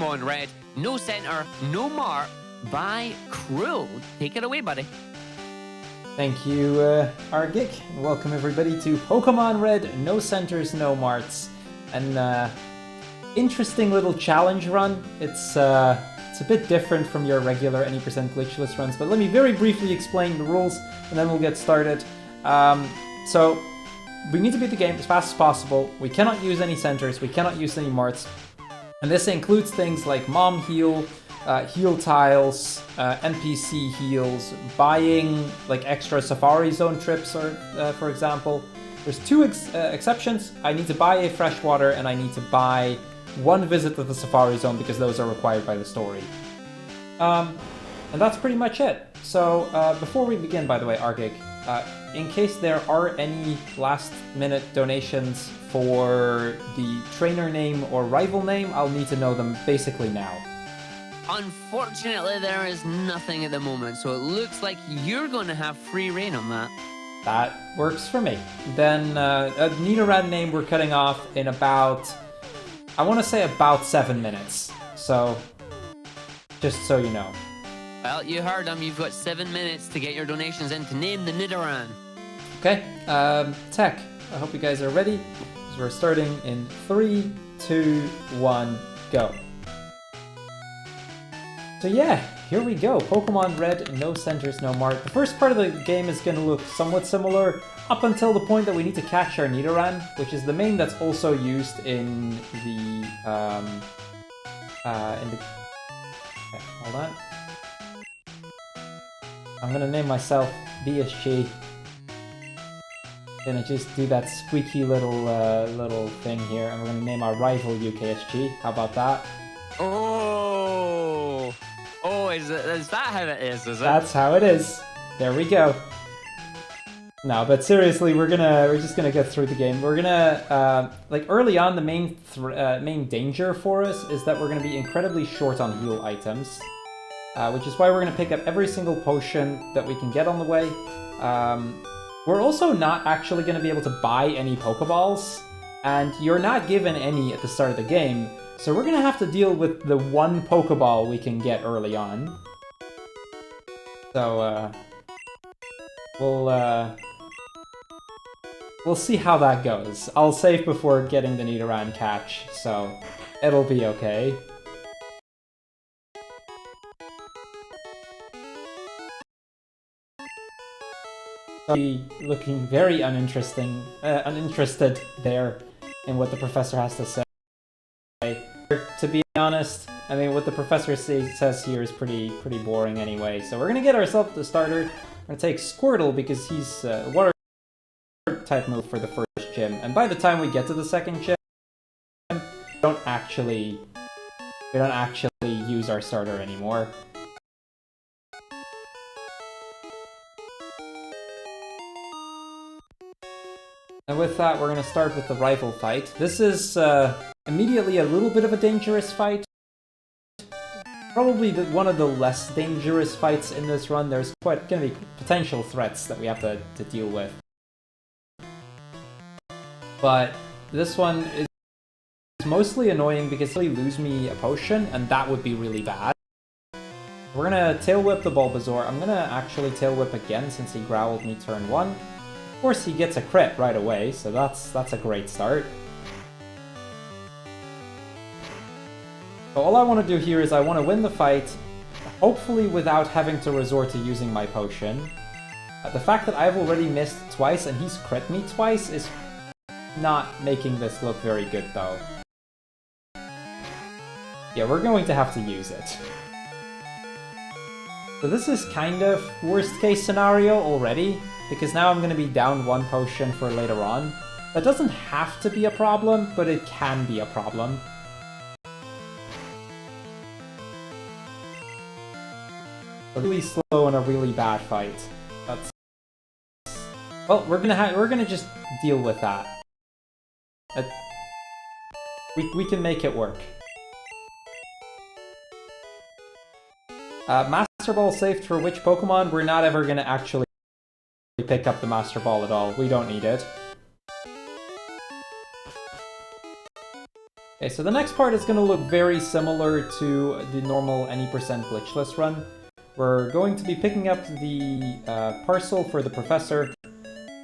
Pokemon Red, no Center, no Mart by Crrool. Take it away, buddy. Thank you, Argic, and welcome everybody to Pokemon Red, no centers, no marts. An interesting little challenge run. It's a bit different from your regular any percent glitchless runs, but let me very briefly explain the rules, and then we'll get started. So, we need to beat the game as fast as possible. We cannot use any centers, we cannot use any marts, and this includes things like Mom Heal, heal tiles, NPC heals, buying like extra Safari Zone trips, or for example. There's two exceptions. I need to buy a freshwater, and I need to buy one visit to the Safari Zone because those are required by the story. And that's pretty much it. So before we begin, by the way, Argic, in case there are any last-minute donations for the trainer name or rival name, I'll need to know them basically now. Unfortunately, there is nothing at the moment, so it looks like you're going to have free reign on that. That works for me. Then a Nidoran name we're cutting off in about, I want to say about 7 minutes. So, just so you know. Well, you heard him. You've got 7 minutes to get your donations in to name the Nidoran. Okay, Tech, I hope you guys are ready, because we're starting in 3, 2, 1, go. So yeah, here we go. Pokemon Red, no centers, no mart. The first part of the game is going to look somewhat similar up until the point that we need to catch our Nidoran, which is the main that's also used in the, okay, hold on. I'm going to name myself BSG. Gonna just do that squeaky little thing here, and we're going to name our rival UKSG. How about that? Oh, is that how it is it? That's how it is. There we go. No, but seriously, we're just gonna get through the game. We're gonna like early on, the main danger for us is that we're gonna be incredibly short on heal items, which is why we're gonna pick up every single potion that we can get on the way. We're also not actually gonna be able to buy any Pokeballs, and you're not given any at the start of the game. So we're gonna have to deal with the one Pokeball we can get early on. So, we'll see how that goes. I'll save before getting the Nidoran catch, so it'll be okay. Looking very uninterested there in what the professor has to say. To be honest, I mean, what the professor says here is pretty boring anyway. So we're gonna get ourselves the starter. We're gonna take Squirtle because he's a water type move for the first gym. And by the time we get to the second gym, we don't actually use our starter anymore. And with that, we're gonna start with the rival fight. This is immediately a little bit of a dangerous fight. Probably one of the less dangerous fights in this run. There's quite going to be potential threats that we have to deal with. But this one is mostly annoying because he'll lose me a potion, and that would be really bad. We're going to Tail Whip the Bulbasaur. I'm going to actually Tail Whip again since he growled me turn 1. Of course he gets a crit right away, so that's a great start. So all I want to do here is I want to win the fight, hopefully without having to resort to using my potion. The fact that I've already missed twice and he's crit me twice is not making this look very good though. Yeah, we're going to have to use it. So this is kind of worst case scenario already, because now I'm going to be down 1 potion for later on. That doesn't have to be a problem, but it can be a problem. Really slow and a really bad fight. That's well, we're gonna just deal with that. We can make it work. Master Ball saved for which Pokemon? We're not ever gonna actually pick up the Master Ball at all. We don't need it. Okay, so the next part is going to look very similar to the normal any percent glitchless run. We're going to be picking up the parcel for the professor.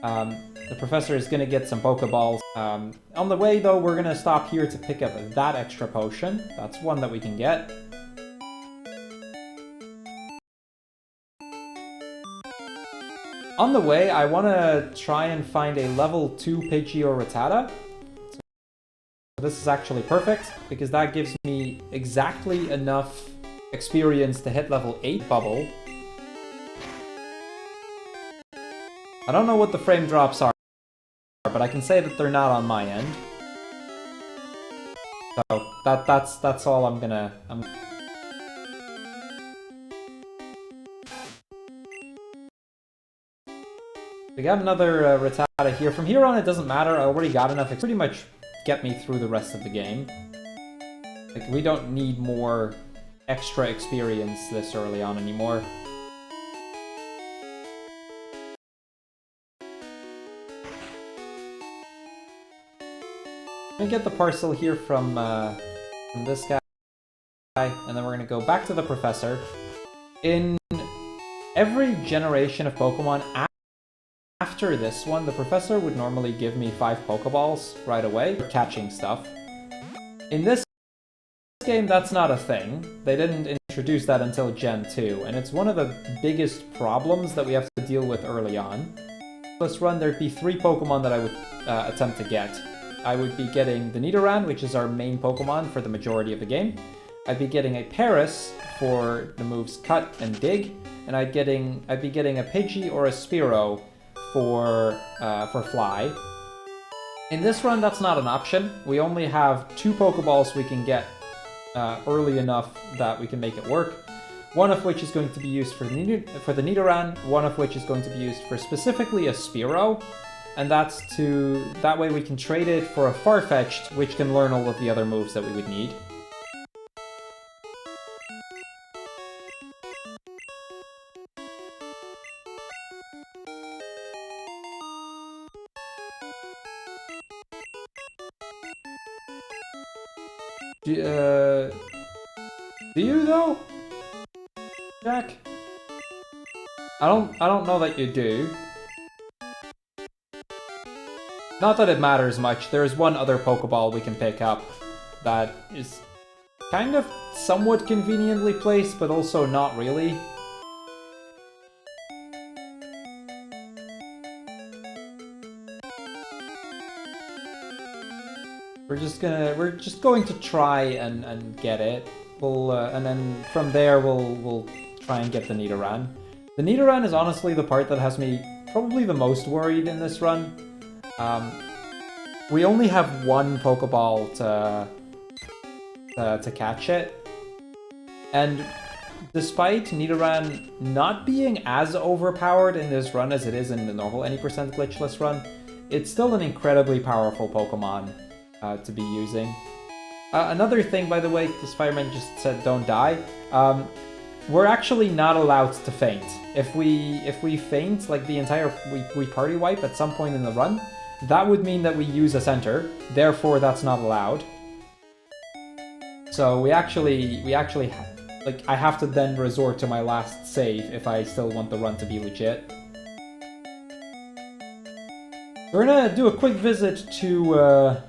The professor is going to get some Pokeballs. On the way, though, we're going to stop here to pick up that extra potion. That's one that we can get. On the way, I want to try and find a level 2 Pidgey or Rattata. So this is actually perfect, because that gives me exactly enough experience to hit level 8 Bubble. I don't know what the frame drops are, but I can say that they're not on my end. So that's all I'm gonna... We got another Rattata here. From here on, it doesn't matter. I already got enough. It pretty much get me through the rest of the game. Like, we don't need more extra experience this early on anymore. I'm gonna get the parcel here from this guy, and then we're gonna go back to the professor. In every generation of Pokemon, after this one, the professor would normally give me 5 Pokeballs right away for catching stuff. In this game, that's not a thing. They didn't introduce that until Gen 2, and it's one of the biggest problems that we have to deal with early on. Let's run, there'd be 3 Pokemon that I would attempt to get. I would be getting the Nidoran, which is our main Pokemon for the majority of the game. I'd be getting a Paris for the moves Cut and Dig, and I'd be getting a Pidgey or a Spearow for Fly. In this run, that's not an option. We only have 2 Pokeballs we can get early enough that we can make it work. One of which is going to be used for the Nidoran, one of which is going to be used for specifically a Spearow. And that way we can trade it for a Farfetch'd, which can learn all of the other moves that we would need. Do you though, Jack? I don't know that you do. Not that it matters much. There's one other Pokeball we can pick up that is kind of somewhat conveniently placed, but also not really. We're just going to try and get it. And then from there we'll try and get the Nidoran. The Nidoran is honestly the part that has me probably the most worried in this run. We only have 1 Pokeball to catch it, and despite Nidoran not being as overpowered in this run as it is in the normal any percent glitchless run, it's still an incredibly powerful Pokemon to be using. Another thing, by the way, this fireman just said don't die. We're actually not allowed to faint. If we faint, like the entire we party wipe at some point in the run, that would mean that we use a center. Therefore, that's not allowed. So we actually like I have to then resort to my last save if I still want the run to be legit. We're gonna do a quick visit to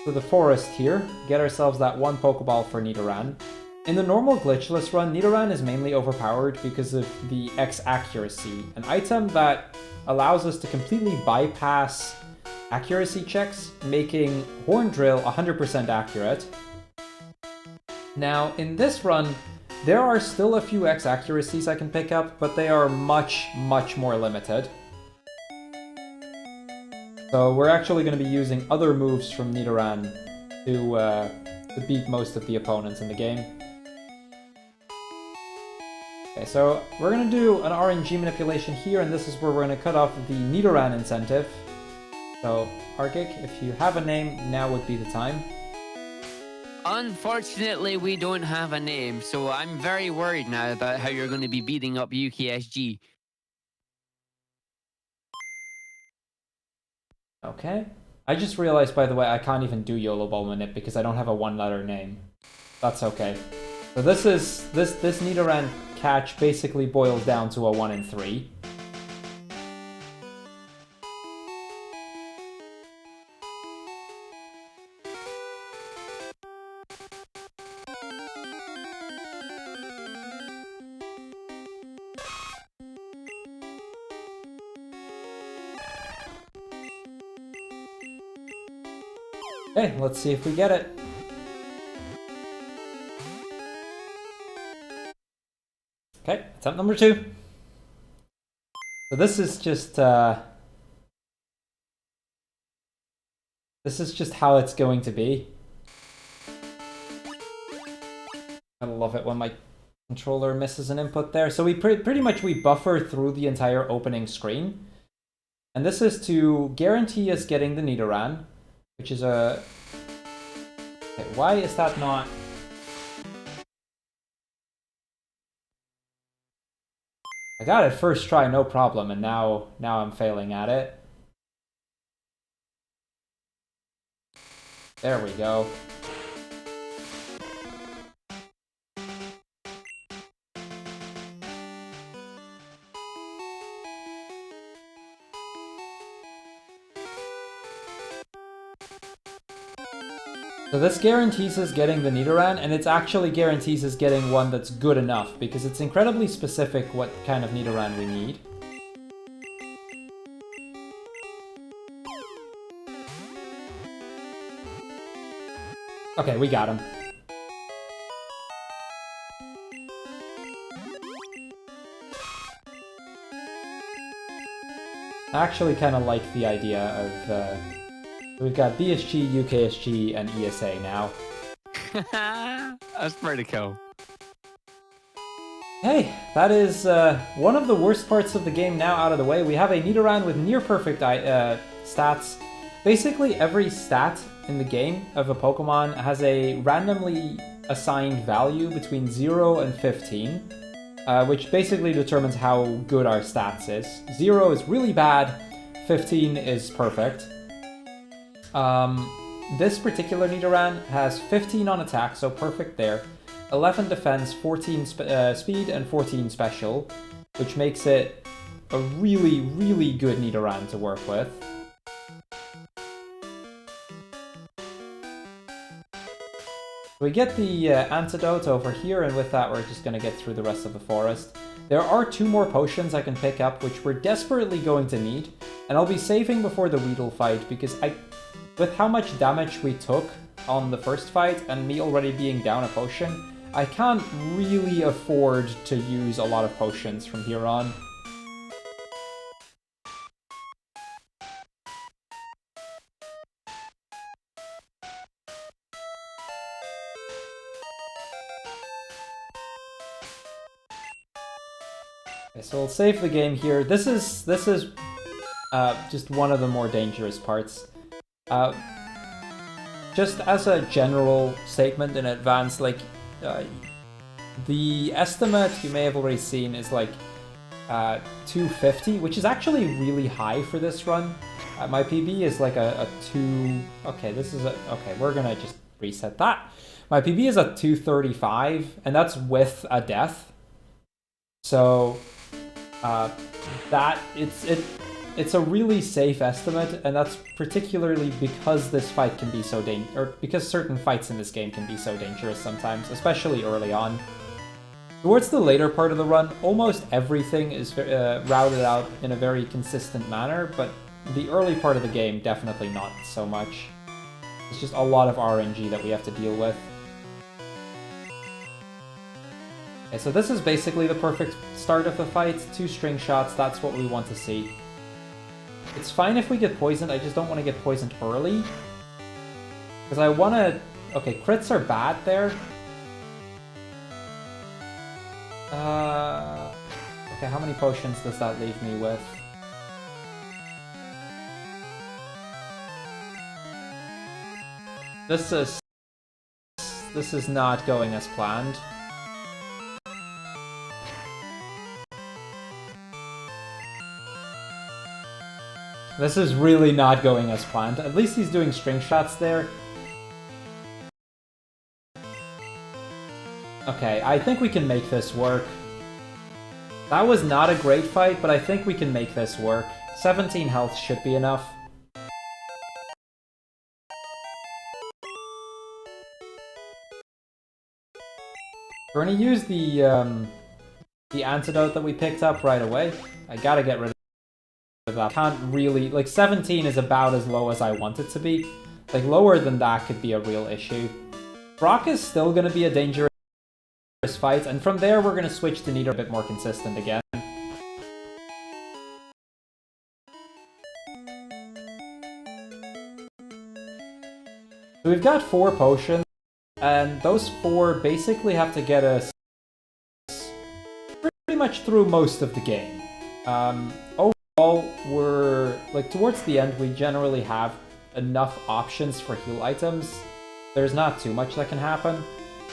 the forest here, get ourselves that 1 Pokeball for Nidoran. In the normal glitchless run, Nidoran is mainly overpowered because of the X accuracy, an item that allows us to completely bypass accuracy checks, making Horn Drill 100% accurate. Now, in this run, there are still a few X accuracies I can pick up, but they are much, much more limited. So we're actually going to be using other moves from Nidoran to beat most of the opponents in the game. Okay, so we're going to do an RNG manipulation here, and this is where we're going to cut off the Nidoran incentive. So, Argic, if you have a name, now would be the time. Unfortunately, we don't have a name, so I'm very worried now about how you're going to be beating up UKSG. Okay. I just realized, by the way, I can't even do YOLO Ball Manip because I don't have a one-letter name. That's okay. So this Nidoran catch basically boils down to a 1 in 3. Okay, let's see if we get it. Okay, attempt number 2. So this is just how it's going to be. I love it when my controller misses an input there. So we pretty much we buffer through the entire opening screen. And this is to guarantee us getting the Nidoran, which is a... Okay, why is that not... I got it first try, no problem, and now I'm failing at it. There we go. So this guarantees us getting the Nidoran, and it actually guarantees us getting one that's good enough, because it's incredibly specific what kind of Nidoran we need. Okay, we got him. I actually kind of like the idea of... we've got BSG, UKSG, and ESA now. That's pretty cool. Hey, that is one of the worst parts of the game now out of the way. We have a Nidoran with near-perfect stats. Basically, every stat in the game of a Pokemon has a randomly assigned value between 0 and 15, which basically determines how good our stats is. 0 is really bad, 15 is perfect. This particular Nidoran has 15 on attack, so perfect there. 11 defense, 14 speed, and 14 special, which makes it a really, really good Nidoran to work with. We get the antidote over here, and with that we're just going to get through the rest of the forest. There are 2 more potions I can pick up, which we're desperately going to need, and I'll be saving before the Weedle fight, because with how much damage we took on the first fight, and me already being down a potion, I can't really afford to use a lot of potions from here on. Okay, so we'll save the game here. This is just one of the more dangerous parts. Just as a general statement in advance, like, the estimate you may have already seen is like 250, which is actually really high for this run. My PB is like a 2... Okay, okay, we're gonna just reset that. My PB is a 235, and that's with a death. So, it's a really safe estimate, and that's particularly because this fight can be so because certain fights in this game can be so dangerous sometimes, especially early on. Towards the later part of the run, almost everything is routed out in a very consistent manner, but the early part of the game, definitely not so much. It's just a lot of RNG that we have to deal with. Okay, so this is basically the perfect start of the fight. 2 string shots, that's what we want to see. It's fine if we get poisoned, I just don't want to get poisoned early. Because I want to... Okay, crits are bad there. Okay, how many potions does that leave me with? This is not going as planned. This is really not going as planned. At least he's doing string shots there. Okay, I think we can make this work. That was not a great fight, but I think we can make this work. 17 health should be enough. We're gonna use the antidote that we picked up right away. I gotta get rid of that. Can't really... Like, 17 is about as low as I want it to be. Like, lower than that could be a real issue. Brock is still gonna be a dangerous fight, and from there we're gonna switch to Nidoran a bit more consistent again. So we've got 4 potions, and those 4 basically have to get us pretty much through most of the game. Overall, we're, like, towards the end, we generally have enough options for heal items. There's not too much that can happen,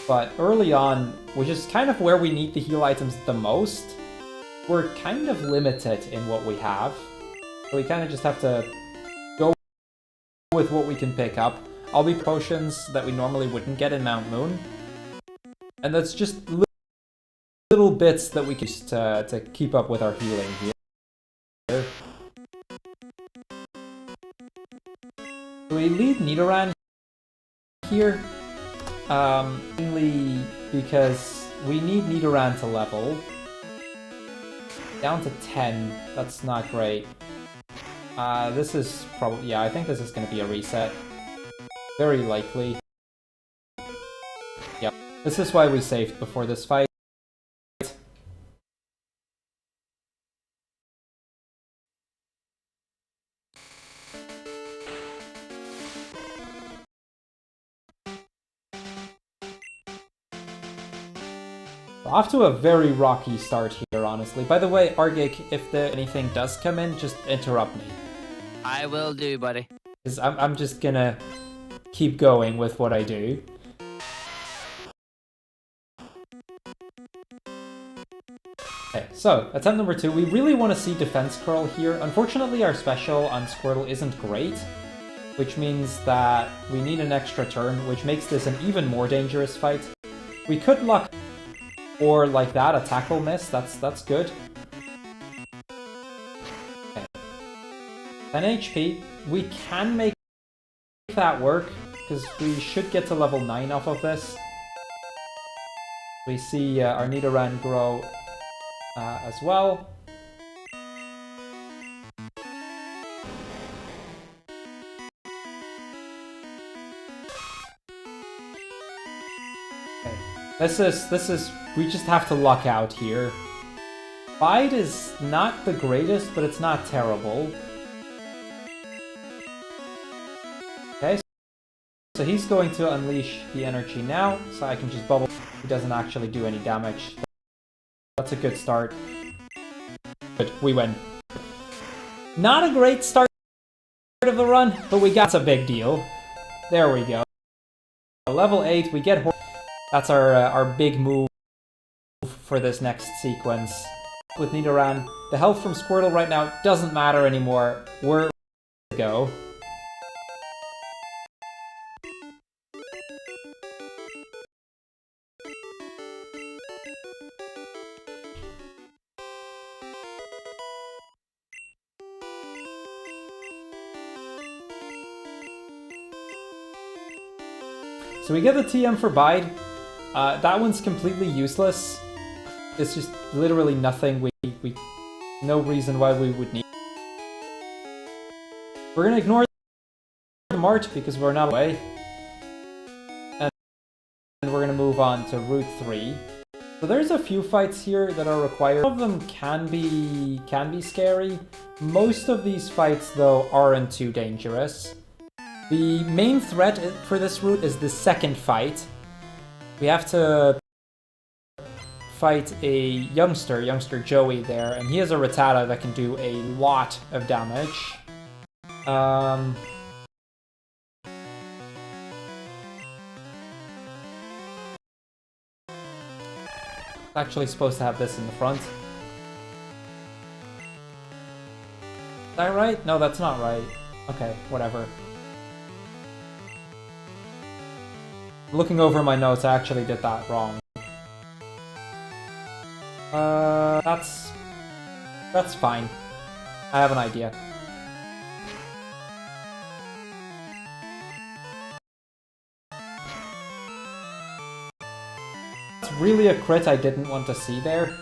but early on, which is kind of where we need the heal items the most, we're kind of limited in what we have. So we kind of just have to go with what we can pick up. All the potions that we normally wouldn't get in Mount Moon. And that's just little bits that we can use to keep up with our healing here. So we lead Nidoran here, mainly because we need Nidoran to level. Down to 10, that's not great. This is probably, yeah, I think this is going to be a reset. Very likely. Yep. This is why we saved before this fight. Off to a very rocky start here, honestly. By the way, Argik, if anything does come in, just interrupt me. I will do, buddy. Because I'm just gonna keep going with what I do. Okay, so, attempt number 2. We really want to see defense curl here. Unfortunately, our special on Squirtle isn't great, which means that we need an extra turn, which makes this an even more dangerous fight. We could luck, or like that, a tackle miss. That's good. Okay. 10 HP. We can make that work, because we should get to level 9 off of this. We see our Nidoran grow as well. Okay. This is, we just have to luck out here. Bide is not the greatest, but it's not terrible. Okay, so he's going to unleash the energy now, so I can just bubble. He doesn't actually do any damage. That's a good start. Good, we win. Not a great start of the run, but we got a big deal. There we go. Level 8, we get... That's our big move for this next sequence. With Nidoran, the health from Squirtle right now doesn't matter anymore. We're ready to go. So we get the TM for Bide. That one's completely useless. It's just literally nothing no reason why we would need. We're gonna ignore the Mart because we're not away. And we're gonna move on to Route 3. So there's a few fights here that are required. Some of them can be scary. Most of these fights though aren't too dangerous. The main threat for this route is the second fight. We have to fight a youngster Joey there, and he has a Rattata that can do a lot of damage. Actually supposed to have this in the front. that right? No, that's not right. Okay, whatever. Looking over my notes, I actually did that wrong. That's fine. I have an idea. That's really a crit I didn't want to see there.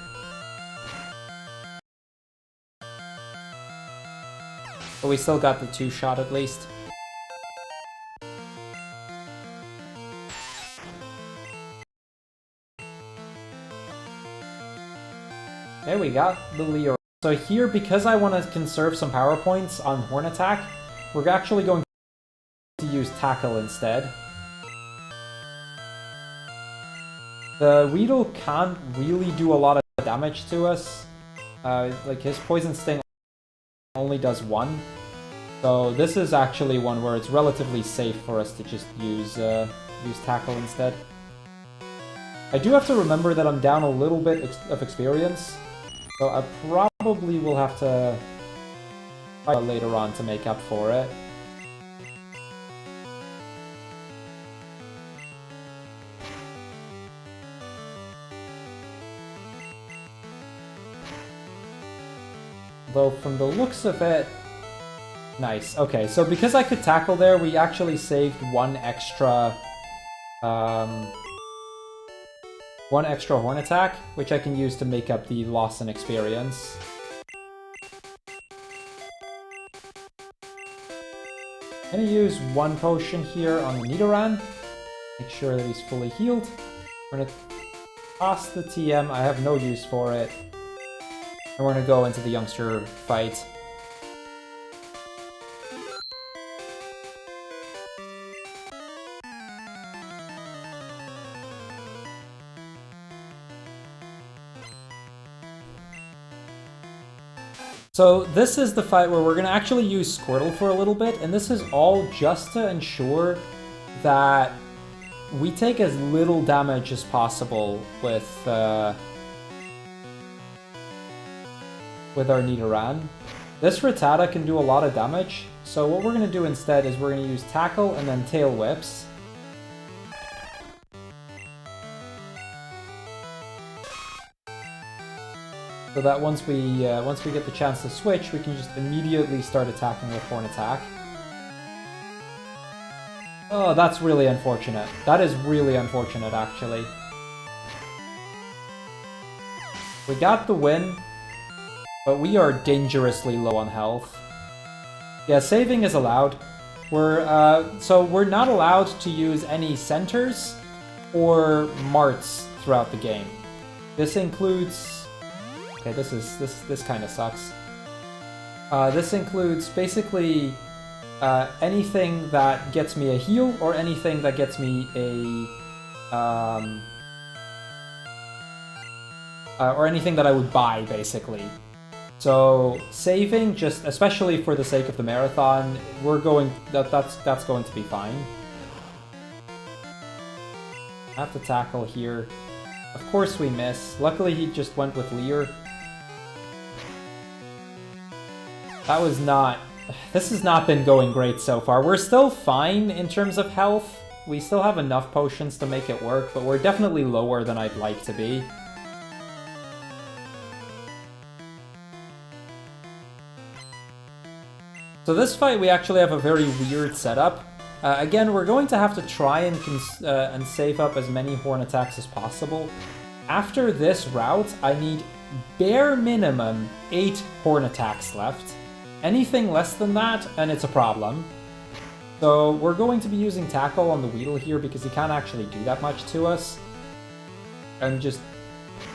But we still got the 2-shot at least. There we got the Leo. So here, because I want to conserve some power points on Horn Attack, we're actually going to use Tackle instead. The Weedle can't really do a lot of damage to us. Like, his Poison Sting only does 1. So this is actually one where it's relatively safe for us to just use Tackle instead. I do have to remember that I'm down a little bit of experience. So I probably will have to fight later on to make up for it. Though from the looks of it... Nice. Okay, so because I could tackle there, we actually saved one extra Horn Attack, which I can use to make up the loss in experience. I'm gonna use 1 potion here on the Nidoran. Make sure that he's fully healed. We're gonna toss the TM, I have no use for it. And we're gonna go into the youngster fight. So this is the fight where we're going to actually use Squirtle for a little bit, and this is all just to ensure that we take as little damage as possible with our Nidoran. This Rattata can do a lot of damage, so what we're going to do instead is we're going to use Tackle and then Tail Whips. So that once we get the chance to switch, we can just immediately start attacking with Horn Attack. Oh, that's really unfortunate. That is really unfortunate, actually. We got the win, but we are dangerously low on health. Yeah, saving is allowed. So we're not allowed to use any centers or marts throughout the game. This includes... Okay, this kind of sucks. This includes basically anything that gets me a heal or anything that gets me or anything that I would buy, basically. So saving, just especially for the sake of the marathon, that's going to be fine. I have to tackle here. Of course we miss. Luckily he just went with Leer. That was not... This has not been going great so far. We're still fine in terms of health. We still have enough potions to make it work, but we're definitely lower than I'd like to be. So this fight, we actually have a very weird setup. Again, we're going to have to try and save up as many Horn Attacks as possible. After this route, I need bare minimum 8 Horn Attacks left. Anything less than that, and it's a problem. So we're going to be using Tackle on the Weedle here because he can't actually do that much to us. And just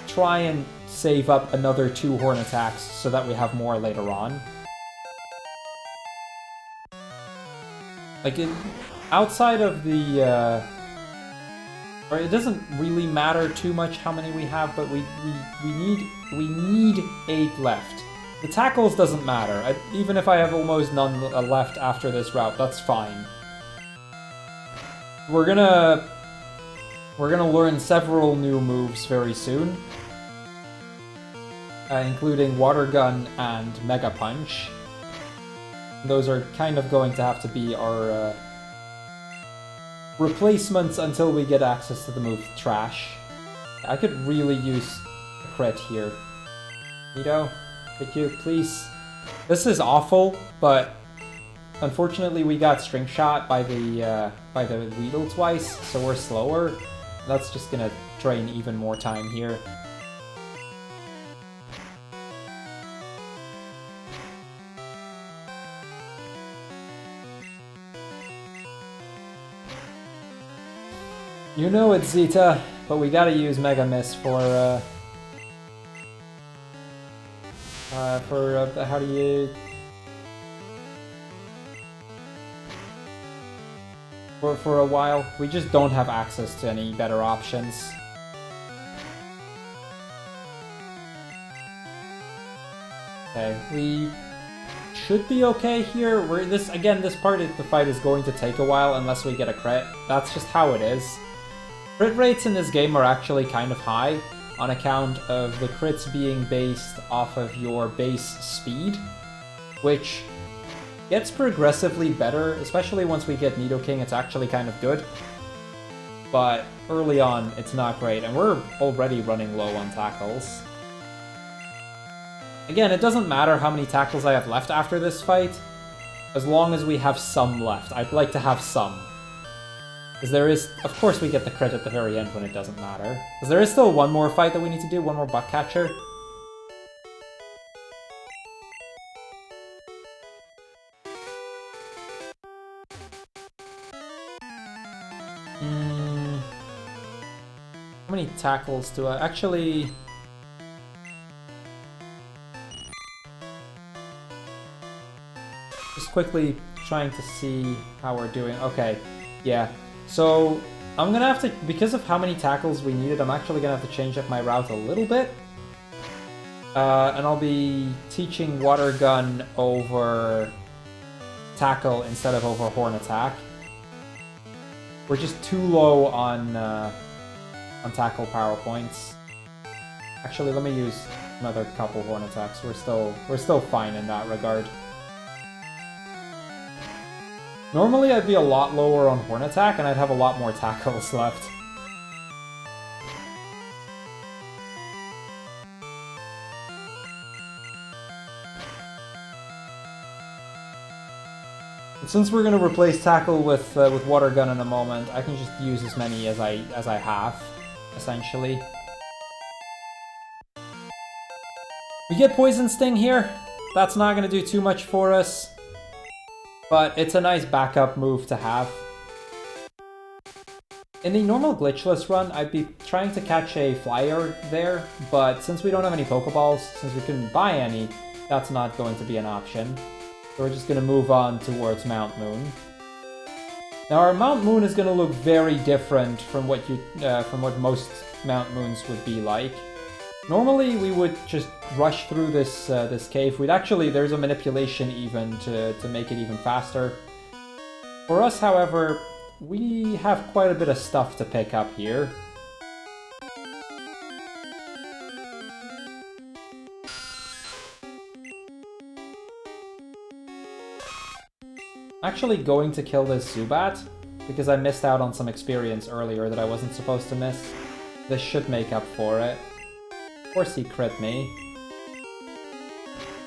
try and save up another 2 Horn Attacks so that we have more later on. Like, outside of the... Or it doesn't really matter too much how many we have, but we need 8 left. The tackles doesn't matter. Even if I have almost none left after this route, that's fine. We're gonna learn several new moves very soon, including Water Gun and Mega Punch. Those are kind of going to have to be our replacements until we get access to the move Trash. I could really use a crit here. Nido, could you please? This is awful, but unfortunately we got string shot by the Weedle twice, so we're slower. That's just gonna drain even more time here. You know it, Zeta, but we gotta use Mega Miss for how do you... For a while. We just don't have access to any better options. Okay, we should be okay here. This part of the fight is going to take a while unless we get a crit. That's just how it is. Crit rates in this game are actually kind of high on account of the crits being based off of your base speed, which gets progressively better, especially once we get Nidoking. It's actually kind of good. But early on, it's not great, and we're already running low on tackles. Again, it doesn't matter how many tackles I have left after this fight, as long as we have some left. I'd like to have some. Because there is... Of course we get the crit at the very end when it doesn't matter. Because there is still one more fight that we need to do, one more butt catcher. How many tackles do I... Actually... Just quickly trying to see how we're doing. Okay, yeah. So, I'm gonna have to... Because of how many tackles we needed, I'm actually gonna have to change up my route a little bit. And I'll be teaching Water Gun over Tackle instead of over Horn Attack. We're just too low on Tackle power points. Actually, let me use another couple Horn Attacks. We're still fine in that regard. Normally, I'd be a lot lower on Horn Attack, and I'd have a lot more tackles left. And since we're going to replace Tackle with Water Gun in a moment, I can just use as many as I have, essentially. We get Poison Sting here. That's not going to do too much for us. But it's a nice backup move to have. In the normal glitchless run, I'd be trying to catch a flyer there, but since we don't have any Pokeballs, since we couldn't buy any, that's not going to be an option. So we're just going to move on towards Mount Moon. Now our Mount Moon is going to look very different from what most Mount Moons would be like. Normally we would just rush through this this cave. There's a manipulation even to make it even faster. For us, however, we have quite a bit of stuff to pick up here. I'm actually going to kill this Zubat because I missed out on some experience earlier that I wasn't supposed to miss. This should make up for it. Of course he crit me.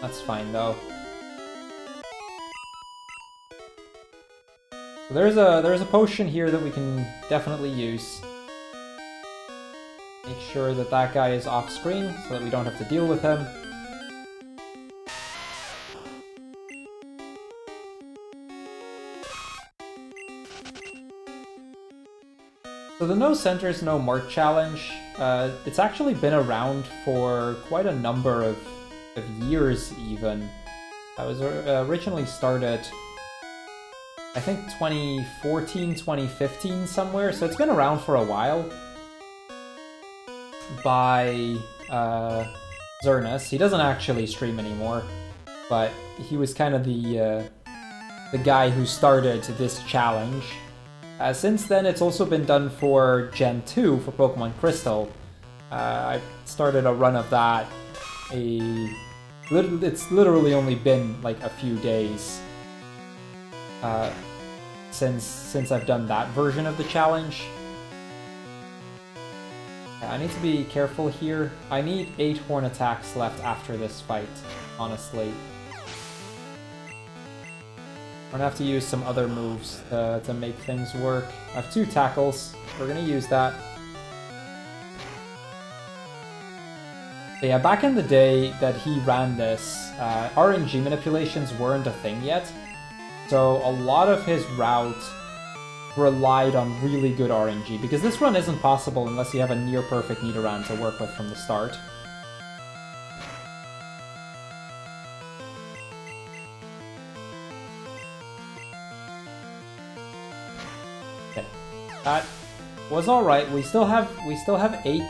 That's fine though. There's a potion here that we can definitely use. Make sure that that guy is off screen so that we don't have to deal with him. So the No Centers, No Mart challenge, it's actually been around for quite a number of years even. I was originally started, I think 2014, 2015 somewhere, so it's been around for a while. By Zernus. He doesn't actually stream anymore, but he was kind of the guy who started this challenge. Since then, it's also been done for Gen 2 for Pokemon Crystal. I started a run of that. It's literally only been like a few days since I've done that version of the challenge. Yeah, I need to be careful here. I need 8 horn attacks left after this fight, honestly. I'm gonna have to use some other moves to make things work. I have 2 tackles. We're gonna use that. But yeah, back in the day that he ran this, RNG manipulations weren't a thing yet. So a lot of his route relied on really good RNG, because this run isn't possible unless you have a near-perfect Nidoran to work with from the start. Okay, that was all right. We still have 8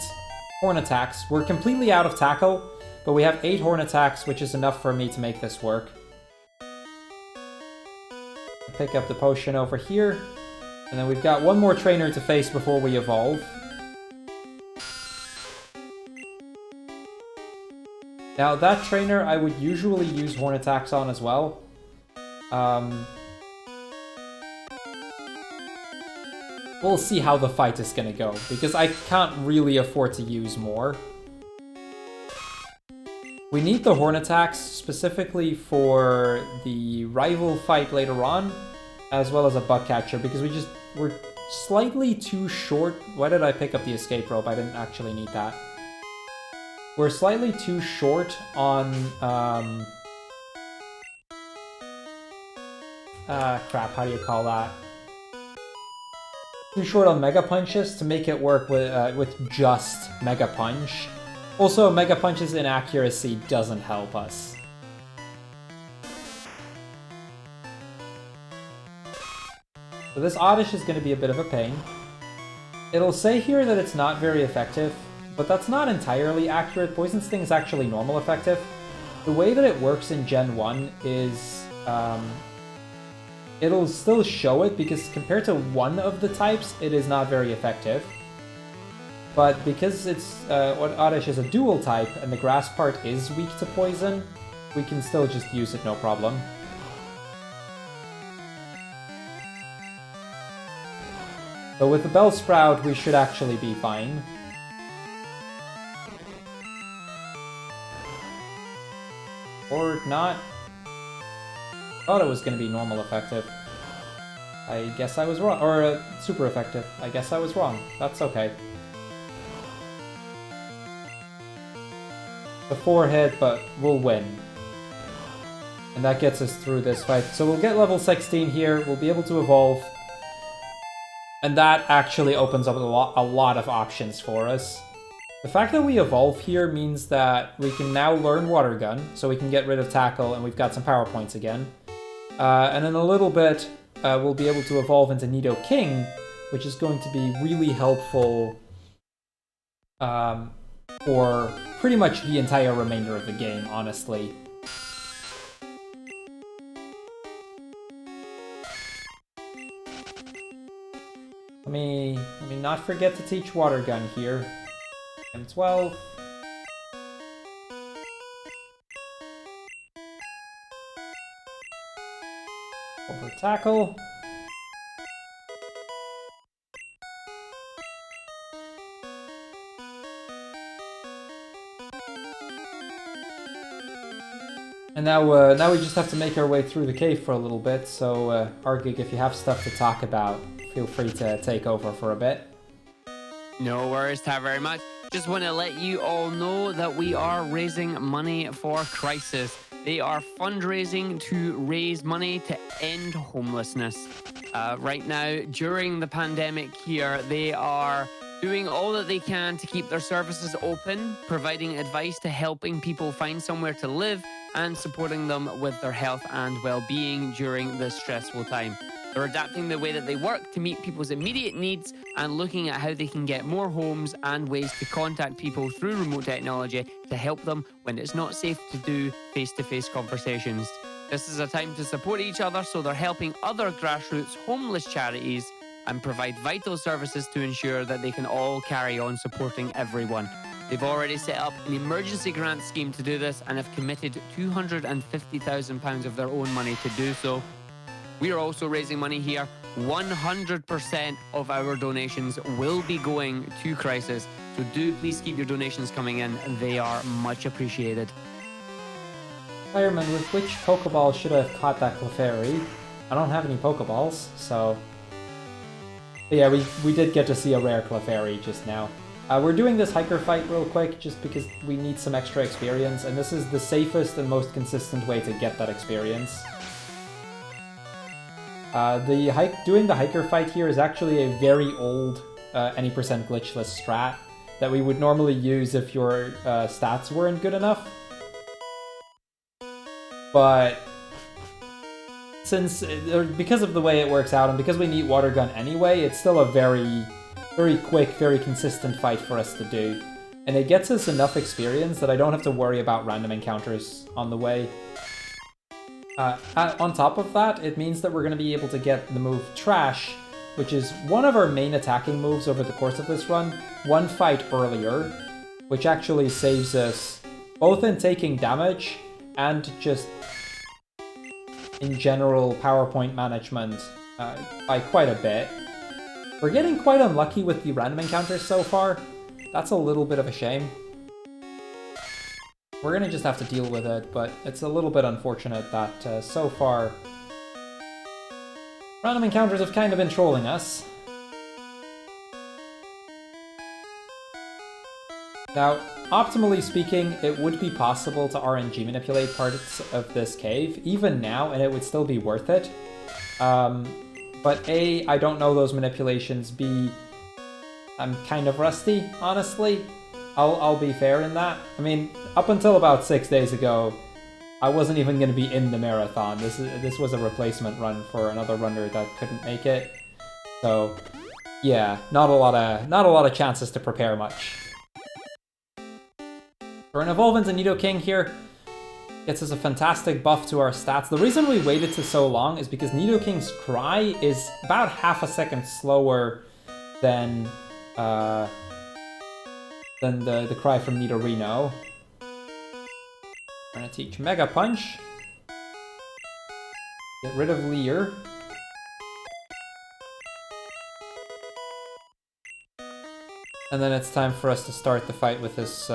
horn attacks. We're completely out of tackle, but we have 8 horn attacks, which is enough for me to make this work. Pick up the potion over here, and then we've got one more trainer to face before we evolve. Now that trainer I would usually use horn attacks on as well. We'll see how the fight is gonna go, because I can't really afford to use more. We need the horn attacks specifically for the rival fight later on, as well as a bug catcher, because we're slightly too short. Why did I pick up the escape rope? I didn't actually need that. We're slightly too short on crap, how do you call that? Too short on Mega Punches to make it work with just Mega Punch. Also, Mega Punch's inaccuracy doesn't help us. So this Oddish is going to be a bit of a pain. It'll say here that it's not very effective, but that's not entirely accurate. Poison Sting is actually normal effective. The way that it works in Gen 1 is it'll still show it, because compared to one of the types, it is not very effective. But because it's Oddish is a dual type and the grass part is weak to poison, we can still just use it no problem. So with the Bellsprout, we should actually be fine. Or not. Thought it was going to be normal effective. I guess I was wrong. Or super effective. I guess I was wrong. That's okay. The 4 hit, but we'll win. And that gets us through this fight. So we'll get level 16 here. We'll be able to evolve. And that actually opens up a lot of options for us. The fact that we evolve here means that we can now learn Water Gun, so we can get rid of Tackle, and we've got some power points again. And in a little bit, we'll be able to evolve into Nidoking, which is going to be really helpful for pretty much the entire remainder of the game, honestly. Let me not forget to teach Water Gun here. M12. Over Tackle. And now we just have to make our way through the cave for a little bit, so Argig, if you have stuff to talk about, feel free to take over for a bit. No worries, Tar, very much. Just want to let you all know that we are raising money for Crisis. They are fundraising to raise money to end homelessness. Right now, during the pandemic here, they are doing all that they can to keep their services open, providing advice to helping people find somewhere to live and supporting them with their health and well-being during this stressful time. They're adapting the way that they work to meet people's immediate needs and looking at how they can get more homes and ways to contact people through remote technology to help them when it's not safe to do face-to-face conversations. This is a time to support each other, so they're helping other grassroots homeless charities and provide vital services to ensure that they can all carry on supporting everyone. They've already set up an emergency grant scheme to do this and have committed £250,000 of their own money to do so. We are also raising money here. 100% of our donations will be going to Crisis. So do please keep your donations coming in. They are much appreciated. Fireman, with which Pokeball should I have caught that Clefairy? I don't have any Pokeballs, so... But yeah, we did get to see a rare Clefairy just now. We're doing this hiker fight real quick just because we need some extra experience, and this is the safest and most consistent way to get that experience. Doing the hiker fight here is actually a very old any percent glitchless strat that we would normally use if your stats weren't good enough. But because of the way it works out and because we need Water Gun anyway, it's still a very quick, very consistent fight for us to do. And it gets us enough experience that I don't have to worry about random encounters on the way. On top of that, it means that we're going to be able to get the move Trash, which is one of our main attacking moves over the course of this run, one fight earlier, which actually saves us both in taking damage and just in general PowerPoint management by quite a bit. We're getting quite unlucky with the random encounters so far. That's a little bit of a shame. We're gonna just have to deal with it, but it's a little bit unfortunate that so far random encounters have kind of been trolling us. Now, optimally speaking, it would be possible to RNG manipulate parts of this cave, even now, and it would still be worth it. But A, I don't know those manipulations. B, I'm kind of rusty, honestly. I'll be fair in that. I mean, up until about 6 days ago, I wasn't even going to be in the marathon. This was a replacement run for another runner that couldn't make it. So, yeah, not a lot of chances to prepare much. We're an evolve into Nidoking here. Gets us a fantastic buff to our stats. The reason we waited to so long is because Nidoking's cry is about half a second slower than the cry from Nidorino. We're gonna teach Mega Punch. Get rid of Leer. And then it's time for us to start the fight with this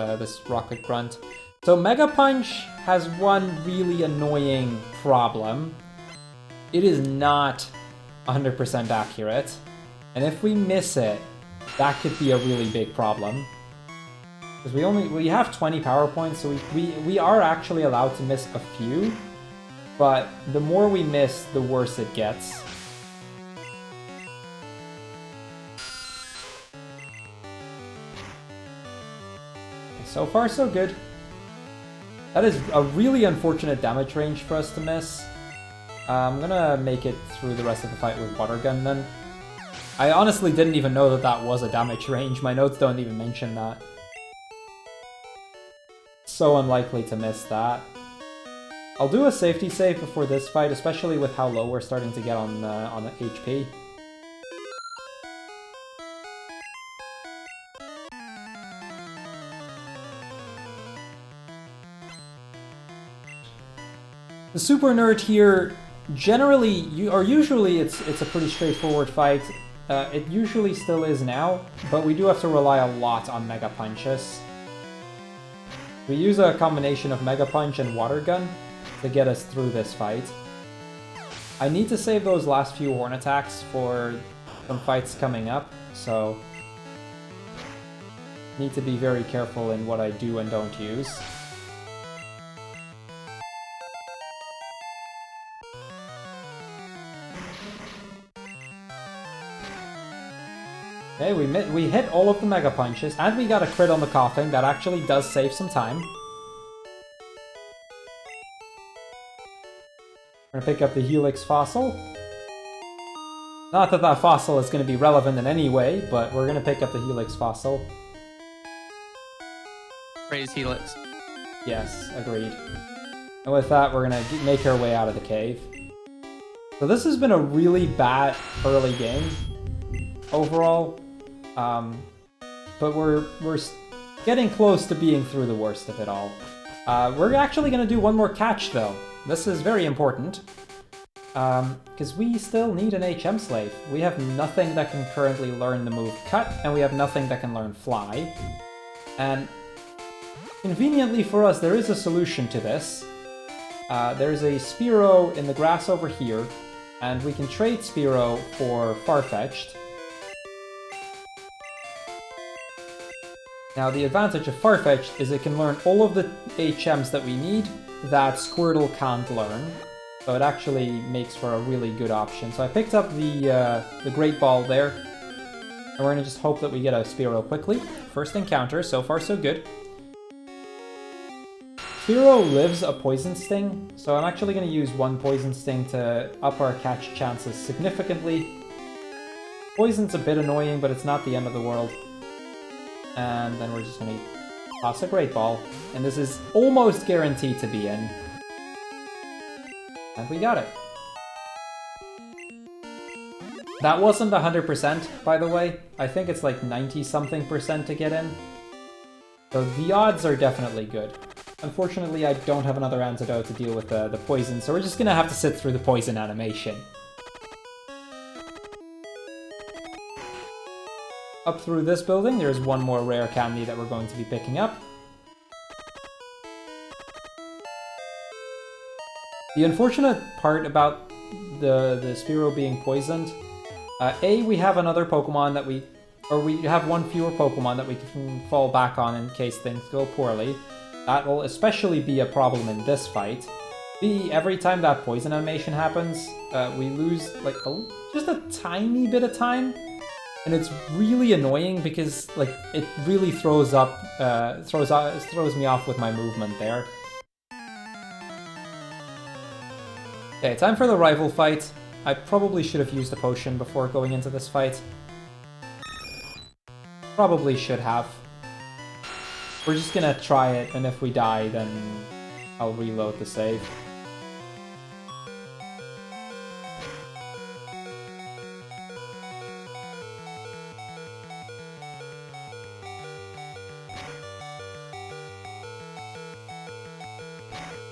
Rocket Grunt. So Mega Punch has one really annoying problem. It is not 100% accurate. And if we miss it, that could be a really big problem. Because we have 20 power points, so we are actually allowed to miss a few. But the more we miss, the worse it gets. So far, so good. That is a really unfortunate damage range for us to miss. I'm gonna make it through the rest of the fight with Water Gun then. I honestly didn't even know that that was a damage range. My notes don't even mention that. So unlikely to miss that. I'll do a safety save before this fight, especially with how low we're starting to get on HP. The Super Nerd here, usually it's a pretty straightforward fight. It usually still is now, but we do have to rely a lot on Mega Punches. We use a combination of Mega Punch and Water Gun to get us through this fight. I need to save those last few Horn attacks for some fights coming up, so need to be very careful in what I do and don't use. Okay, we hit all of the Mega Punches, and we got a crit on the Coughing. That actually does save some time. We're gonna pick up the Helix Fossil. Not that that fossil is gonna be relevant in any way, but we're gonna pick up the Helix Fossil. Praise Helix. Yes, agreed. And with that, we're gonna make our way out of the cave. So this has been a really bad early game overall. But we're getting close to being through the worst of it all. We're actually going to do one more catch, though. This is very important. Because we still need an HM slave. We have nothing that can currently learn the move Cut, and we have nothing that can learn Fly. And conveniently for us, there is a solution to this. There's a Spearow in the grass over here, and we can trade Spearow for Farfetch'd. Now the advantage of Farfetch'd is it can learn all of the HMs that we need that Squirtle can't learn. So it actually makes for a really good option. So I picked up the Great Ball there, and we're gonna just hope that we get a Spearow quickly. First encounter, so far so good. Spearow lives a Poison Sting, so I'm actually gonna use one Poison Sting to up our catch chances significantly. Poison's a bit annoying, but it's not the end of the world. And then we're just gonna toss a Great Ball, and this is almost guaranteed to be in. And we got it. That wasn't 100%, by the way. I think it's like 90-something% to get in. So the odds are definitely good. Unfortunately, I don't have another antidote to deal with the poison, so we're just gonna have to sit through the poison animation. Up through this building, there's one more rare candy that we're going to be picking up. The unfortunate part about the Spearow being poisoned, we have another Pokemon that we have one fewer Pokemon that we can fall back on in case things go poorly. That will especially be a problem in this fight. B, every time that poison animation happens, we lose like just a tiny bit of time. And it's really annoying because like it really throws me off with my movement there. Okay, time for the rival fight. I probably should have used a potion before going into this fight. Probably should have. We're just gonna try it, and if we die, then I'll reload the save.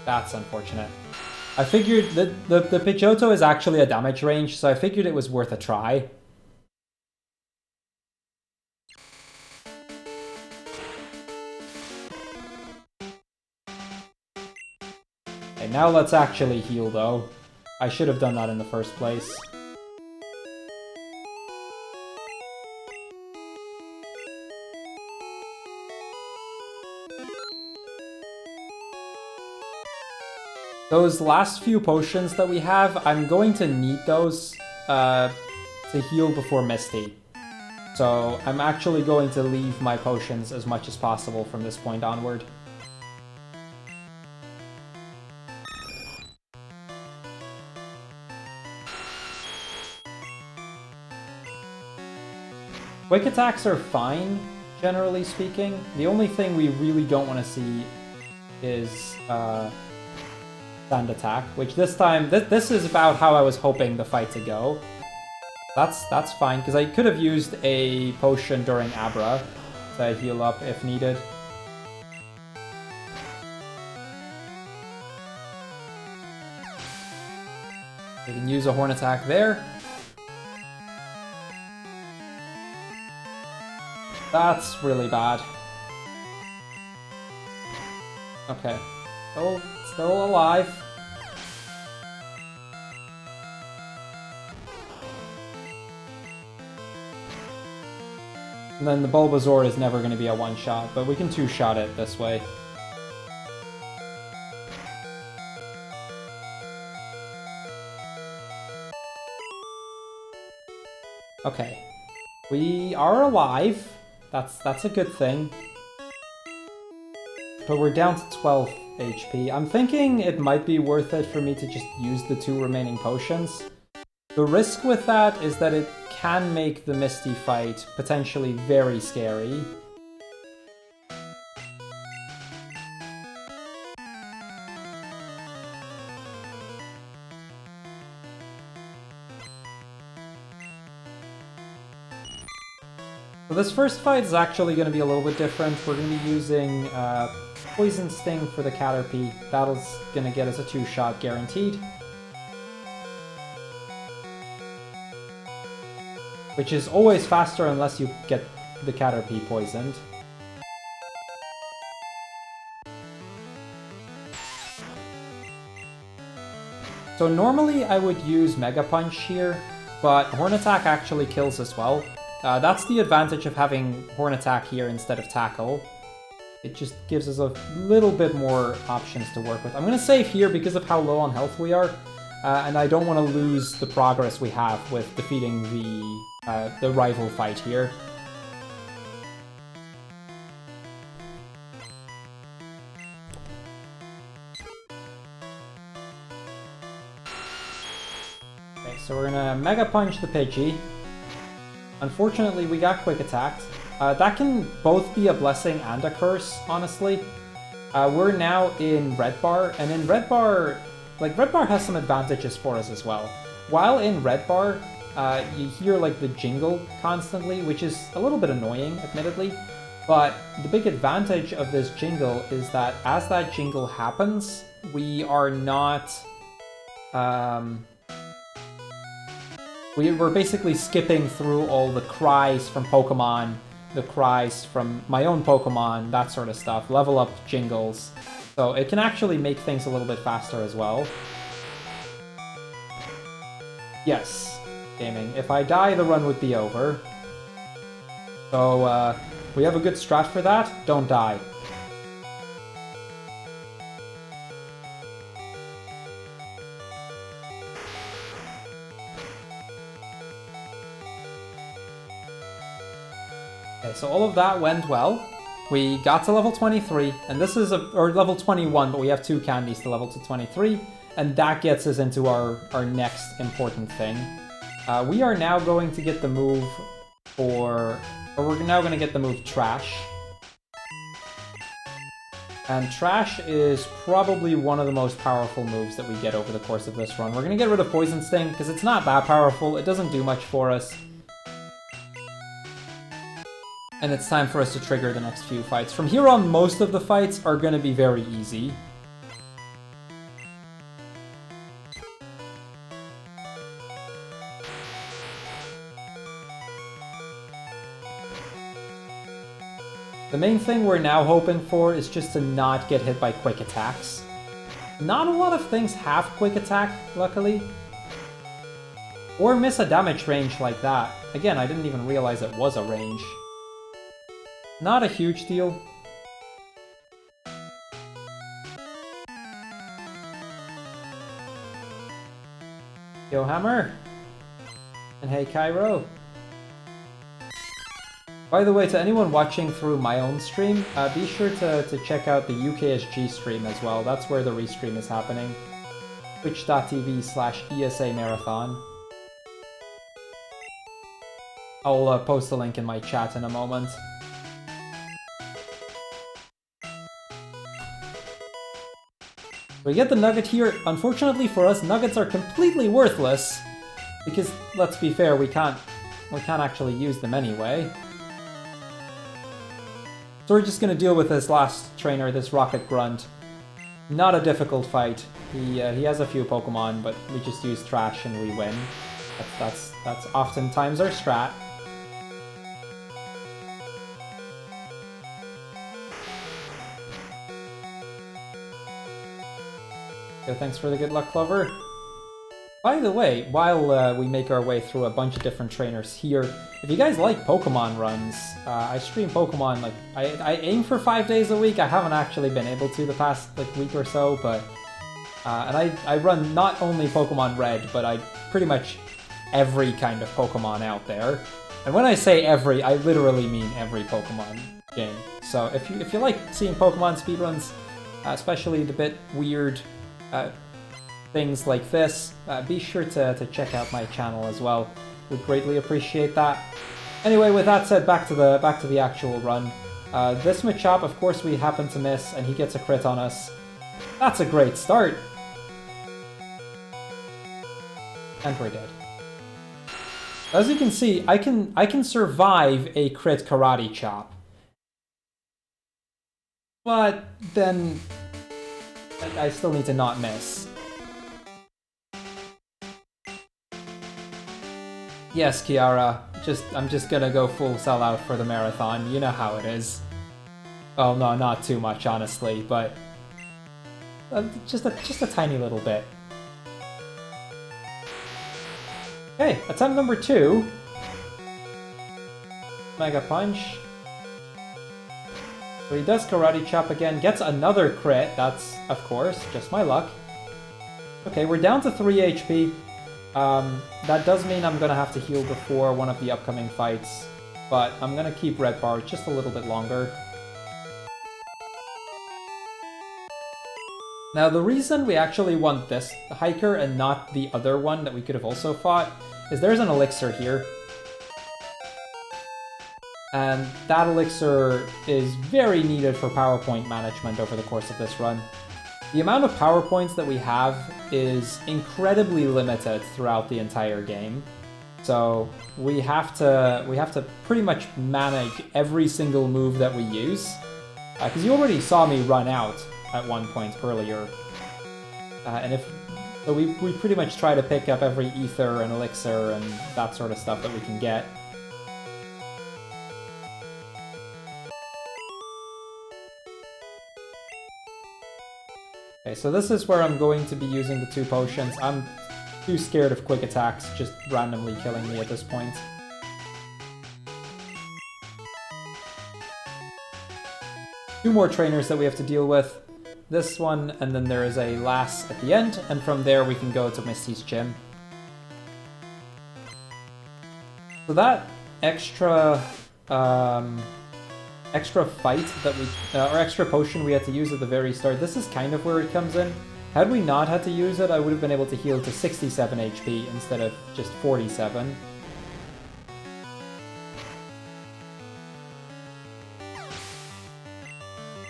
That's unfortunate. I figured that the Pidgeotto is actually a damage range, so I figured it was worth a try. Okay, now let's actually heal though. I should have done that in the first place. Those last few potions that we have, I'm going to need those to heal before Misty. So I'm actually going to leave my potions as much as possible from this point onward. Quick attacks are fine, generally speaking. The only thing we really don't want to see is Sand Attack, which this time, this is about how I was hoping the fight to go. That's fine, because I could have used a potion during Abra to heal up if needed. We can use a Horn Attack there. That's really bad. Okay. Still alive. And then the Bulbasaur is never going to be a one-shot, but we can two-shot it this way. Okay. We are alive. That's a good thing. But we're down to 12 HP. I'm thinking it might be worth it for me to just use the 2 remaining potions. The risk with that is that it can make the Misty fight potentially very scary. So this first fight is actually going to be a little bit different. We're going to be using Poison Sting for the Caterpie. That'll going to get us a 2-shot guaranteed. which is always faster unless you get the Caterpie poisoned. So normally I would use Mega Punch here, but Horn Attack actually kills as well. That's the advantage of having Horn Attack here instead of Tackle. It just gives us a little bit more options to work with. I'm going to save here because of how low on health we are, and I don't want to lose the progress we have with defeating the rival fight here. Okay, so we're going to Mega Punch the Pidgey. Unfortunately, we got Quick Attacked. That can both be a blessing and a curse, honestly. We're now in Red Bar, and in Red Bar, like, Red Bar has some advantages for us as well. While in Red Bar, you hear, like, the jingle constantly, which is a little bit annoying, admittedly. But the big advantage of this jingle is that as that jingle happens, we are not... We're basically skipping through all the cries from Pokemon, the cries from my own Pokemon, that sort of stuff, level up jingles. So it can actually make things a little bit faster as well. Yes, gaming. If I die, the run would be over. So we have a good strat for that. Don't die. Okay, so all of that went well. We got to level 23, and this is or level 21, but we have 2 candies to level to 23, and that gets us into our next important thing. We are now going to get the move or we're now going to get the move Trash. And Trash is probably one of the most powerful moves that we get over the course of this run. We're going to get rid of Poison Sting, because it's not that powerful, it doesn't do much for us. And it's time for us to trigger the next few fights. From here on, most of the fights are going to be very easy. The main thing we're now hoping for is just to not get hit by quick attacks. Not a lot of things have quick attack, luckily. Or miss a damage range like that. Again, I didn't even realize it was a range. Not a huge deal. Yo, Hammer! And hey, Cairo! By the way, to anyone watching through my own stream, be sure to check out the UKSG stream as well. That's where the restream is happening. Twitch.tv/ESA Marathon. I'll post a link in my chat in a moment. We get the nugget here. Unfortunately for us, nuggets are completely worthless because, let's be fair, we can't actually use them anyway. So we're just gonna deal with this last trainer, this Rocket Grunt. Not a difficult fight. He has a few Pokemon, but we just use Trash and we win. That's oftentimes our strat. So thanks for the good luck, Clover. By the way, while we make our way through a bunch of different trainers here, if you guys like Pokemon runs, I stream Pokemon, like, I aim for 5 days a week. I haven't actually been able to the past, like, week or so, but... and I run not only Pokemon Red, but pretty much every kind of Pokemon out there. And when I say every, I literally mean every Pokemon game. So if you like seeing Pokemon speedruns, especially the bit weird things like this, be sure to check out my channel as well. Would greatly appreciate that. Anyway, with that said, back to the actual run. This Machop, of course, we happen to miss, and he gets a crit on us. That's a great start. And we're dead. As you can see, I can survive a crit Karate Chop. But then I still need to not miss. Yes, Kiara, I'm just gonna go full sellout for the marathon. You know how it is. Oh no, not too much, honestly, but just a tiny little bit. Okay, attempt number 2. Mega Punch. So he does Karate Chop again, gets another crit. That's, of course, just my luck. Okay, we're down to 3 HP. That does mean I'm gonna have to heal before one of the upcoming fights, but I'm gonna keep Red Bar just a little bit longer. Now, the reason we actually want this Hiker and not the other one that we could have also fought is there's an elixir here. And that elixir is very needed for PowerPoint management over the course of this run. The amount of PowerPoints that we have is incredibly limited throughout the entire game. So we have to pretty much manage every single move that we use. Because you already saw me run out at one point earlier. So we pretty much try to pick up every ether and elixir and that sort of stuff that we can get. Okay, so this is where I'm going to be using the 2 potions. I'm too scared of quick attacks just randomly killing me at this point. Two more trainers that we have to deal with. This one, and then there is a Lass at the end, and from there we can go to Misty's gym. So that extra fight that or extra potion we had to use at the very start, this is kind of where it comes in. Had we not had to use it, I would have been able to heal to 67 HP instead of just 47.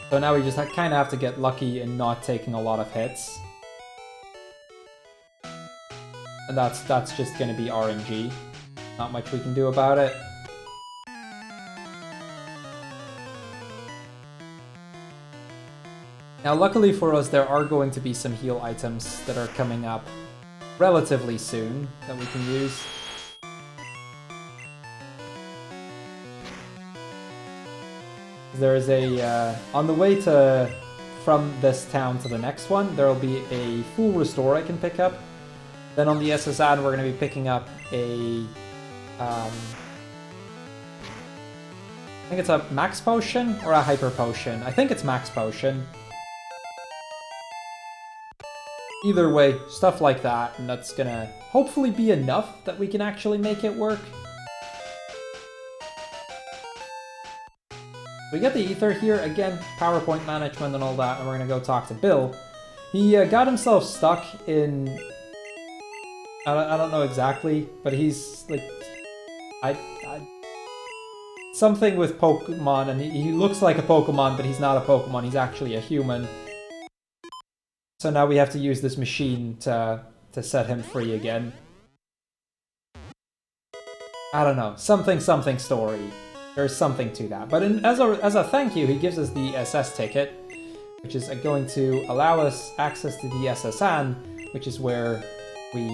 So now we just kind of have to get lucky in not taking a lot of hits. And that's just going to be RNG. Not much we can do about it. Now luckily for us, there are going to be some heal items that are coming up relatively soon that we can use. There is a, on the way from this town to the next one, there will be a full restore I can pick up. Then on the SSN, we're going to be picking up a, I think it's a max potion or a hyper potion. I think it's max potion. Either way, stuff like that, and that's gonna hopefully be enough that we can actually make it work. We get the ether here, again, PowerPoint management and all that, and we're gonna go talk to Bill. He got himself stuck in... I don't know exactly, but he's like... something with Pokemon, and he looks like a Pokemon, but he's not a Pokemon, he's actually a human. So now we have to use this machine to set him free again. I don't know, something story. There's something to that. But as a thank you, he gives us the SS ticket, which is going to allow us access to the SSN, which is where we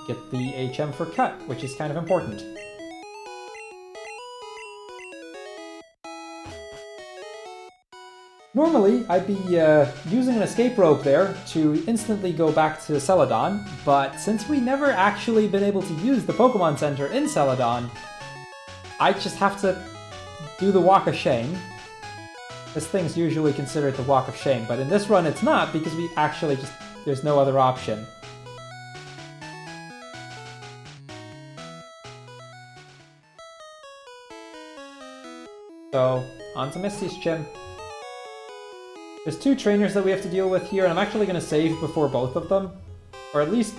get the HM for cut, which is kind of important. Normally, I'd be using an escape rope there to instantly go back to Celadon, but since we never actually been able to use the Pokemon Center in Celadon, I just have to do the Walk of Shame. This thing's usually considered the Walk of Shame, but in this run it's not because we actually just... there's no other option. So, on to Misty's gym. There's 2 trainers that we have to deal with here, and I'm actually going to save before both of them. Or at least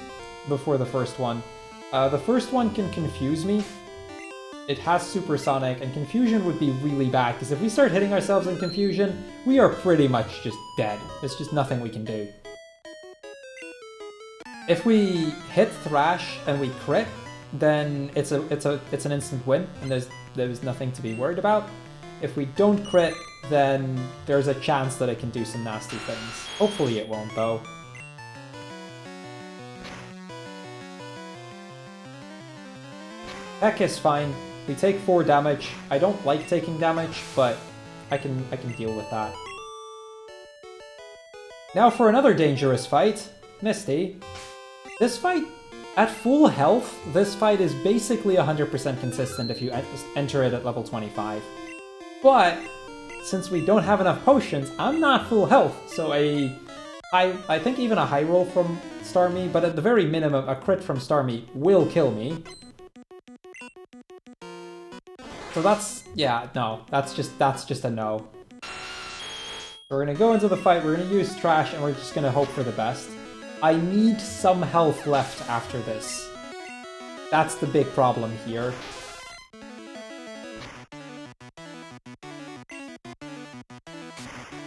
before the first one. The first one can confuse me. It has Supersonic, and Confusion would be really bad, because if we start hitting ourselves in Confusion, we are pretty much just dead. There's just nothing we can do. If we hit Thrash and we crit, then it's an instant win, and there's nothing to be worried about. If we don't crit, then there's a chance that it can do some nasty things. Hopefully it won't, though. Heck is fine. We take 4 damage. I don't like taking damage, but I can deal with that. Now for another dangerous fight. Misty. This fight, at full health, this fight is basically 100% consistent if you enter it at level 25. But, since we don't have enough potions, I'm not full health, so I think even a high roll from Starmie, but at the very minimum, a crit from Starmie will kill me. So that's, yeah, no, that's just a no. We're gonna go into the fight, we're gonna use trash, and we're just gonna hope for the best. I need some health left after this. That's the big problem here.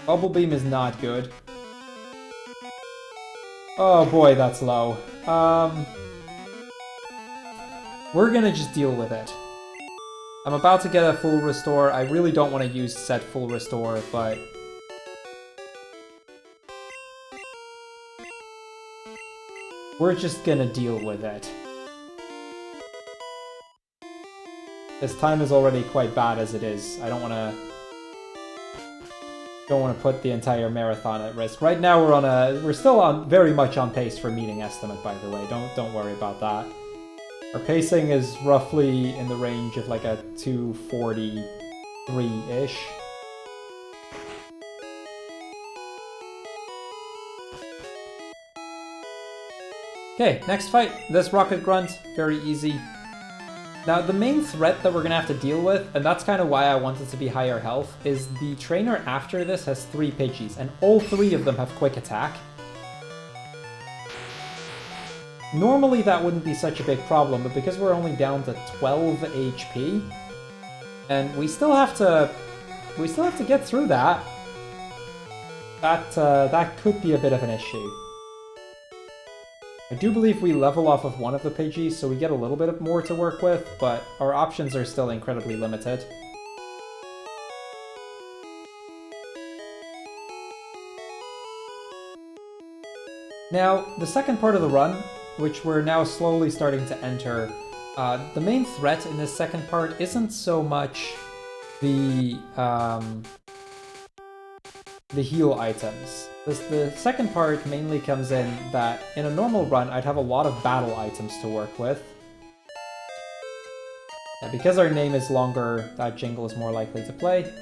Bubble Beam is not good. Oh boy, that's low. We're gonna just deal with it. I'm about to get a full restore. I really don't want to use set full restore, but... we're just gonna deal with it. This time is already quite bad as it is. I don't want to put the entire marathon at risk. Right now we're still very much on pace for meeting estimate, by the way. Don't worry about that. Our pacing is roughly in the range of like a 243-ish. Okay, next fight. This Rocket Grunt, very easy. Now, the main threat that we're going to have to deal with, and that's kind of why I want it to be higher health, is the trainer after this has 3 Pidgeys, and all 3 of them have quick attack. Normally that wouldn't be such a big problem, but because we're only down to 12 HP, and we still have to get through that, that could be a bit of an issue. I do believe we level off of one of the Pidgeys, so we get a little bit more to work with, but our options are still incredibly limited. Now, the second part of the run, which we're now slowly starting to enter, the main threat in this second part isn't so much the heal items. The second part mainly comes in that in a normal run I'd have a lot of battle items to work with. And because our name is longer, that jingle is more likely to play.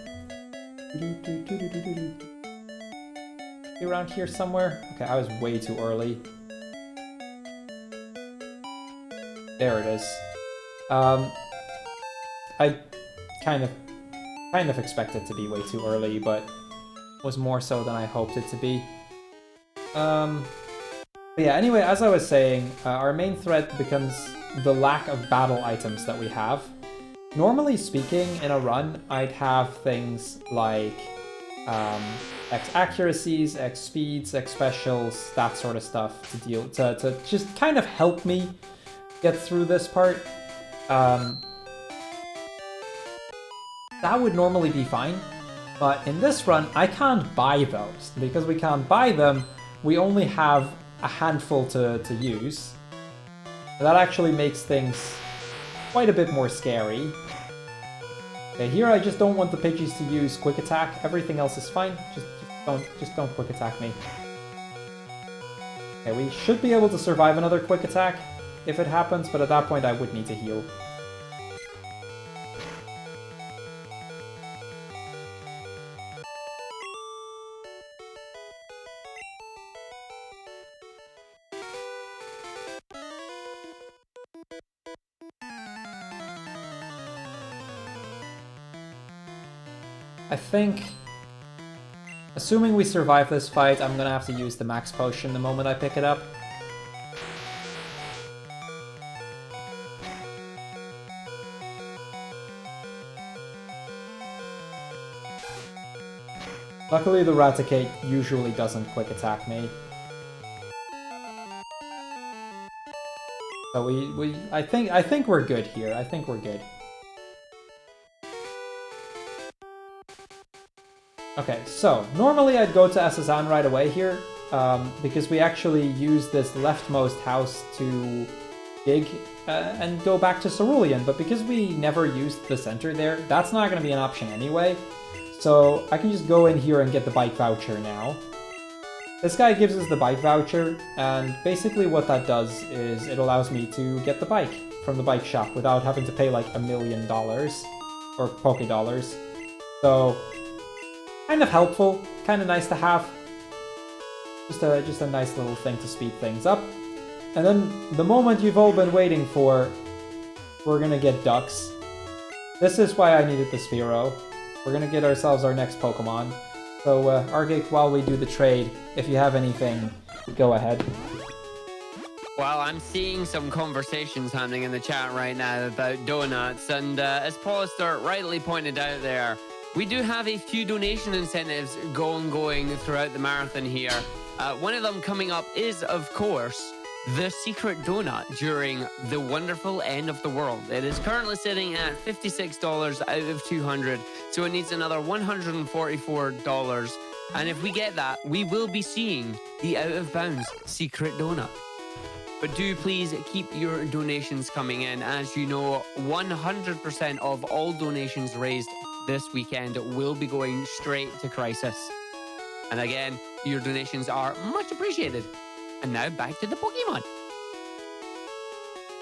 Around here somewhere? Okay, I was way too early. There it is. I kind of expected it to be way too early, but was more so than I hoped it to be. But yeah, anyway, as I was saying, our main threat becomes the lack of battle items that we have. Normally speaking, in a run, I'd have things like X accuracies, X speeds, X specials, that sort of stuff to just kind of help me get through this part. That would normally be fine. But in this run, I can't buy those. Because we can't buy them, we only have a handful to use. That actually makes things quite a bit more scary. Okay, here I just don't want the Pidgeys to use quick attack. Everything else is fine. Just don't quick attack me. Okay, we should be able to survive another quick attack if it happens, but at that point I would need to heal. I think, assuming we survive this fight, I'm gonna have to use the max potion the moment I pick it up. Luckily, the Raticate usually doesn't quick attack me. So I think we're good here. I think we're good. Okay, so normally I'd go to Assazan right away here, because we actually use this leftmost house to gig and go back to Cerulean, but because we never used the center there, that's not going to be an option anyway. So I can just go in here and get the bike voucher now. This guy gives us the bike voucher, and basically what that does is it allows me to get the bike from the bike shop without having to pay like $1 million or Poké Dollars. So kind of helpful, kind of nice to have. Just a nice little thing to speed things up. And then the moment you've all been waiting for, we're gonna get ducks. This is why I needed the Sphero. We're gonna get ourselves our next Pokemon. So Argik, while we do the trade, if you have anything, go ahead. Well, I'm seeing some conversations happening in the chat right now about donuts, and as Pollister rightly pointed out there, we do have a few donation incentives going throughout the marathon here. One of them coming up is, of course, the secret donut during the wonderful end of the world. It is currently sitting at $56 out of 200, so it needs another $144. And if we get that, we will be seeing the out of bounds secret donut. But do please keep your donations coming in. As you know, 100% of all donations raised this weekend will be going straight to Crisis. And again, your donations are much appreciated. And now back to the Pokemon.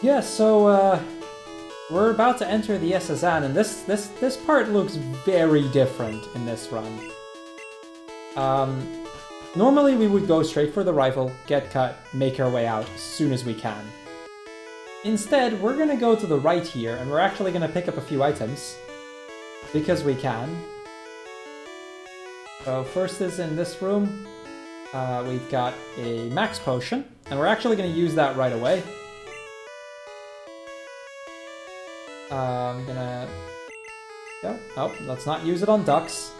Yeah, so we're about to enter the SSN, and this part looks very different in this run. Normally we would go straight for the rival, get cut, make our way out as soon as we can. Instead, we're gonna go to the right here, and we're actually gonna pick up a few items. Because we can. So first is in this room. We've got a max potion, and we're actually gonna use that right away. I'm gonna... Oh, let's not use it on ducks.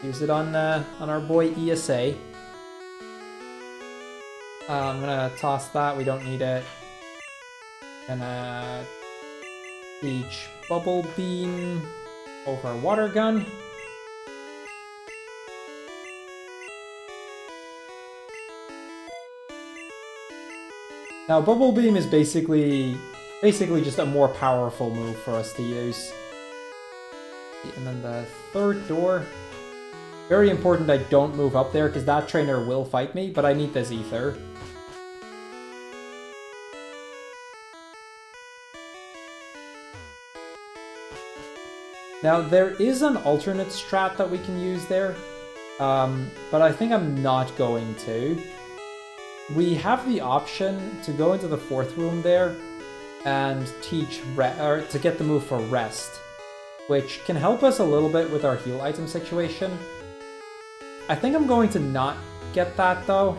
Use it on our boy ESA. I'm gonna toss that, we don't need it. Gonna teach Bubble Beam over Water Gun. Now Bubble Beam is basically just a more powerful move for us to use. And then the third door. Very important I don't move up there, because that trainer will fight me, but I need this ether. Now, there is an alternate strat that we can use there, but I think I'm not going to. We have the option to go into the fourth room there and teach to get the move for Rest, which can help us a little bit with our heal item situation. I think I'm going to not get that though.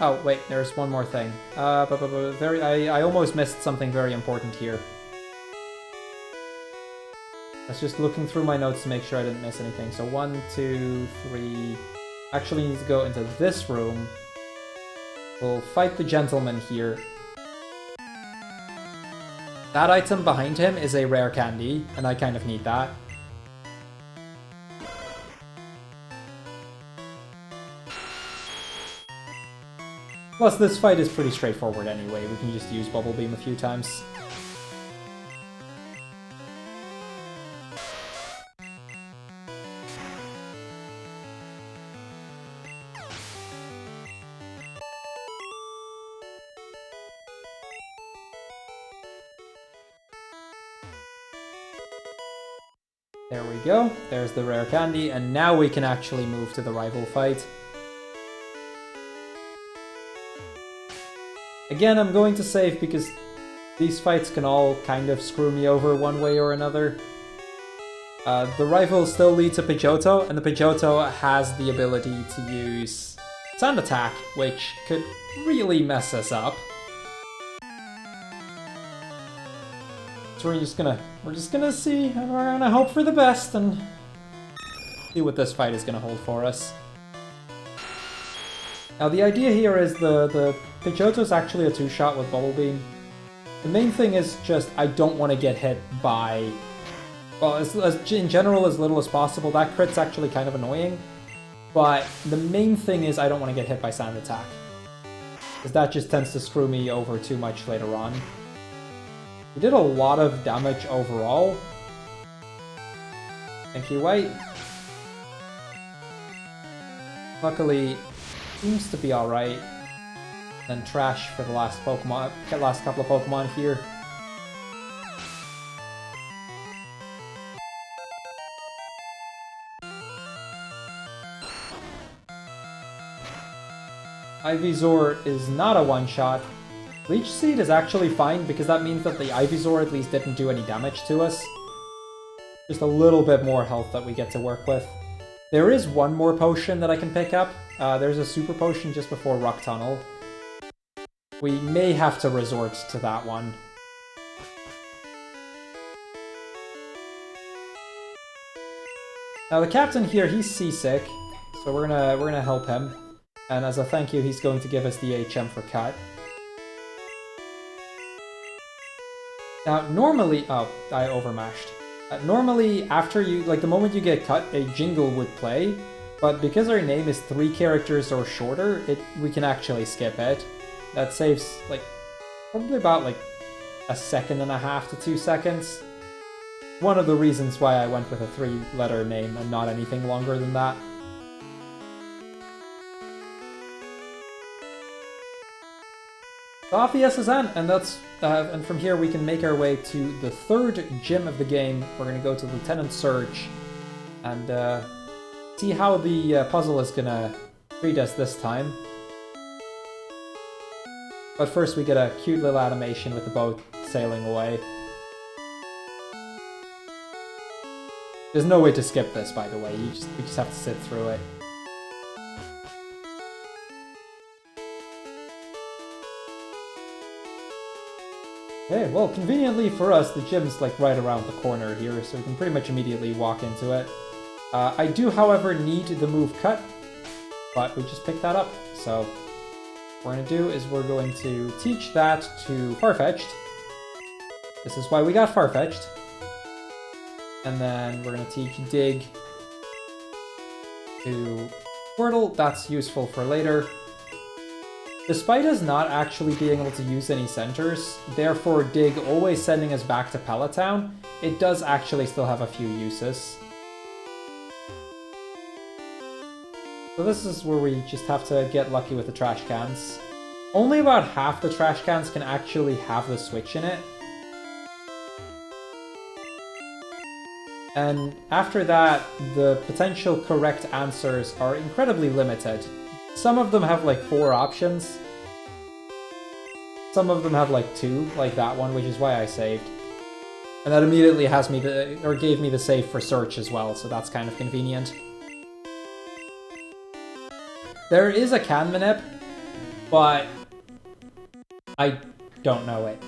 Oh wait, there's one more thing. I almost missed something very important here. I was just looking through my notes to make sure I didn't miss anything. So 1, 2, 3. Actually need to go into this room. We'll fight the gentleman here. That item behind him is a rare candy, and I kind of need that. Plus, this fight is pretty straightforward anyway. We can just use Bubble Beam a few times. There we go. There's the rare candy, and now we can actually move to the rival fight. Again, I'm going to save because these fights can all kind of screw me over one way or another. The rival still leads to Pidgeotto, and the Pidgeotto has the ability to use Sand Attack, which could really mess us up. So we're just gonna see, and we're gonna hope for the best and see what this fight is gonna hold for us. Now the idea here is the Pidgeotto is actually a two-shot with Bubble Beam. The main thing is just I don't want to get hit by... Well, in general, as little as possible. That crit's actually kind of annoying. But the main thing is I don't want to get hit by Sand Attack. Because that just tends to screw me over too much later on. We did a lot of damage overall. Thank you, White. Luckily, seems to be alright. And Trash for the last Pokemon, last couple of Pokemon here. Ivysaur is not a one-shot. Leech Seed is actually fine because that means that the Ivysaur at least didn't do any damage to us. Just a little bit more health that we get to work with. There is one more potion that I can pick up. There's a super potion just before Rock Tunnel. We may have to resort to that one. Now the captain here, he's seasick, so we're gonna help him. And as a thank you, he's going to give us the HM for cut. Now normally, oh, I overmashed. Normally, after you, like the moment you get cut, a jingle would play. But because our name is 3 characters or shorter, we can actually skip it. That saves, like, probably about, like, 1.5 seconds to 2 seconds. One of the reasons why I went with a 3-letter name and not anything longer than that. So off the SSN, and that's, and from here we can make our way to the 3rd gym of the game. We're going to go to Lieutenant Surge and see how the puzzle is going to treat us this time. But first we get a cute little animation with the boat sailing away. There's no way to skip this, by the way. We just have to sit through it. Okay, well, conveniently for us, the gym's like right around the corner here, so we can pretty much immediately walk into it. I do, however, need the move Cut, but we just picked that up, so... What we're going to do is we're going to teach that to Farfetch'd. This is why we got Farfetch'd. And then we're going to teach Dig to Squirtle. That's useful for later. Despite us not actually being able to use any centers, therefore Dig always sending us back to Pallet Town, it does actually still have a few uses. So this is where we just have to get lucky with the trash cans. Only about half the trash cans can actually have the switch in it. And after that, the potential correct answers are incredibly limited. Some of them have like 4 options. Some of them have like 2, like that one, which is why I saved. And that immediately has me gave me the save for search as well, so that's kind of convenient. There is a can manip, but I don't know it.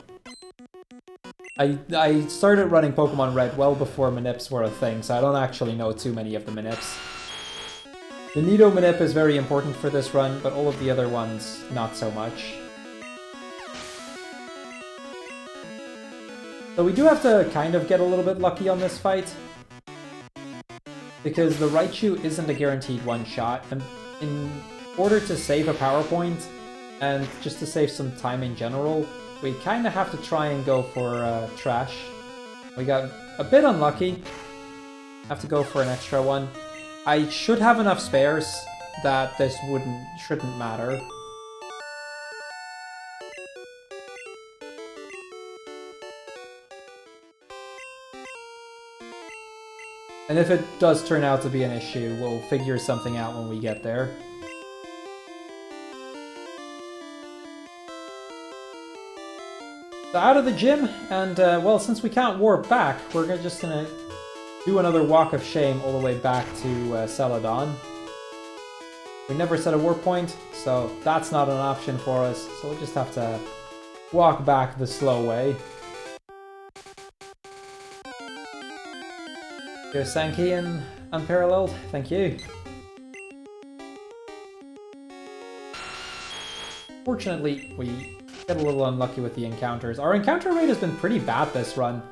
I started running Pokemon Red well before manips were a thing, so I don't actually know too many of the manips. The Nido manip is very important for this run, but all of the other ones, not so much. So we do have to kind of get a little bit lucky on this fight, because the Raichu isn't a guaranteed one-shot, and in order to save a power point, and just to save some time in general, we kind of have to try and go for Trash. We got a bit unlucky. Have to go for an extra one. I should have enough spares that this shouldn't matter. And if it does turn out to be an issue, we'll figure something out when we get there. So out of the gym, and well, since we can't warp back, we're just gonna do another walk of shame all the way back to Celadon. We never set a warp point, so that's not an option for us, so we'll just have to walk back the slow way. Here's Sankey and Unparalleled, thank you. Fortunately, we Get a little unlucky with the encounters. Our encounter rate has been pretty bad this run.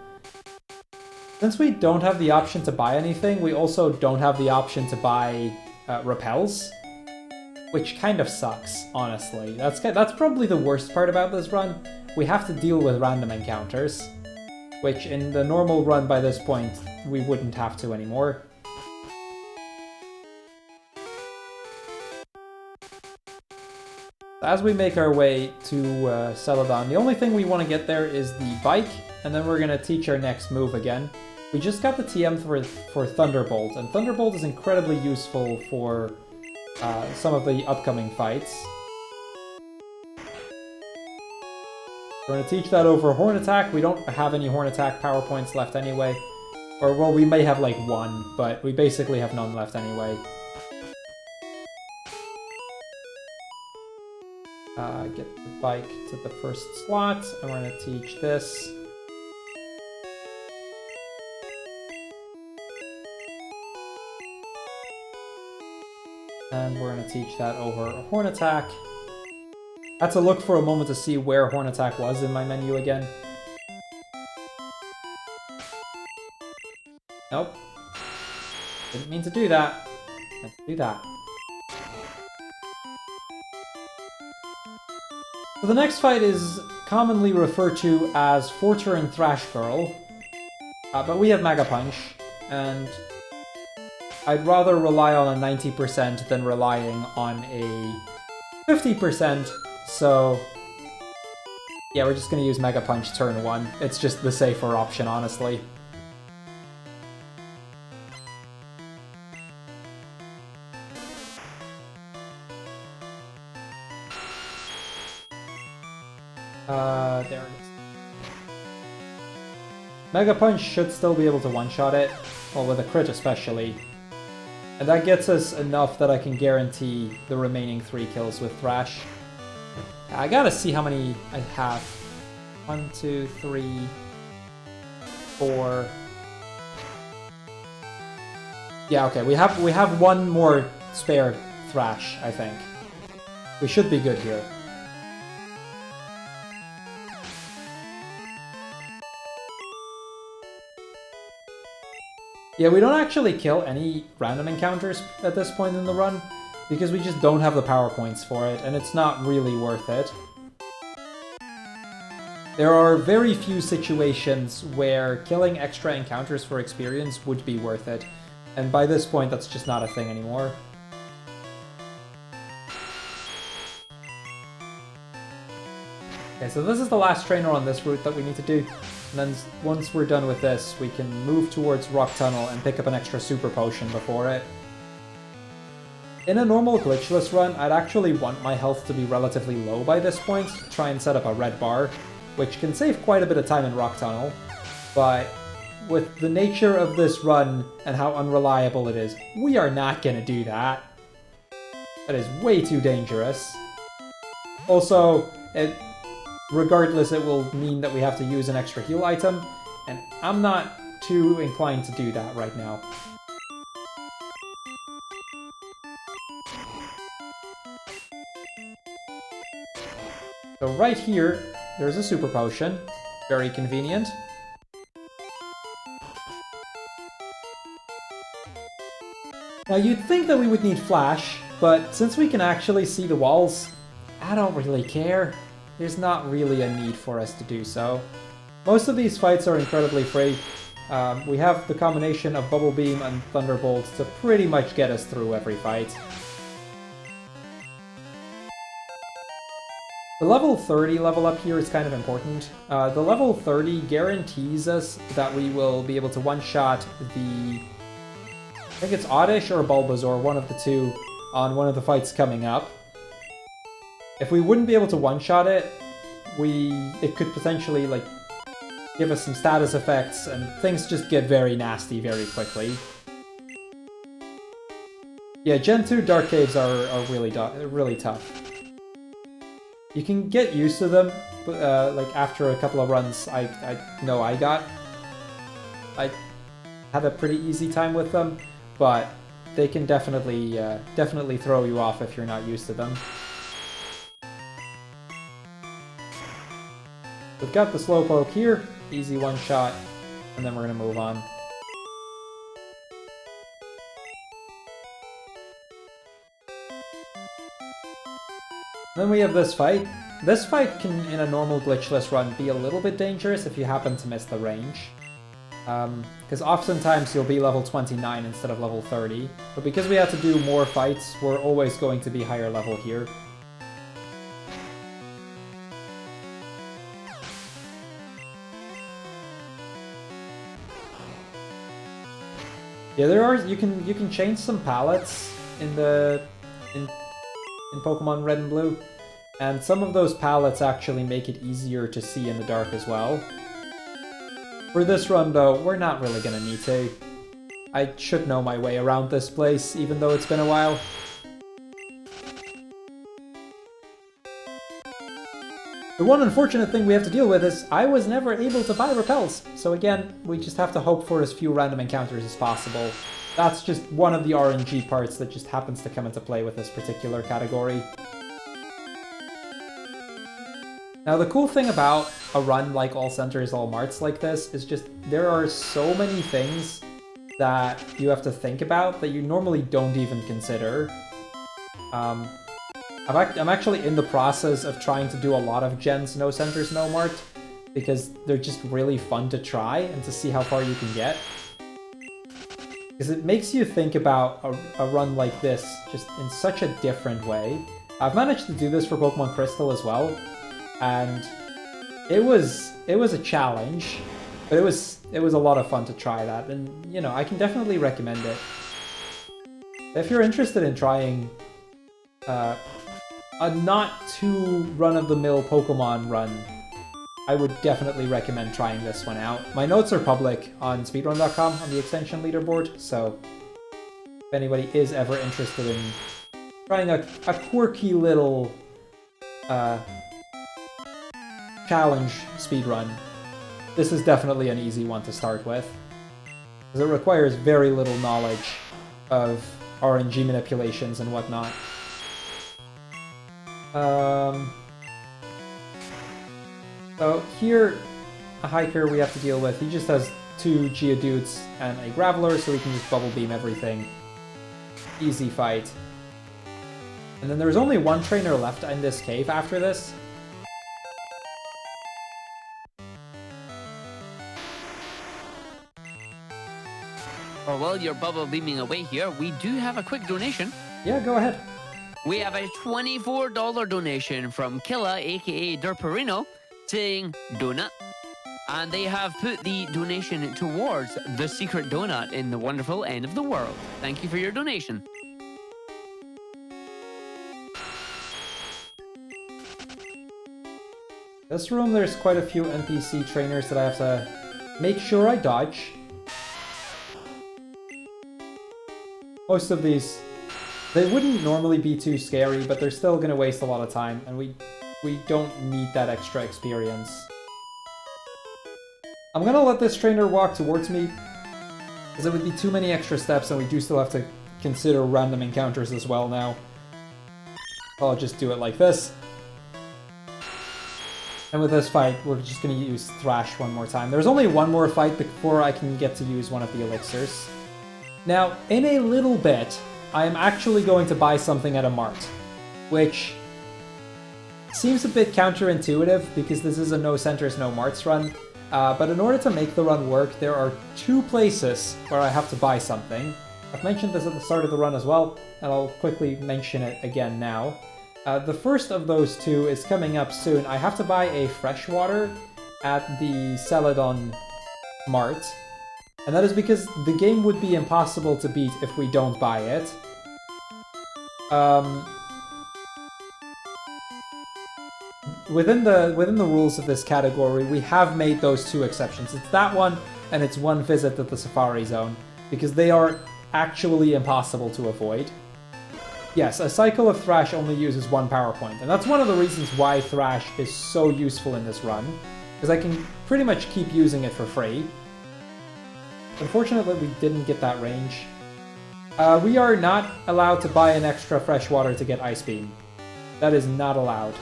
Since we don't have the option to buy anything, we also don't have the option to buy repels, which kind of sucks, honestly. That's probably the worst part about this run. We have to deal with random encounters, which in the normal run by this point, we wouldn't have to anymore. As we make our way to Celadon, the only thing we want to get there is the bike, and then we're going to teach our next move again. We just got the TM for Thunderbolt, and Thunderbolt is incredibly useful for some of the upcoming fights. We're going to teach that over Horn Attack. We don't have any Horn Attack power points left anyway. Or, well, we may have like one, but we basically have none left anyway. Get the bike to the first slot, and we're going to teach this. And we're going to teach that over Horn Attack. I had to look for a moment to see where Horn Attack was in my menu again. Nope. Didn't mean to do that. Meant to do that. So the next fight is commonly referred to as Forter and Thrash Girl. But we have Mega Punch, and I'd rather rely on a 90% than relying on a 50%, so yeah, we're just going to use Mega Punch turn 1. It's just the safer option, honestly. There it is. Mega Punch should still be able to one-shot it, well, with a crit especially. And that gets us enough that I can guarantee the remaining 3 kills with Thrash. I gotta see how many I have. 1, 2, 3, 4. Yeah, okay, we have one more spare Thrash, I think. We should be good here. Yeah, we don't actually kill any random encounters at this point in the run, because we just don't have the power points for it, and it's not really worth it. There are very few situations where killing extra encounters for experience would be worth it, and by this point that's just not a thing anymore. Okay, so this is the last trainer on this route that we need to do. And then once we're done with this, we can move towards Rock Tunnel and pick up an extra Super Potion before it. In a normal glitchless run, I'd actually want my health to be relatively low by this point, to try and set up a red bar, which can save quite a bit of time in Rock Tunnel. But with the nature of this run and how unreliable it is, we are not going to do that. That is way too dangerous. Also, regardless, it will mean that we have to use an extra heal item, and I'm not too inclined to do that right now. So right here, there's a Super Potion. Very convenient. Now you'd think that we would need Flash, but since we can actually see the walls, I don't really care. There's not really a need for us to do so. Most of these fights are incredibly free. We have the combination of Bubble Beam and Thunderbolt to pretty much get us through every fight. The level 30 level up here is kind of important. The level 30 guarantees us that we will be able to one-shot the... I think it's Oddish or Bulbasaur, one of the two, on one of the fights coming up. If we wouldn't be able to one-shot it, it could potentially, like, give us some status effects, and things just get very nasty very quickly. Yeah, Gen 2 Dark Caves are really tough. You can get used to them, but, like, after a couple of runs, I know I had a pretty easy time with them, but they can definitely throw you off if you're not used to them. We've got the Slowpoke here, easy one shot, and then we're gonna move on. Then we have this fight. This fight can, in a normal glitchless run, be a little bit dangerous if you happen to miss the range. Because oftentimes you'll be level 29 instead of level 30. But because we had to do more fights, we're always going to be higher level here. Yeah, there are, you can change some palettes in Pokemon Red and Blue, and some of those palettes actually make it easier to see in the dark as well. For this run though, we're not really gonna need to. I should know my way around this place, even though it's been a while. The one unfortunate thing we have to deal with is I was never able to buy repels, so again, we just have to hope for as few random encounters as possible. That's just one of the RNG parts that just happens to come into play with this particular category. Now the cool thing about a run like All Centers, All Marts like this is just there are so many things that you have to think about that you normally don't even consider. I'm actually in the process of trying to do a lot of gens No Centers, No Mart, because they're just really fun to try and to see how far you can get. Because it makes you think about a run like this just in such a different way. I've managed to do this for Pokemon Crystal as well, and it was a challenge, but it was a lot of fun to try that, and you know, I can definitely recommend it. If you're interested in trying a not too run-of-the-mill Pokemon run, I would definitely recommend trying this one out. My notes are public on speedrun.com on the extension leaderboard, so if anybody is ever interested in trying a quirky little challenge speedrun, this is definitely an easy one to start with, because it requires very little knowledge of RNG manipulations and whatnot. So here, a hiker we have to deal with. He just has 2 Geodudes and a Graveler, so we can just Bubble Beam everything. Easy fight. And then there's only 1 trainer left in this cave after this. Well, while you're Bubble Beaming away here, we do have a quick donation. Yeah, go ahead. We have a $24 donation from Killa, aka Derperino, saying donut. And they have put the donation towards the secret donut in the wonderful end of the world. Thank you for your donation. This room, there's quite a few NPC trainers that I have to make sure I dodge. Most of these, they wouldn't normally be too scary, but they're still going to waste a lot of time, and we don't need that extra experience. I'm going to let this trainer walk towards me, because it would be too many extra steps, and we do still have to consider random encounters as well now. I'll just do it like this. And with this fight, we're just going to use Thrash one more time. There's only one more fight before I can get to use one of the elixirs. Now, in a little bit, I am actually going to buy something at a Mart, which seems a bit counterintuitive because this is a No Centers, No Marts run, but in order to make the run work, there are 2 places where I have to buy something. I've mentioned this at the start of the run as well, and I'll quickly mention it again now. The first of those 2 is coming up soon. I have to buy a freshwater at the Celadon Mart, and that is because the game would be impossible to beat if we don't buy it. Within the rules of this category, we have made those 2 exceptions. It's that one, and it's 1 visit at the Safari Zone, because they are actually impossible to avoid. Yes, a cycle of Thrash only uses 1 power point, and that's one of the reasons why Thrash is so useful in this run, because I can pretty much keep using it for free. Unfortunately, we didn't get that range. We are not allowed to buy an extra freshwater to get Ice Beam. That is not allowed.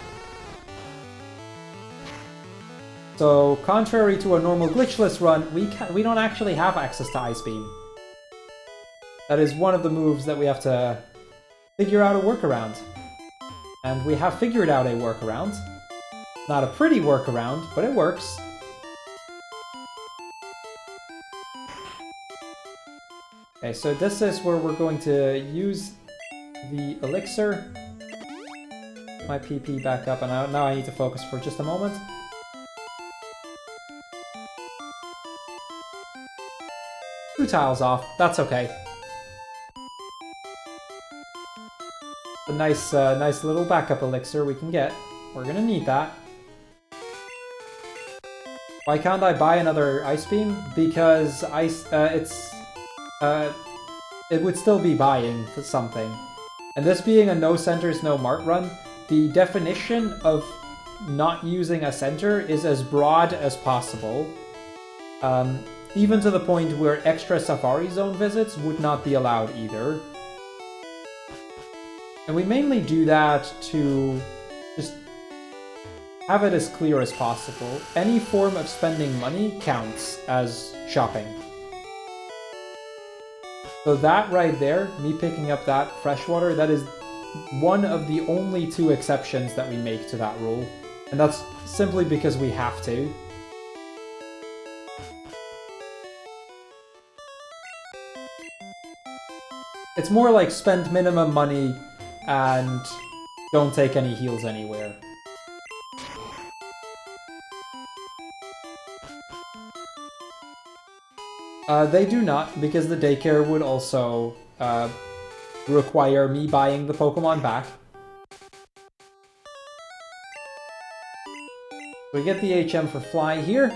So, contrary to a normal glitchless run, we don't actually have access to Ice Beam. That is one of the moves that we have to figure out a workaround. And we have figured out a workaround. Not a pretty workaround, but it works. Okay, so this is where we're going to use the elixir. Get my PP back up, and now I need to focus for just a moment. Two tiles off, that's okay. A nice little backup elixir we can get. We're gonna need that. Why can't I buy another Ice Beam? Because it would still be buying for something. And this being a no centers, no Mart run, the definition of not using a center is as broad as possible. Even to the point where extra Safari Zone visits would not be allowed either. And we mainly do that to just have it as clear as possible. Any form of spending money counts as shopping. So that right there, me picking up that freshwater, that is one of the only two exceptions that we make to that rule. And that's simply because we have to. It's more like spend minimum money and don't take any heals anywhere. They do not, because the daycare would also require me buying the Pokemon back. We get the HM for Fly here.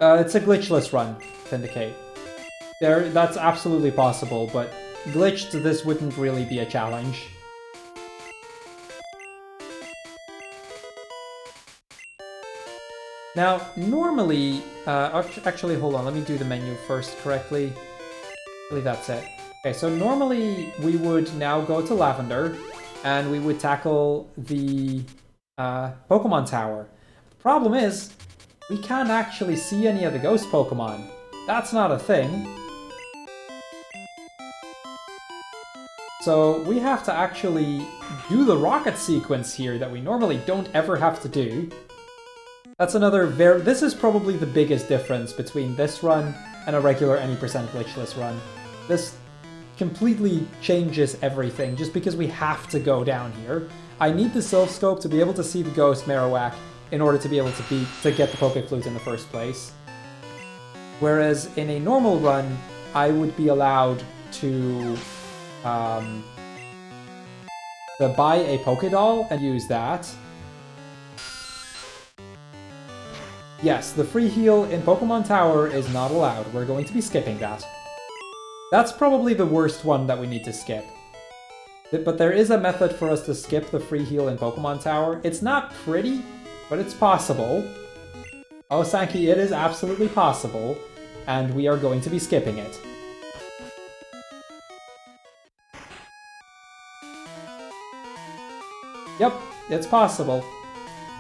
It's a glitchless run, Vindicate. That's absolutely possible, but glitched, this wouldn't really be a challenge. Now, normally, actually, hold on, let me do the menu first correctly. I believe that's it. Okay, so normally we would now go to Lavender, and we would tackle the Pokemon Tower. Problem is, we can't actually see any of the ghost Pokemon. That's not a thing. So we have to actually do the rocket sequence here that we normally don't ever have to do. That's another this is probably the biggest difference between this run and a regular any % glitchless run. This completely changes everything just because we have to go down here. I need the Silph Scope to be able to see the ghost Marowak in order to be able to get the Pokéflute in the first place. Whereas in a normal run, I would be allowed to buy a Pokédoll and use that. Yes, the free heal in Pokemon Tower is not allowed. We're going to be skipping that. That's probably the worst one that we need to skip. But there is a method for us to skip the free heal in Pokemon Tower. It's not pretty, but it's possible. Oh, Sankey, it is absolutely possible, and we are going to be skipping it. Yep, it's possible.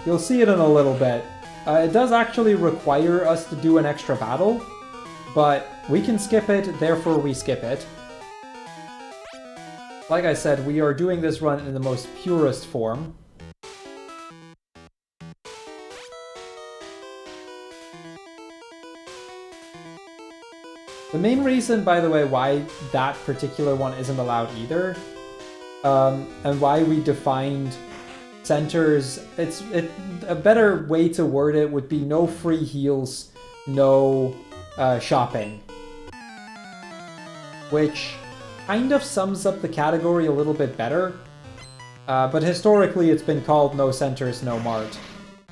You'll see it in a little bit. It does actually require us to do an extra battle, but we can skip it, therefore we skip it. Like I said, we are doing this run in the most purest form. The main reason, by the way, why that particular one isn't allowed either, and why we defined centers, a better way to word it would be no free heals, no shopping. Which kind of sums up the category a little bit better, but historically it's been called no centers, no Mart.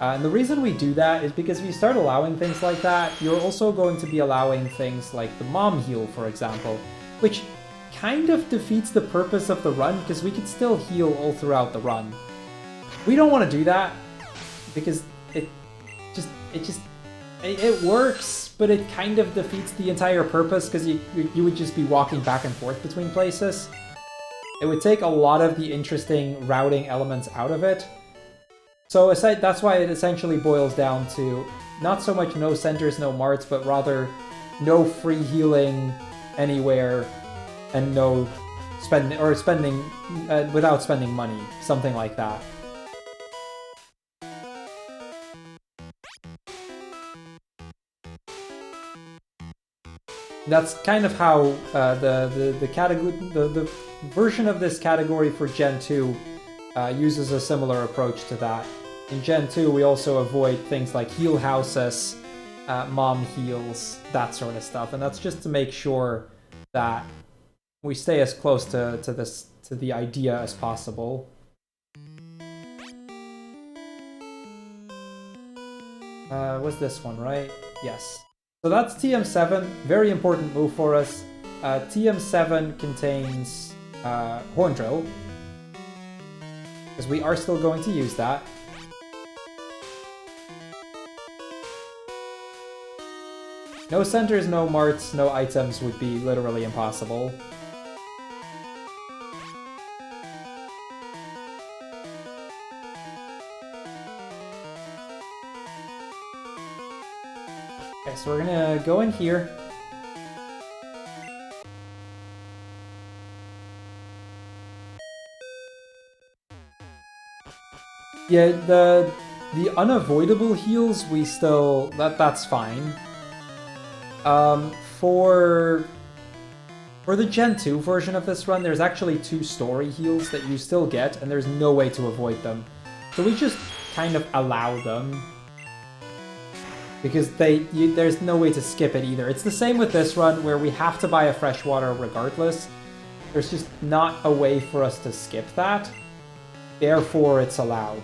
And the reason we do that is because if you start allowing things like that, you're also going to be allowing things like the Mom Heal, for example, which kind of defeats the purpose of the run, because we could still heal all throughout the run. We don't want to do that, because it works, but it kind of defeats the entire purpose, because you would just be walking back and forth between places. It would take a lot of the interesting routing elements out of it. So that's why it essentially boils down to not so much no centers, no marts, but rather no free healing anywhere and no spending without spending money, something like that. That's kind of how the version of this category for Gen 2 uses a similar approach to that. In Gen 2, we also avoid things like heal houses, mom heals, that sort of stuff, and that's just to make sure that we stay as close to the idea as possible. Was this one right? Yes. So that's TM7, very important move for us. TM7 contains Horn Drill, because we are still going to use that. No centers, no marts, no items would be literally impossible. Okay, so we're gonna go in here. Yeah, the unavoidable heals, we still... that's fine. For the Gen 2 version of this run, there's actually 2 story heals that you still get, and there's no way to avoid them. So we just kind of allow them. Because there's no way to skip it either. It's the same with this run, where we have to buy a freshwater regardless. There's just not a way for us to skip that. Therefore, it's allowed.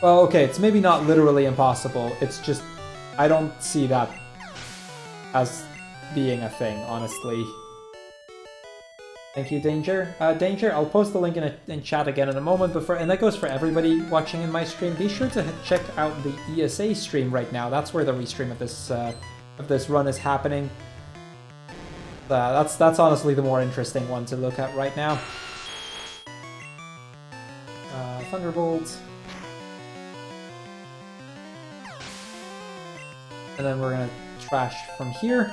Well, okay, it's maybe not literally impossible. It's just, I don't see that as being a thing, honestly. Thank you, Danger. Danger, I'll post the link in chat again in a moment, and that goes for everybody watching in my stream. Be sure to check out the ESA stream right now. That's where the restream of this run is happening. That's honestly the more interesting one to look at right now. Thunderbolt. And then we're gonna trash from here.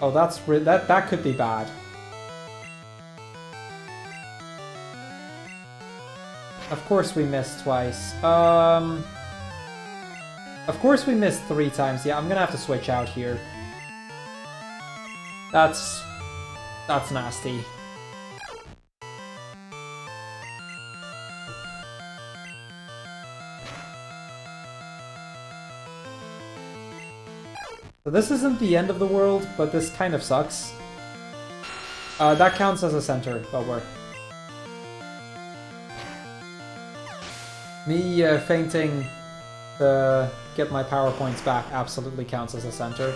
Oh, that could be bad. Of course we missed twice. Of course we missed 3 times. Yeah, I'm gonna have to switch out here. That's nasty. So this isn't the end of the world, but this kind of sucks. That counts as a center, but me fainting to get my power points back absolutely counts as a center.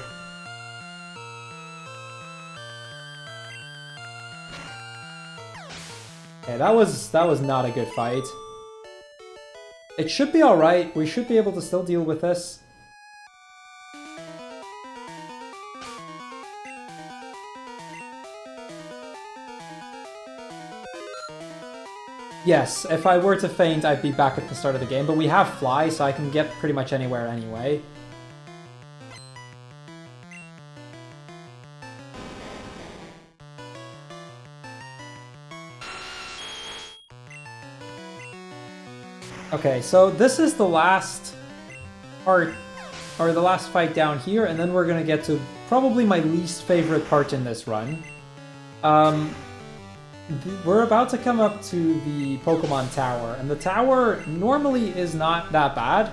Okay, that was not a good fight. It should be alright. We should be able to still deal with this. Yes, if I were to faint, I'd be back at the start of the game, but we have Fly, so I can get pretty much anywhere anyway. Okay, so this is the last part, or the last fight down here, and then we're gonna get to probably my least favorite part in this run. We're about to come up to the Pokémon Tower, and the tower normally is not that bad,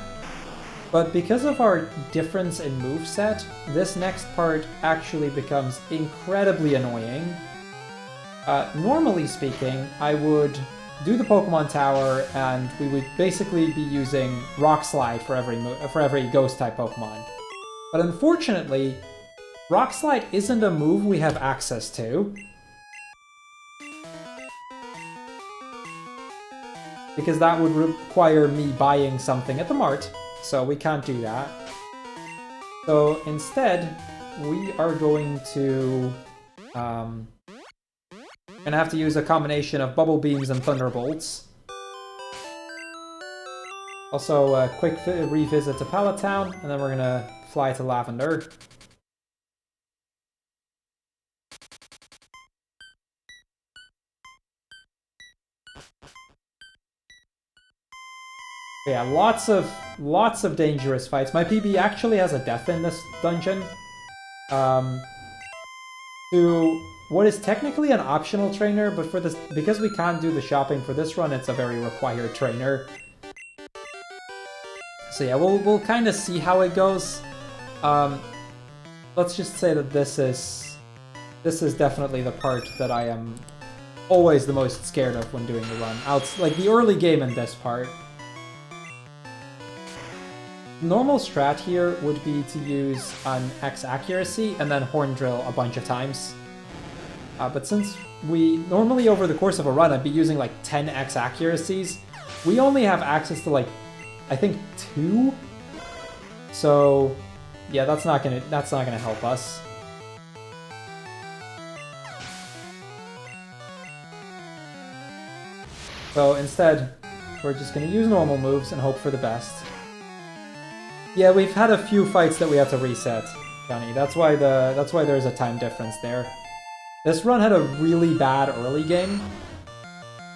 but because of our difference in moveset, this next part actually becomes incredibly annoying. Normally speaking, I would do the Pokémon Tower, and we would basically be using Rock Slide for every Ghost-type Pokémon. But unfortunately, Rock Slide isn't a move we have access to. because that would require me buying something at the Mart, so we can't do that. So instead, we are going to gonna have to use a combination of Bubble Beams and Thunderbolts. Also, a quick revisit to Pallet Town, and then we're gonna fly to Lavender. Yeah, lots of dangerous fights. My PB actually has a death in this dungeon. To what is technically an optional trainer, but for this, because we can't do the shopping for this run, it's a very required trainer. So yeah, we'll kind of see how it goes. Let's just say that this is definitely the part that I am always the most scared of when doing the run. Like the early game in this part. Normal strat here would be to use an X accuracy and then Horn Drill a bunch of times. But since we normally over the course of a run I'd be using like 10 X accuracies, we only have access to like I think 2. So yeah, that's not gonna help us. So instead, we're just gonna use normal moves and hope for the best. Yeah, we've had a few fights that we have to reset, Johnny. That's why there's a time difference there. This run had a really bad early game,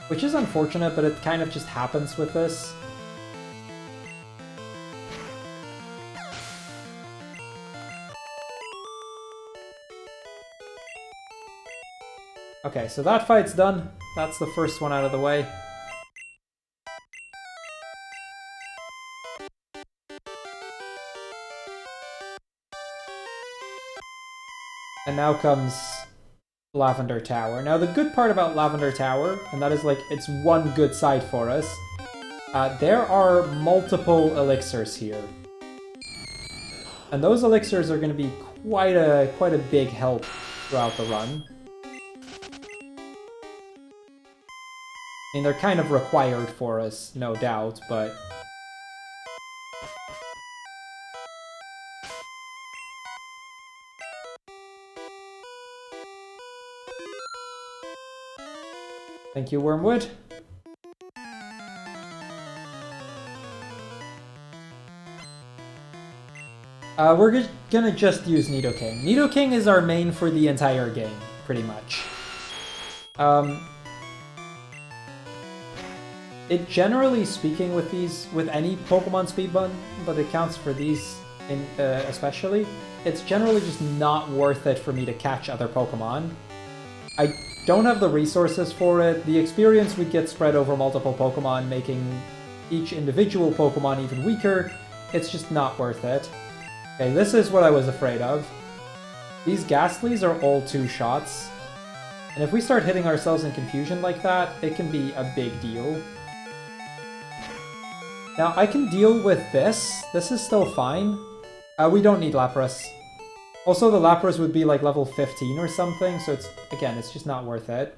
which is unfortunate, but it kind of just happens with this. Okay, so that fight's done. That's the first one out of the way. And now comes Lavender Tower. Now the good part about Lavender Tower, and that is like it's one good side for us, there are multiple elixirs here. And those elixirs are going to be quite a big help throughout the run. I mean, they're kind of required for us, no doubt, but... Thank you, Wormwood. We're gonna just use Nidoking. Nidoking is our main for the entire game, pretty much. It generally speaking with any Pokemon speed run, but it counts for these especially, it's generally just not worth it for me to catch other Pokemon. I don't have the resources for it. The experience would get spread over multiple Pokemon, making each individual Pokemon even weaker. It's just not worth it. Okay, this is what I was afraid of. These Ghastlies are all 2 shots. And if we start hitting ourselves in confusion like that, it can be a big deal. Now, I can deal with this. This is still fine. We don't need Lapras. Also, the Lapras would be like level 15 or something, so it's just not worth it.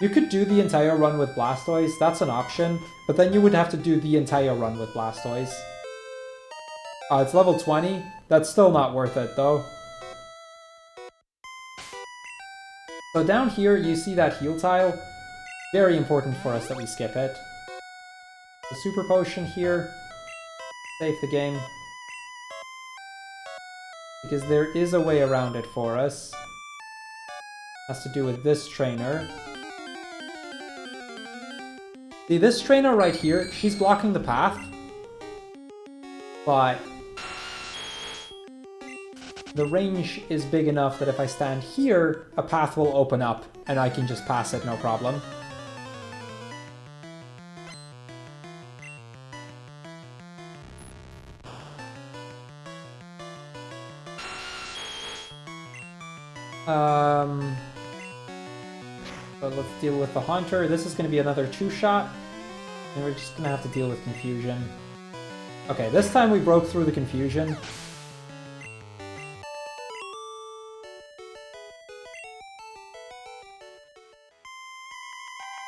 You could do the entire run with Blastoise, that's an option, but then you would have to do the entire run with Blastoise. It's level 20, that's still not worth it though. So down here, you see that heal tile. Very important for us that we skip it. The Super Potion here. Save the game. Because there is a way around it for us. Has to do with this trainer. See, this trainer right here, she's blocking the path. But the range is big enough that if I stand here, a path will open up and I can just pass it, no problem. So let's deal with the Haunter. This is going to be another 2-shot. And we're just going to have to deal with confusion. Okay, this time we broke through the confusion.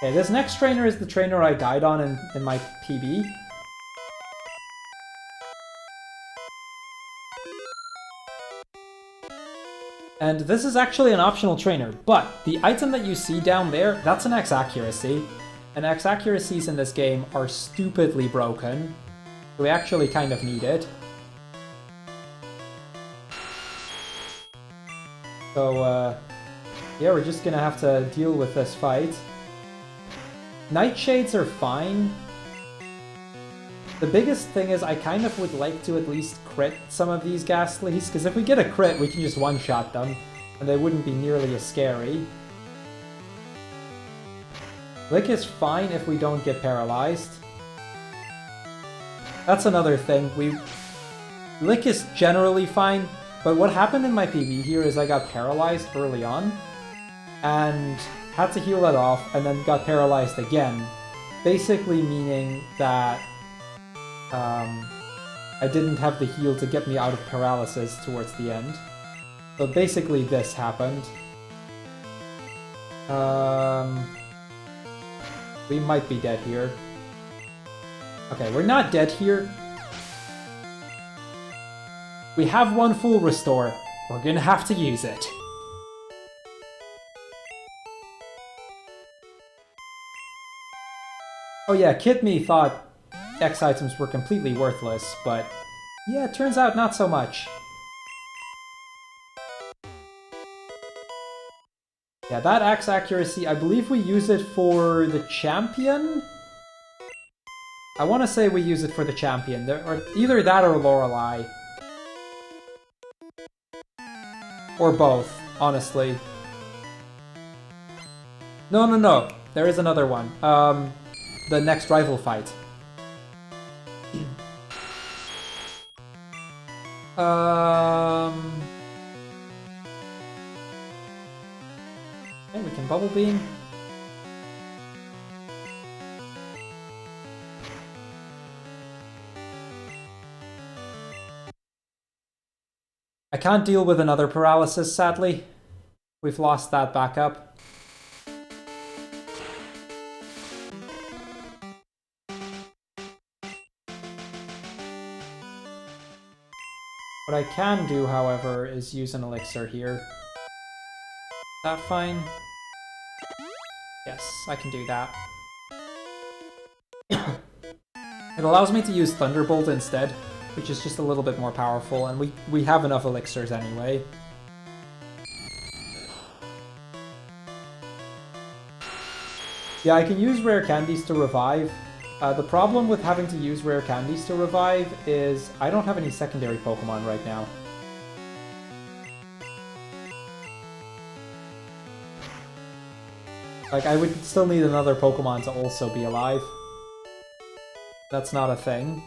Okay, this next trainer is the trainer I died on in my PB. And this is actually an optional trainer, but the item that you see down there, that's an X accuracy. And X accuracies in this game are stupidly broken. So we actually kind of need it. So, yeah, we're just gonna have to deal with this fight. Nightshades are fine. The biggest thing is I kind of would like to at least crit some of these Ghastlies, because if we get a crit, we can just one-shot them, and they wouldn't be nearly as scary. Lick is fine if we don't get paralyzed. That's another thing. Lick is generally fine, but what happened in my PB here is I got paralyzed early on, and had to heal that off, and then got paralyzed again. Basically meaning that I didn't have the heal to get me out of paralysis towards the end. So basically this happened. We might be dead here. Okay, we're not dead here. We have one full restore. We're gonna have to use it. Oh yeah, Kid Me thought X items were completely worthless, but yeah, it turns out not so much. Yeah, that X accuracy, I believe we use it for the champion? I want to say we use it for the champion, or either that or Lorelei. Or both, honestly. No, there is another one. The next rival fight. Okay, we can Bubble Beam. I can't deal with another paralysis, sadly. We've lost that backup. What I can do, however, is use an elixir here. Is that fine? Yes, I can do that. It allows me to use Thunderbolt instead, which is just a little bit more powerful, and we have enough elixirs anyway. Yeah, I can use rare candies to revive. The problem with having to use rare candies to revive is I don't have any secondary Pokemon right now. Like, I would still need another Pokemon to also be alive. That's not a thing.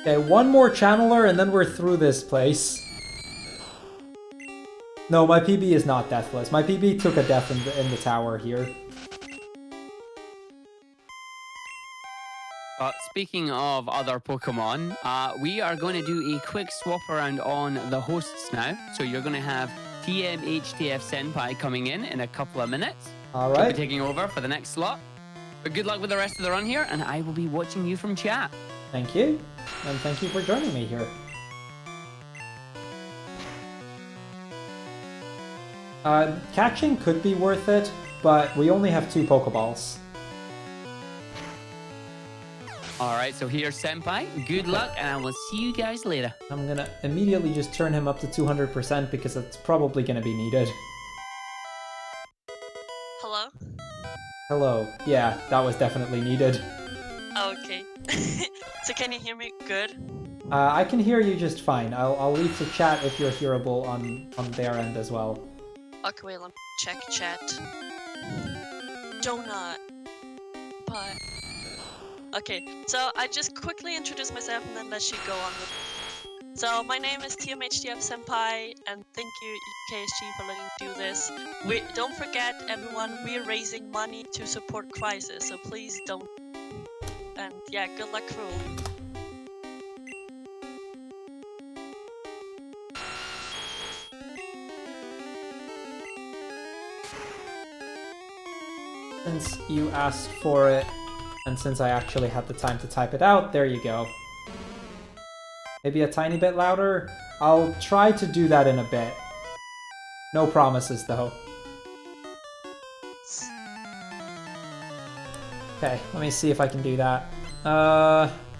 Okay, one more Channeler and then we're through this place. No, my PB is not deathless. My PB took a death in the tower here. Speaking of other Pokemon, we are going to do a quick swap around on the hosts now. So you're going to have TMHTF Senpai coming in a couple of minutes. All right. He'll be taking over for the next slot. But good luck with the rest of the run here, and I will be watching you from chat. Thank you, and thank you for joining me here. Catching could be worth it, but we only have 2 Pokeballs. Alright, so here's Senpai. Good luck, and I will see you guys later. I'm gonna immediately just turn him up to 200% because it's probably gonna be needed. Hello? Hello. Yeah, that was definitely needed. Okay. So can you hear me good? I can hear you just fine. I'll leave to chat if you're hearable on their end as well. Okay, wait, let me check chat. Donut. But... Okay, so I just quickly introduce myself and then let you go on with. So my name is TMHTF Senpai, and thank you UKSG for letting me do this. Don't forget, everyone, we're raising money to support Crisis, so please don't. And yeah, good luck, Crrool. since you asked for it, and since I actually had the time to type it out, there you go. Maybe a tiny bit louder? I'll try to do that in a bit. No promises, though. Okay, let me see if I can do that.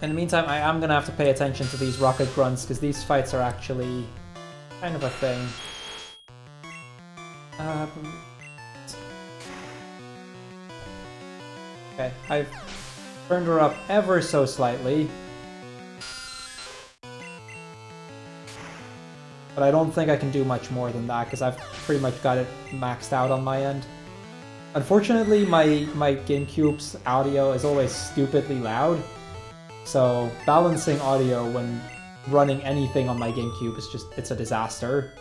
In the meantime, I am gonna have to pay attention to these rocket grunts, because these fights are actually kind of a thing. Okay, I've turned her up ever so slightly. But I don't think I can do much more than that, because I've pretty much got it maxed out on my end. Unfortunately, my GameCube's audio is always stupidly loud, so balancing audio when running anything on my GameCube is just, it's a disaster.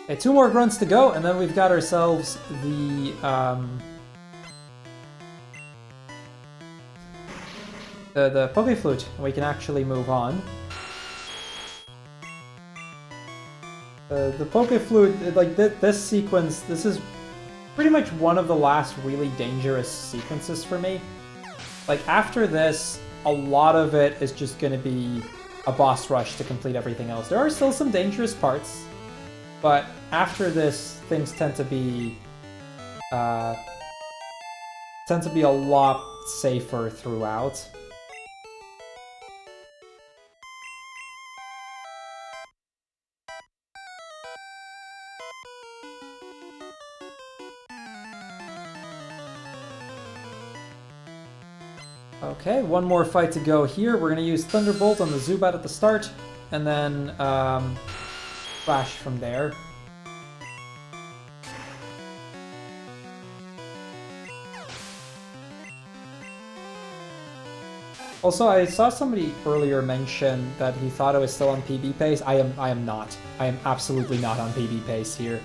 Okay, 2 more grunts to go, and then we've got ourselves the Poké Flute, and we can actually move on. The Poké Flute, like this sequence, this is pretty much one of the last really dangerous sequences for me. Like after this, a lot of it is just going to be a boss rush to complete everything else. There are still some dangerous parts, but after this, things tend to be a lot safer throughout. Okay, one more fight to go here. We're going to use Thunderbolt on the Zubat at the start, and then Flash from there. Also, I saw somebody earlier mention that he thought I was still on PB pace. I am not. I am absolutely not on PB pace here.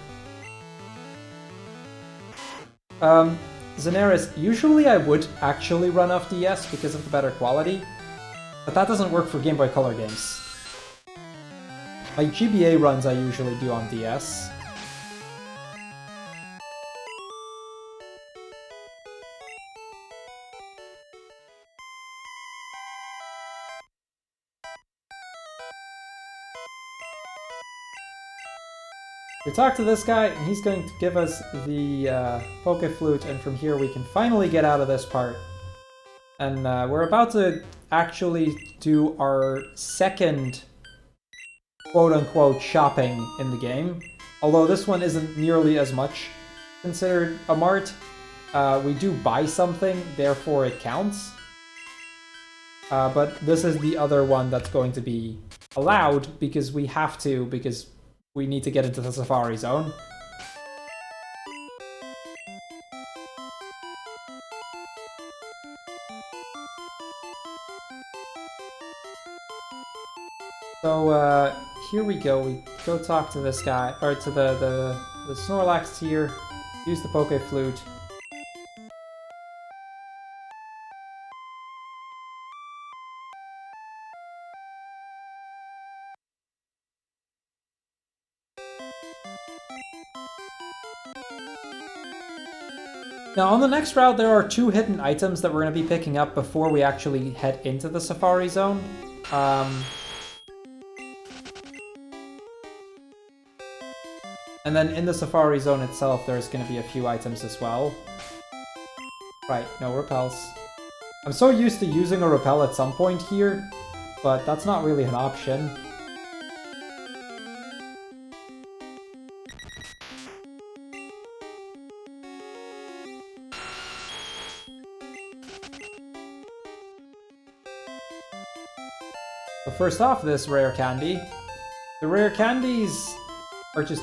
Xanaris, usually I would actually run off DS because of the better quality, but that doesn't work for Game Boy Color games. My GBA runs I usually do on DS. We talk to this guy, and he's going to give us the Poké Flute, and from here we can finally get out of this part. And we're about to actually do our second quote-unquote shopping in the game. Although this one isn't nearly as much considered a mart. We do buy something, therefore it counts. But this is the other one that's going to be allowed because we have to, because we need to get into the Safari Zone. So here we go. We go talk to this guy, or to the Snorlax here. Use the Poké Flute. Now on the next route there are 2 hidden items that we're going to be picking up before we actually head into the Safari Zone. And then in the Safari Zone itself there's going to be a few items as well. Right, no repels. I'm so used to using a repel at some point here, but that's not really an option. But first off, this rare candy. The rare candies are just...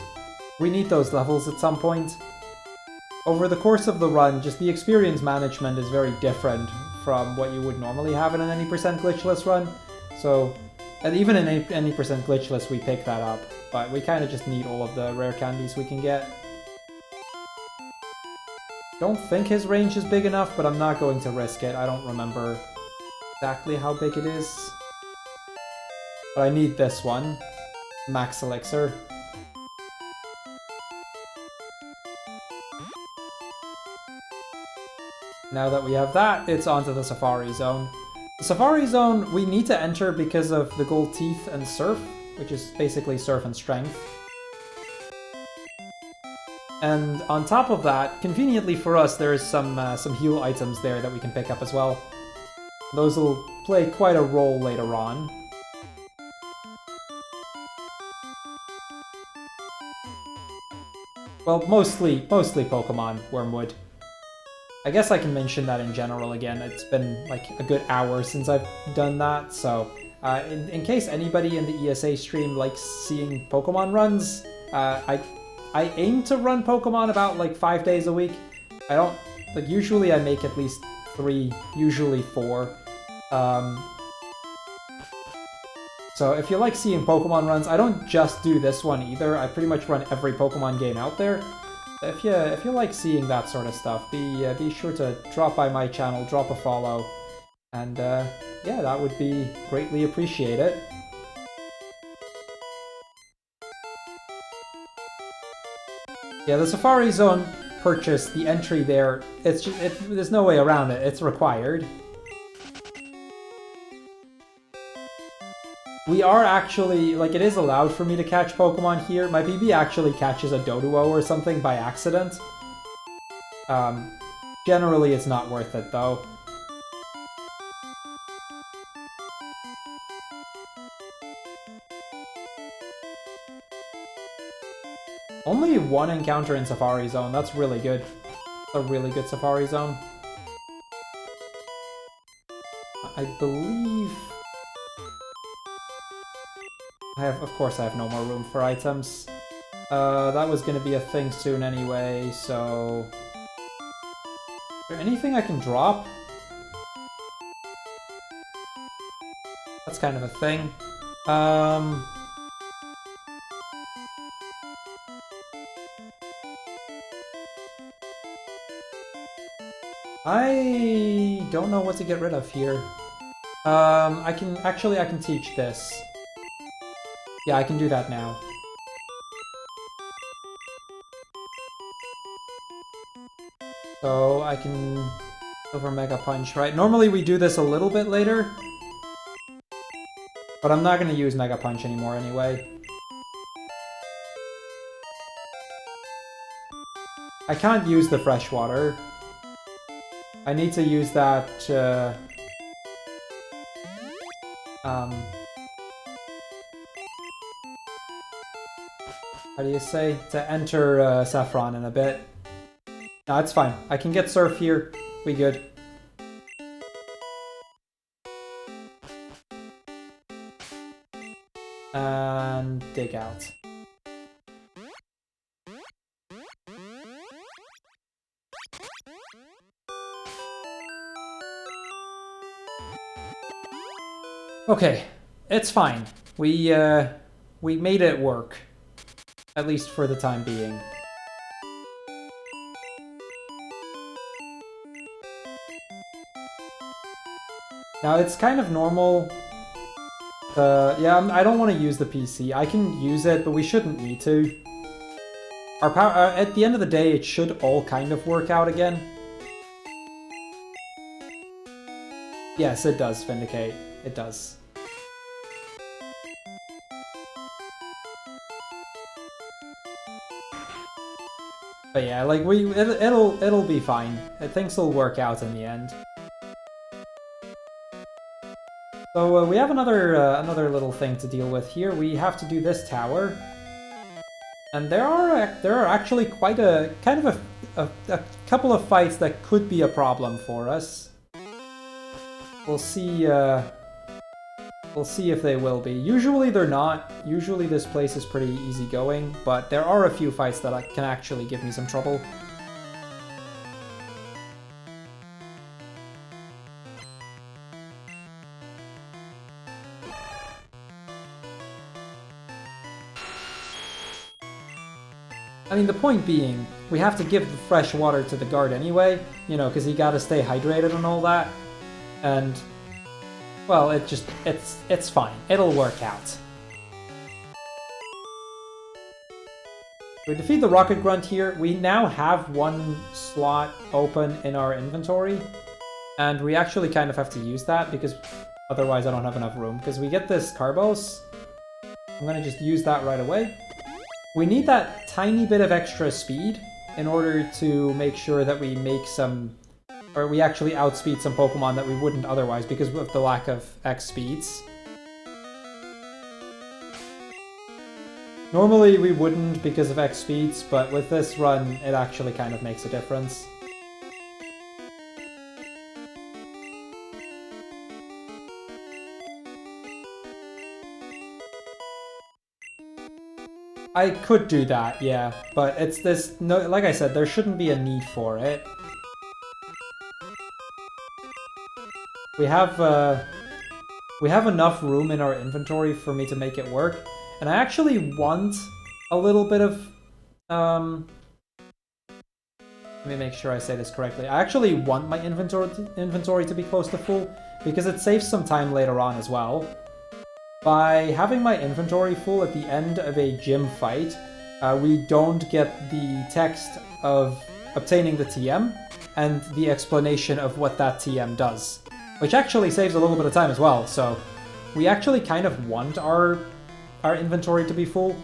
we need those levels at some point. Over the course of the run, just the experience management is very different from what you would normally have in an any percent glitchless run. So, and even in any percent glitchless, we pick that up. But we kind of just need all of the rare candies we can get. Don't think his range is big enough, but I'm not going to risk it. I don't remember exactly how big it is. But I need this one. Max Elixir. Now that we have that, it's onto the Safari Zone. The Safari Zone we need to enter because of the gold teeth and Surf, which is basically Surf and Strength. And on top of that, conveniently for us, there is some heal items there that we can pick up as well. Those will play quite a role later on. Well, mostly Pokemon, Wormwood. I guess I can mention that in general again. It's been like a good hour since I've done that, so in case anybody in the ESA stream likes seeing Pokemon runs, I aim to run Pokemon about like 5 days a week. I don't, like, usually I make at least 3, usually 4. So if you like seeing Pokemon runs, I don't just do this one either. I pretty much run every Pokemon game out there. If you like seeing that sort of stuff, be sure to drop by my channel, drop a follow, and yeah, that would be greatly appreciated. Yeah, the Safari Zone purchase, the entry there, it's just, there's no way around it. It's required. We are actually, like, it is allowed for me to catch Pokemon here. My PB actually catches a Doduo or something by accident. Generally, it's not worth it, though. Only one encounter in Safari Zone. That's really good. A really good Safari Zone. I believe... of course I have no more room for items. That was gonna be a thing soon anyway, so... Is there anything I can drop? That's kind of a thing. I don't know what to get rid of here. I can teach this. Yeah, I can do that now. So I can Silver Mega Punch, right? Normally we do this a little bit later, but I'm not going to use Mega Punch anymore anyway. I can't use the fresh water. I need to use that how do you say? To enter Saffron in a bit. No, it's fine. I can get Surf here. We good. And dig out. Okay, it's fine. We made it work. At least for the time being. Now it's kind of normal. Yeah, I don't want to use the PC. I can use it, but we shouldn't need to. Our power at the end of the day, it should all kind of work out again. Yes, it does, Vindicate. It does. But yeah, like it'll be fine. Things will work out in the end. So we have another little thing to deal with here. We have to do this tower, and there are actually quite a kind of a couple of fights that could be a problem for us. We'll see. We'll see if they will be. Usually they're not. Usually this place is pretty easygoing, but there are a few fights that can actually give me some trouble. I mean, the point being, we have to give the fresh water to the guard anyway, you know, because you gotta stay hydrated and all that. And Well, it's fine. It'll work out. We defeat the Rocket Grunt here. We now have one slot open in our inventory. And we actually kind of have to use that because otherwise I don't have enough room. Because we get this Carbos. I'm going to just use that right away. We need that tiny bit of extra speed in order to make sure that we make some... or we actually outspeed some Pokemon that we wouldn't otherwise because of the lack of X speeds. Normally we wouldn't because of X speeds, but with this run it actually kind of makes a difference. I could do that, yeah, but it's this... no, like I said, there shouldn't be a need for it. We have enough room in our inventory for me to make it work, and I actually want a little bit of... let me make sure I say this correctly. I actually want my inventory to be close to full, because it saves some time later on as well. By having my inventory full at the end of a gym fight, we don't get the text of obtaining the TM and the explanation of what that TM does, which actually saves a little bit of time as well, so we actually kind of want our inventory to be full.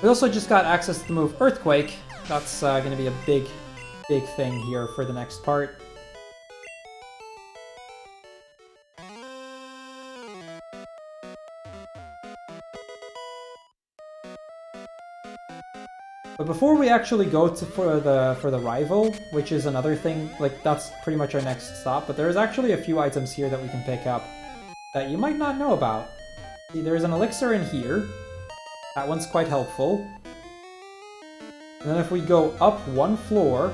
We also just got access to the move Earthquake. That's going to be a big thing here for the next part. But before we actually go for the rival, which is another thing, like that's pretty much our next stop, but there's actually a few items here that we can pick up that you might not know about. See, there's an elixir in here. That one's quite helpful. And then if we go up one floor,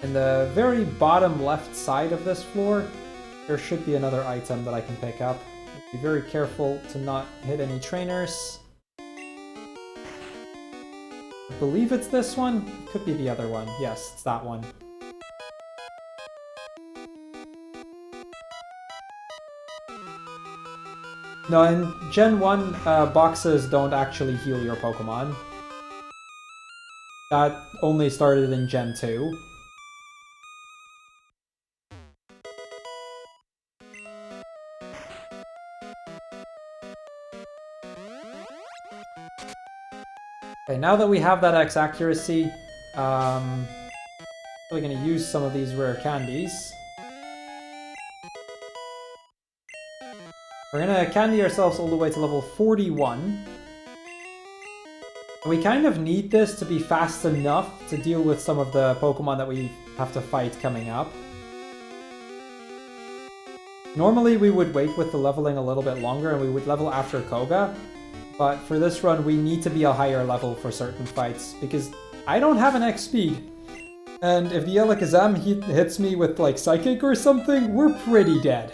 in the very bottom left side of this floor, there should be another item that I can pick up. Be very careful to not hit any trainers. I believe it's this one. It could be the other one. Yes, it's that one. No, in Gen 1, boxes don't actually heal your Pokemon. That only started in Gen 2. Okay, now that we have that X accuracy, we're going to use some of these rare candies. We're going to candy ourselves all the way to level 41. We kind of need this to be fast enough to deal with some of the Pokemon that we have to fight coming up. Normally we would wait with the leveling a little bit longer and we would level after Koga, but for this run we need to be a higher level for certain fights because I don't have an X speed. And if the Alakazam hits me with like Psychic or something, we're pretty dead.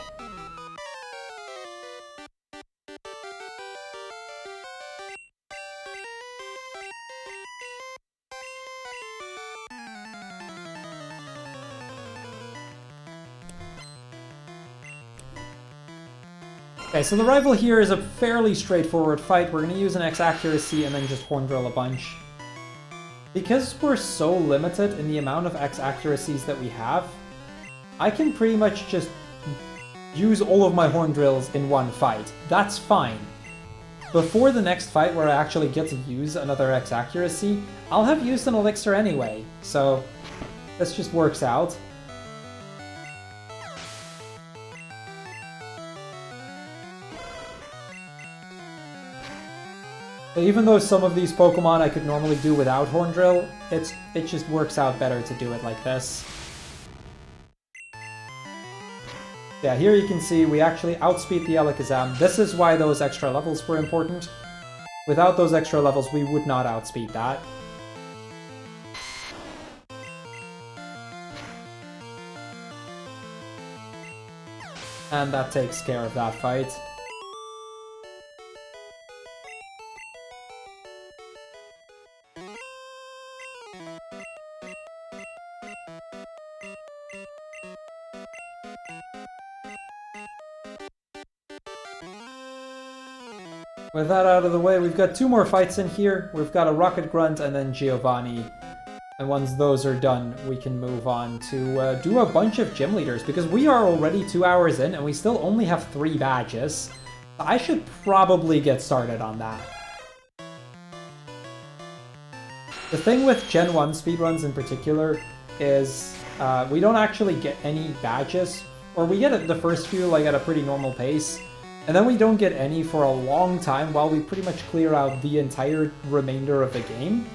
Okay, so the rival here is a fairly straightforward fight. We're going to use an X accuracy and then just Horn Drill a bunch. Because we're so limited in the amount of X accuracies that we have, I can pretty much just use all of my Horn Drills in one fight. That's fine. Before the next fight where I actually get to use another X accuracy, I'll have used an Elixir anyway, so this just works out. But even though some of these Pokemon I could normally do without Horn Drill, it just works out better to do it like this. Yeah, here you can see we actually outspeed the Alakazam. This is why those extra levels were important. Without those extra levels, we would not outspeed that. And that takes care of that fight. With that out of the way, we've got 2 more fights in here. We've got a Rocket Grunt and then Giovanni. And once those are done, we can move on to do a bunch of gym leaders, because we are already 2 hours in and we still only have 3 badges. I should probably get started on that. The thing with Gen 1 speedruns in particular is we don't actually get any badges, or we get the first few like at a pretty normal pace, and then we don't get any for a long time while we pretty much clear out the entire remainder of the game.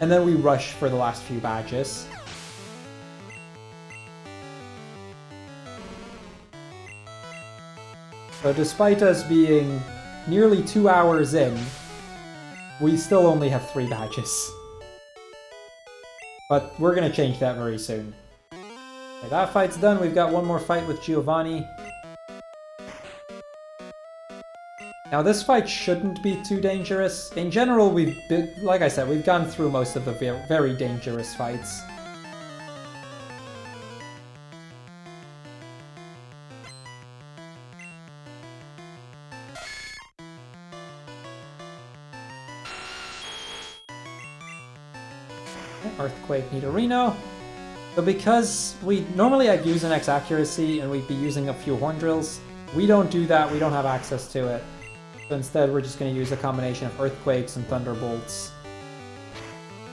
And then we rush for the last few badges. So despite us being nearly 2 hours in, we still only have 3 badges. But we're gonna change that very soon. Okay, that fight's done. We've got one more fight with Giovanni. Now this fight shouldn't be too dangerous. In general, like I said, we've gone through most of the very dangerous fights. Earthquake Nidorino. So because normally I'd use an X accuracy and we'd be using a few horn drills, we don't do that, we don't have access to it. So instead we're just going to use a combination of Earthquakes and Thunderbolts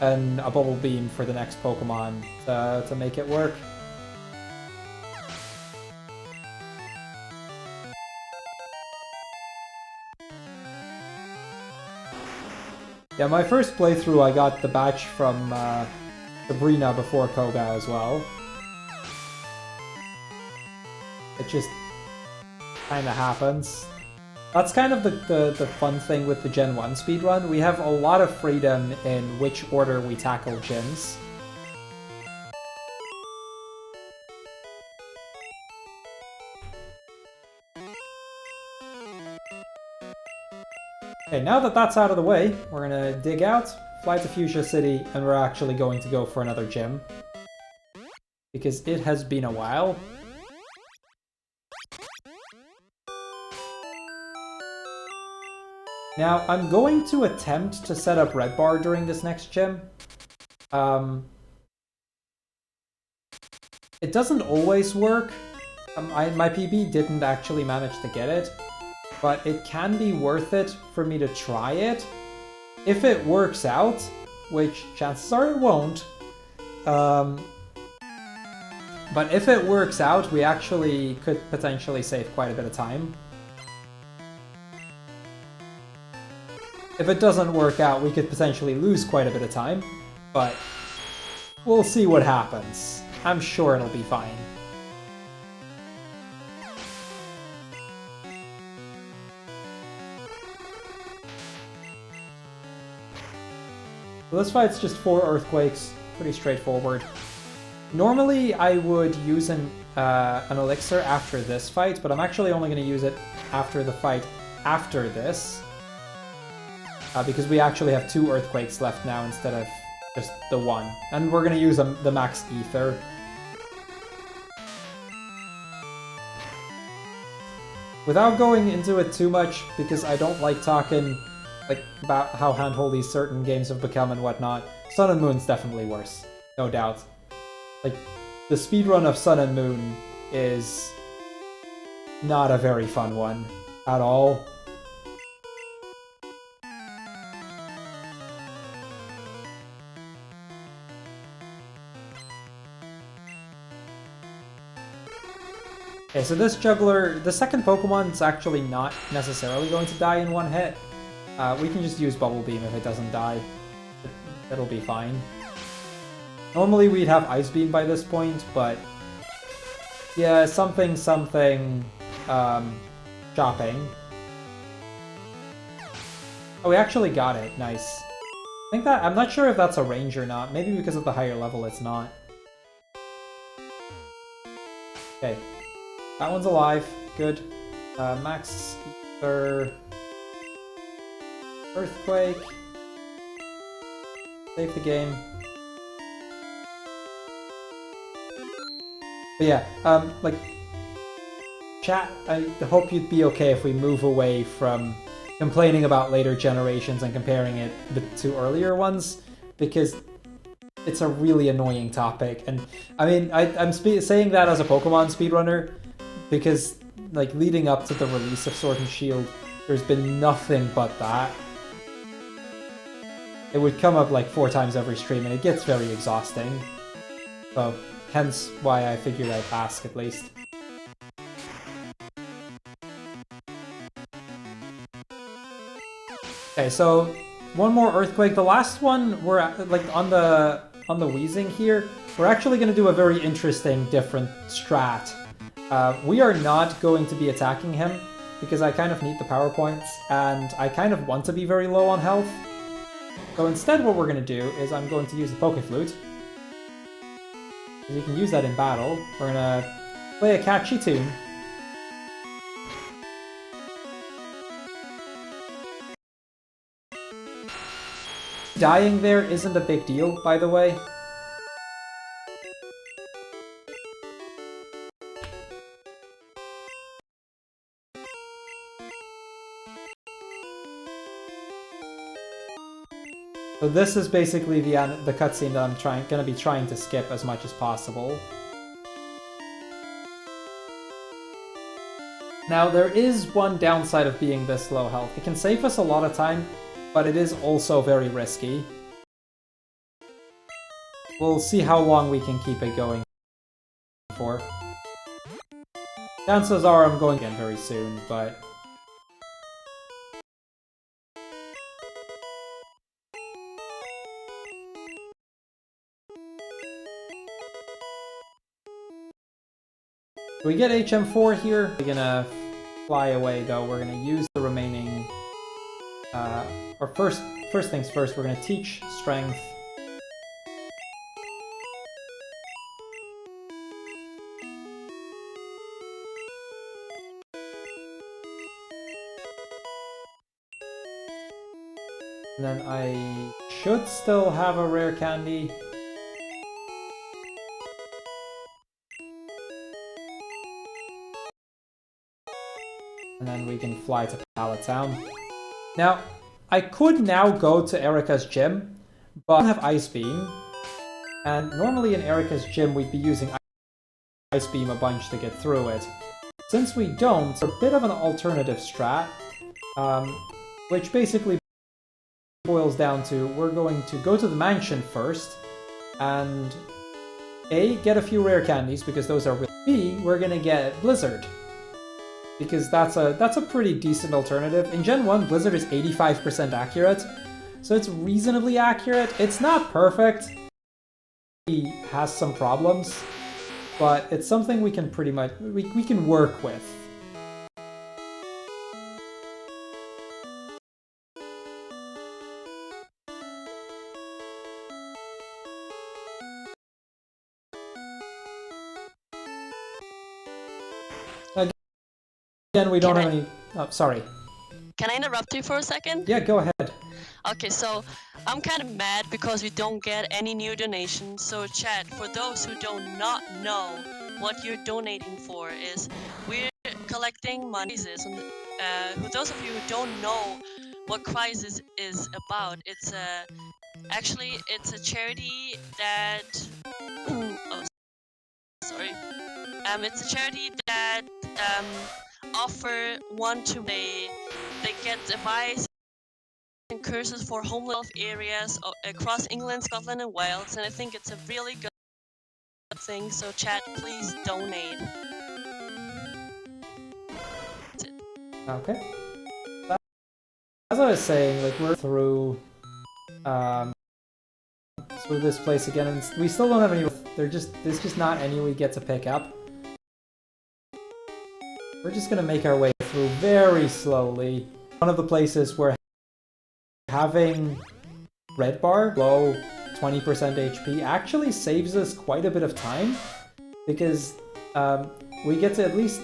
and a Bubble Beam for the next Pokemon to make it work. Yeah, my first playthrough I got the batch from Sabrina before Koga as well. It just kinda happens. That's kind of the fun thing with the Gen 1 speedrun. We have a lot of freedom in which order we tackle gyms. Okay, now that that's out of the way, we're gonna dig out, fly to Fuchsia City, and we're actually going to go for another gym. Because it has been a while. Now, I'm going to attempt to set up Red Bar during this next gym. It doesn't always work. My PB didn't actually manage to get it. But it can be worth it for me to try it. If it works out, which chances are it won't. But if it works out, we actually could potentially save quite a bit of time. If it doesn't work out, we could potentially lose quite a bit of time. But we'll see what happens. I'm sure it'll be fine. So this fight's just 4 Earthquakes, pretty straightforward. Normally I would use an Elixir after this fight, but I'm actually only going to use it after the fight after this. Because we actually have 2 Earthquakes left now instead of just the 1. And we're going to use the Max Ether. Without going into it too much, because I don't like talking about how handholdy certain games have become and whatnot, Sun and Moon's definitely worse, no doubt. Like, the speedrun of Sun and Moon is not a very fun one at all. Okay, so this Juggler, the second Pokemon's actually not necessarily going to die in one hit. We can just use Bubble Beam if it doesn't die. It'll be fine. Normally we'd have Ice Beam by this point, but yeah, something, shopping. Oh, we actually got it. Nice. I'm not sure if that's a range or not. Maybe because of the higher level it's not. Okay. That one's alive. Good. Max Ether. Earthquake. Save the game. But yeah, Chat, I hope you'd be okay if we move away from complaining about later generations and comparing it to earlier ones, because it's a really annoying topic. And I mean, I'm saying that as a Pokemon speedrunner, because like leading up to the release of Sword and Shield, there's been nothing but that. It would come up like 4 times every stream, and it gets very exhausting. So, hence why I figured I'd ask at least. Okay, so one more Earthquake. The last one, we're like on the Weezing here. We're actually going to do a very interesting, different strat. We are not going to be attacking him because I kind of need the power points, and I kind of want to be very low on health. So instead, what we're going to do is I'm going to use the Poke Flute. You can use that in battle. We're going to play a catchy tune. Dying there isn't a big deal, by the way. So this is basically the cutscene that I'm gonna be trying to skip as much as possible. Now there is one downside of being this low health. It can save us a lot of time, but it is also very risky. We'll see how long we can keep it going for. Chances are I'm going again very soon, but... We get HM4 here. We're gonna fly away though. We're gonna use the remaining... or first things first, we're gonna teach Strength. And then I should still have a rare candy. And then we can fly to Pallet Town. Now, I could now go to Erika's gym, but I don't have Ice Beam. And normally in Erika's gym we'd be using Ice Beam a bunch to get through it. Since we don't, it's a bit of an alternative strat, which basically boils down to we're going to go to the mansion first, and A, get a few rare candies, because those are really... B, we're gonna get Blizzard. Because that's a pretty decent alternative. In Gen 1, Blizzard is 85% accurate, so it's reasonably accurate. It's not perfect. It has some problems, but it's something we can pretty much... we can work with. Again, we don't have any... Oh, sorry. Can I interrupt you for a second? Yeah, go ahead. Okay, so I'm kind of mad because we don't get any new donations. So chat, for those who do not know what you're donating for, is we're collecting money. For those of you who don't know what Crisis is about, it's it's a charity that... oh, sorry. It's a charity that offer they get advice and curses for homeless areas across England, Scotland, and Wales, and I think it's a really good thing. So chat, please donate. Okay. As I was saying, like we're through this place again, and we still don't have any. There's just not any we get to pick up. We're just gonna make our way through very slowly. One of the places we're having red bar, low 20% HP, actually saves us quite a bit of time, because we get to at least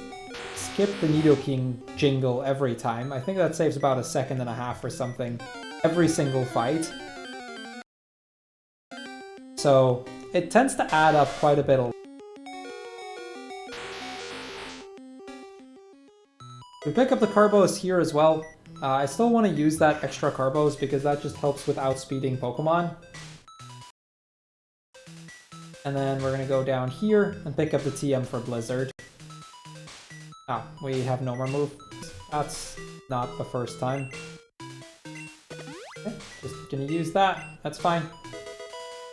skip the Nidoking jingle every time. I think that saves about 1.5 seconds or something every single fight. So it tends to add up quite a bit. We pick up the Carbos here as well. I still want to use that extra Carbos because that just helps with outspeeding Pokemon. And then we're going to go down here and pick up the TM for Blizzard. Ah, we have no more move. That's not the first time. Okay, just going to use that. That's fine.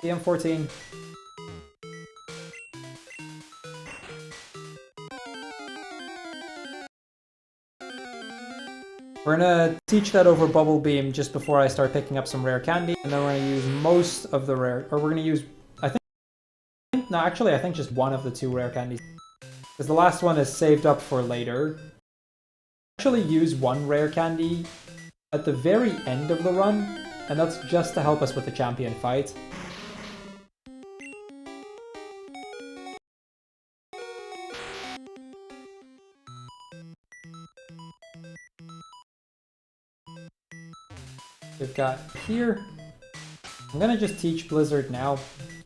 TM 14. We're gonna teach that over Bubble Beam just before I start picking up some rare candy, and then we're gonna use most of the rare, or we're gonna use, I think just one of the 2 rare candies. Because the last one is saved up for later. Actually use 1 rare candy at the very end of the run, and that's just to help us with the champion fight. We've got here. I'm gonna just teach Blizzard now,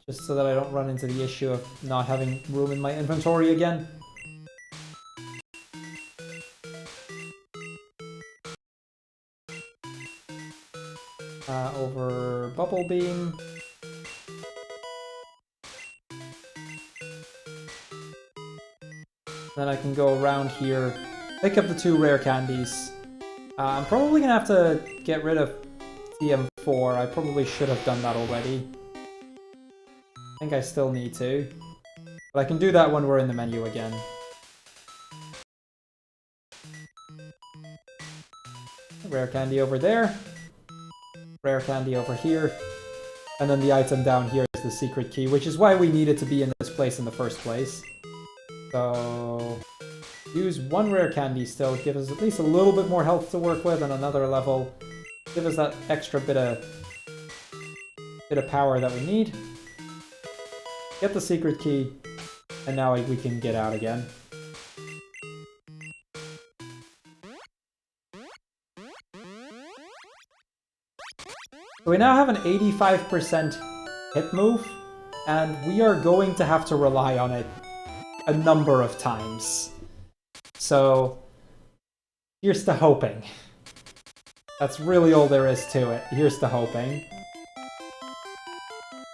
just so that I don't run into the issue of not having room in my inventory again. Over Bubble Beam. Then I can go around here, pick up the 2 rare candies. I'm probably gonna have to get rid of TM4. I probably should have done that already. I think I still need to. But I can do that when we're in the menu again. Rare candy over there. Rare candy over here. And then the item down here is the secret key, which is why we needed to be in this place in the first place. So use 1 rare candy still, give us at least a little bit more health to work with, and another level. Give us that extra bit of power that we need. Get the secret key, and now we can get out again. So we now have an 85% hit move, and we are going to have to rely on it a number of times. So here's to hoping. That's really all there is to it. Here's to hoping.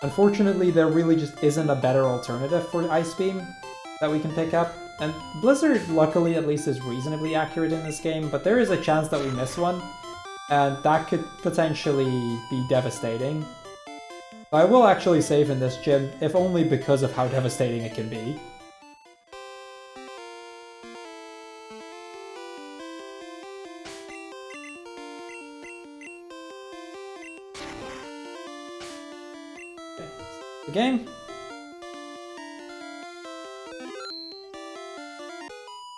Unfortunately, there really just isn't a better alternative for Ice Beam that we can pick up. And Blizzard, luckily, at least is reasonably accurate in this game, but there is a chance that we miss one, and that could potentially be devastating. I will actually save in this gym, if only because of how devastating it can be. Game.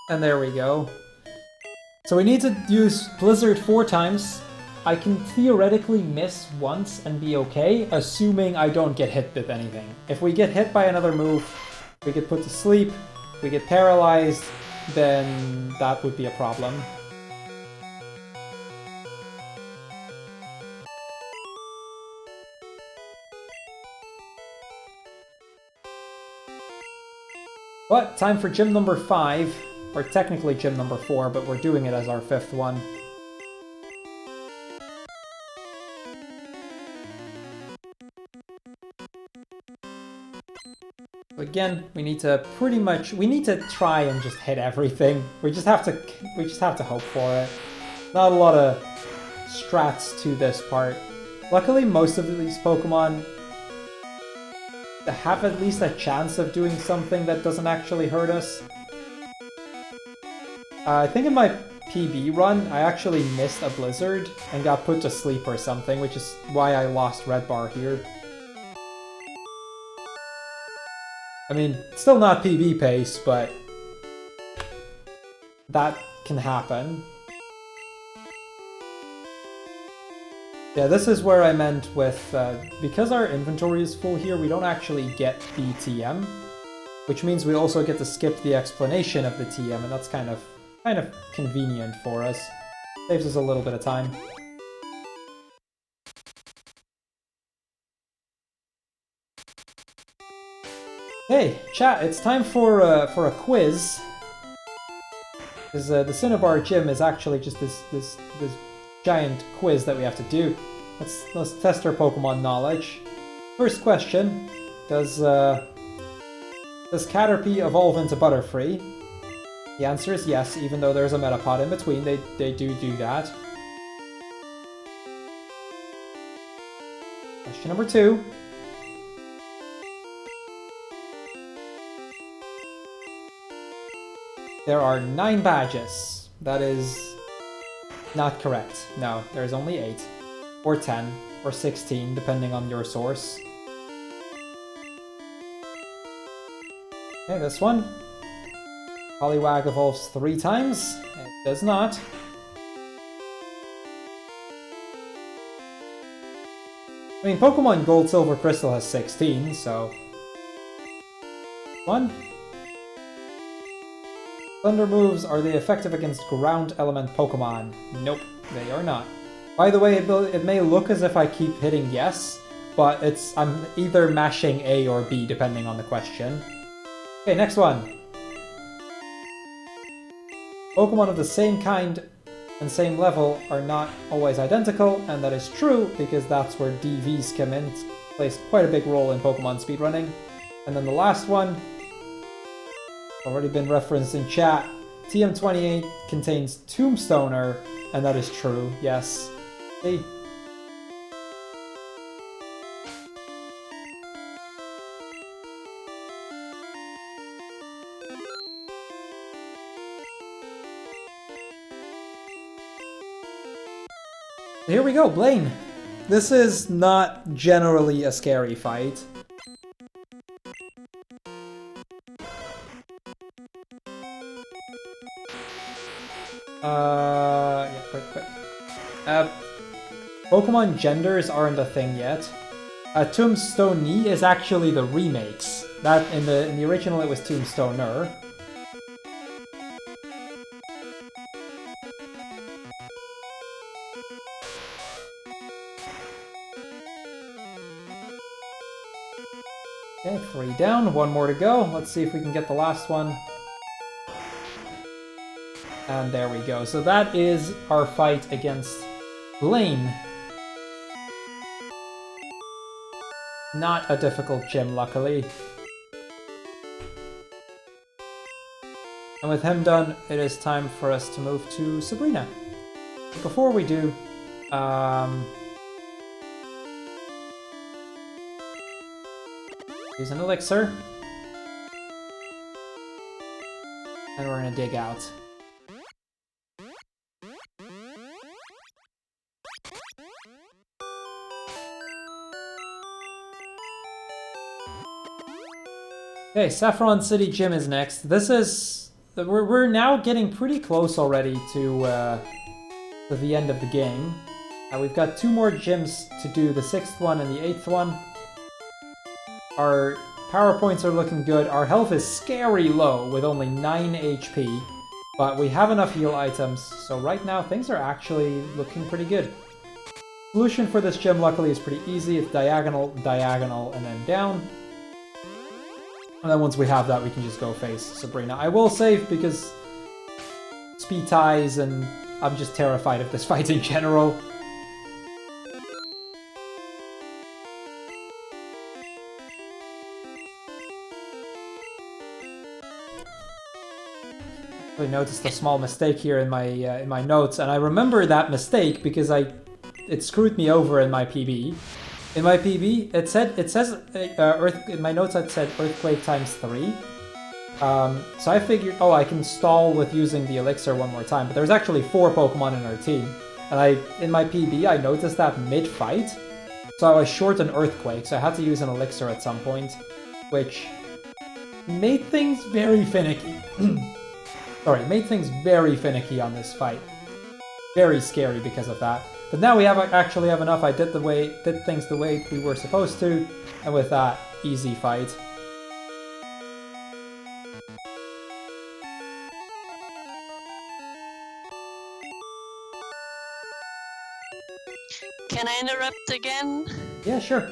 And there we go. So we need to use Blizzard 4 times. I can theoretically miss once and be okay, assuming I don't get hit with anything. If we get hit by another move, we get put to sleep, we get paralyzed, then that would be a problem. But time for gym number 5, or technically gym number 4, but we're doing it as our 5th one. Again, we need to try and just hit everything. We just have to hope for it. Not a lot of strats to this part. Luckily, most of these Pokemon have at least a chance of doing something that doesn't actually hurt us. I think in my PB run, I actually missed a Blizzard and got put to sleep or something, which is why I lost Red Bar here. I mean, still not PB pace, but that can happen. Yeah, this is where I meant with, because our inventory is full here, we don't actually get the TM, which means we also get to skip the explanation of the TM, and that's kind of convenient for us. Saves us a little bit of time. Hey, chat, it's time for a quiz. Because the Cinnabar Gym is actually just this giant quiz that we have to do. Let's test our Pokemon knowledge. First question: Does Caterpie evolve into Butterfree? The answer is yes, even though there's a Metapod in between. They do that. Question number 2. There are 9 badges. That is not correct. No, there's only 8. Or 10. Or 16, depending on your source. Okay, this one. Poliwag evolves 3 times. It does not. I mean, Pokemon Gold, Silver, Crystal has 16, so... 1. Thunder moves, are they effective against ground element Pokemon? Nope, they are not. By the way, it may look as if I keep hitting yes, but I'm either mashing A or B depending on the question. Okay, next one. Pokemon of the same kind and same level are not always identical, and that is true because that's where DVs come in. It's plays quite a big role in Pokemon speedrunning. And then the last one, already been referenced in chat, TM28 contains Tombstoner, and that is true, yes. See? Here we go, Blaine. This is not generally a scary fight. Yeah, quick. Pokemon genders aren't a thing yet. Tombstone is actually the remakes. That in the original it was Tombstoner. Okay, 3 down, 1 more to go. Let's see if we can get the last one. And there we go. So that is our fight against Blaine. Not a difficult gym, luckily. And with him done, it is time for us to move to Sabrina. Before we do, use an elixir. And we're gonna dig out. Okay, Saffron City Gym is next. This is... We're now getting pretty close already to the end of the game. We've got 2 more gyms to do, the 6th one and the 8th one. Our power points are looking good. Our health is scary low with only 9 HP. But we have enough heal items, so right now things are actually looking pretty good. Solution for this gym luckily is pretty easy. It's diagonal, diagonal, and then down. And then once we have that, we can just go face Sabrina. I will save because speed ties and I'm just terrified of this fight in general. I noticed a small mistake here in my notes, and I remember that mistake because it screwed me over in my PB. In my PB, it says in my notes it said Earthquake times 3. So I figured, oh, I can stall with using the elixir one more time, but there's actually 4 Pokemon in our team. And in my PB, I noticed that mid-fight, so I was short an Earthquake, so I had to use an elixir at some point, which made things very finicky. Sorry, made things very finicky on this fight. Very scary because of that. But now we actually have enough. I did things the way we were supposed to, and with that, easy fight. Can I interrupt again? Yeah, sure.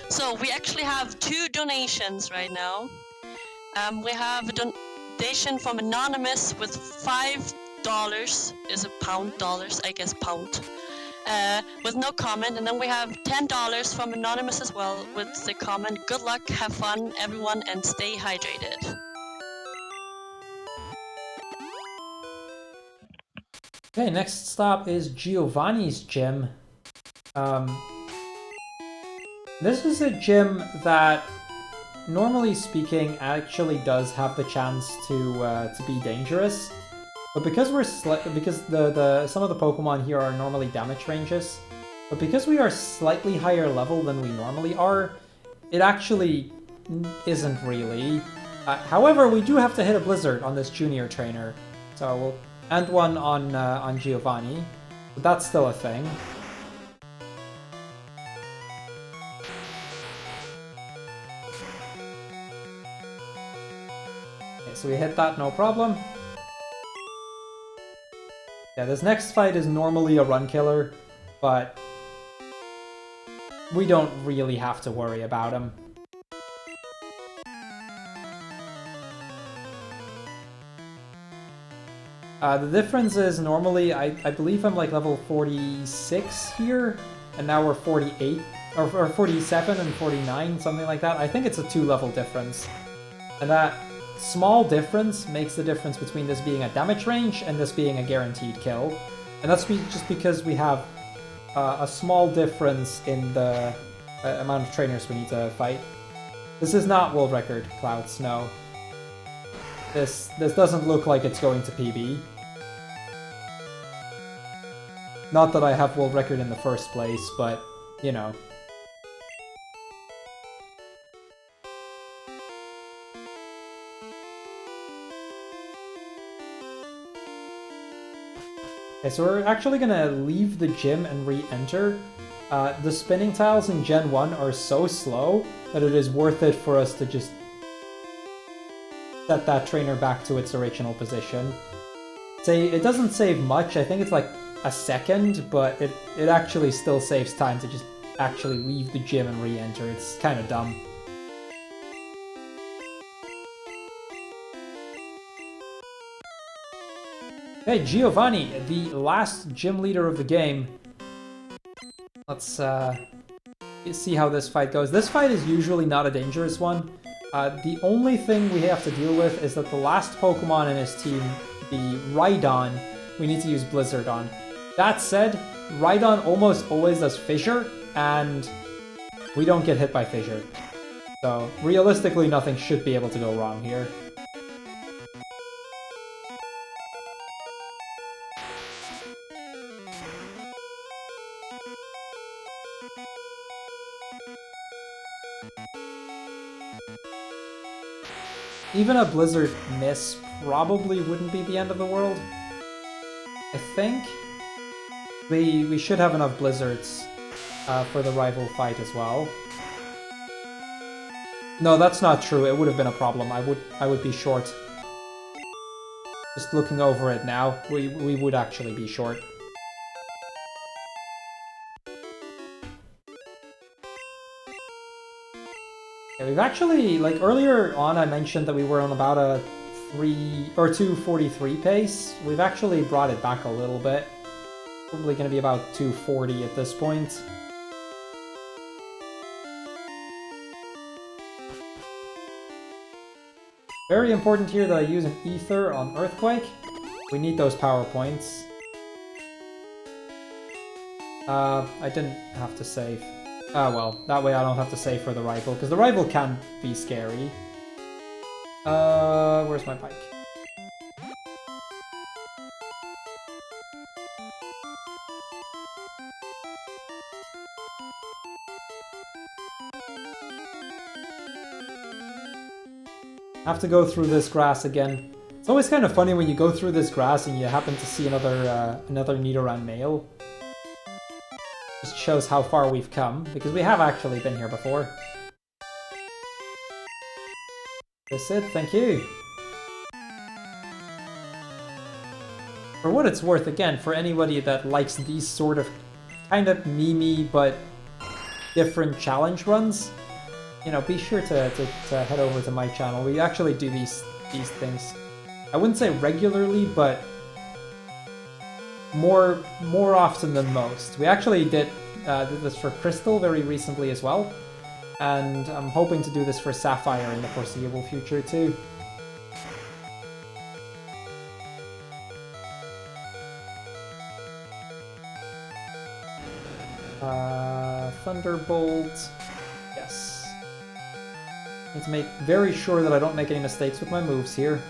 So we actually have 2 donations right now. We have a donation from Anonymous with 5 dollars is a pound, dollars, I guess pound, with no comment. And then we have $10 from Anonymous as well with the comment, good luck, have fun, everyone, and stay hydrated. Okay, next stop is Giovanni's gym. This is a gym that, normally speaking, actually does have the chance to be dangerous. But because because some of the Pokemon here are normally damage ranges, but because we are slightly higher level than we normally are, it actually isn't really. However, we do have to hit a Blizzard on this junior trainer, so we'll and one on Giovanni, but that's still a thing. Okay, so we hit that, no problem. Yeah, this next fight is normally a run killer, but we don't really have to worry about him. The difference is normally, I believe I'm like level 46 here, and now we're 48, or 47 and 49, something like that. I think it's a 2-level difference. And that small difference makes the difference between this being a damage range and this being a guaranteed kill. And that's just because we have a small difference in the amount of trainers we need to fight. This is not world record, Clouds, no. This doesn't look like it's going to PB. Not that I have world record in the first place, but, you know. Okay, so we're actually gonna leave the gym and re-enter. The spinning tiles in Gen 1 are so slow that it is worth it for us to just set that trainer back to its original position. It doesn't save much, I think it's like a second, but it actually still saves time to just actually leave the gym and re-enter. It's kind of dumb. Okay, Giovanni, the last gym leader of the game. Let's see how this fight goes. This fight is usually not a dangerous one. The only thing we have to deal with is that the last Pokemon in his team, the Rhydon, we need to use Blizzard on. That said, Rhydon almost always does Fissure, and we don't get hit by Fissure. So, realistically, nothing should be able to go wrong here. Even a Blizzard miss probably wouldn't be the end of the world. I think we should have enough Blizzards for the rival fight as well. No, that's not true. It would have been a problem. I would be short. Just looking over it now, we would actually be short. Yeah, we've actually, like earlier on I mentioned that we were on about a 2:43 pace. We've actually brought it back a little bit. Probably going to be about 2:40 at this point. Very important here that I use an Ether on Earthquake. We need those power points. I didn't have to save. Ah, well, that way I don't have to save for the rival, because the rival can be scary. Where's my bike? Have to go through this grass again. It's always kind of funny when you go through this grass and you happen to see another Nidoran male. Just shows how far we've come, because we have actually been here before. That's it, thank you. For what it's worth, again, for anybody that likes these sort of kind of memey but different challenge runs, you know, be sure to head over to my channel. We actually do these things. I wouldn't say regularly, but more often than most. We actually did this for Crystal very recently as well, and I'm hoping to do this for Sapphire in the foreseeable future too. Thunderbolt. Yes. Need to make very sure that I don't make any mistakes with my moves here.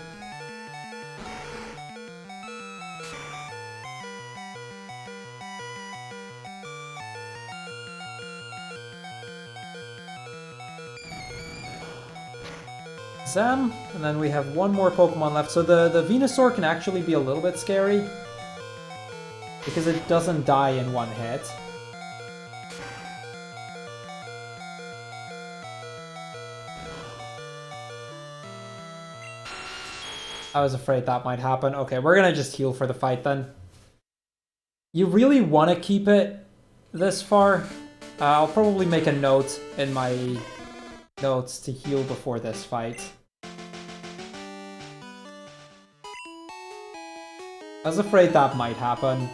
Zam, and then we have one more Pokemon left. So the Venusaur can actually be a little bit scary because it doesn't die in one hit. I was afraid that might happen. Okay, we're gonna just heal for the fight then. You really want to keep it this far. I'll probably make a note in my notes to heal before this fight. I was afraid that might happen.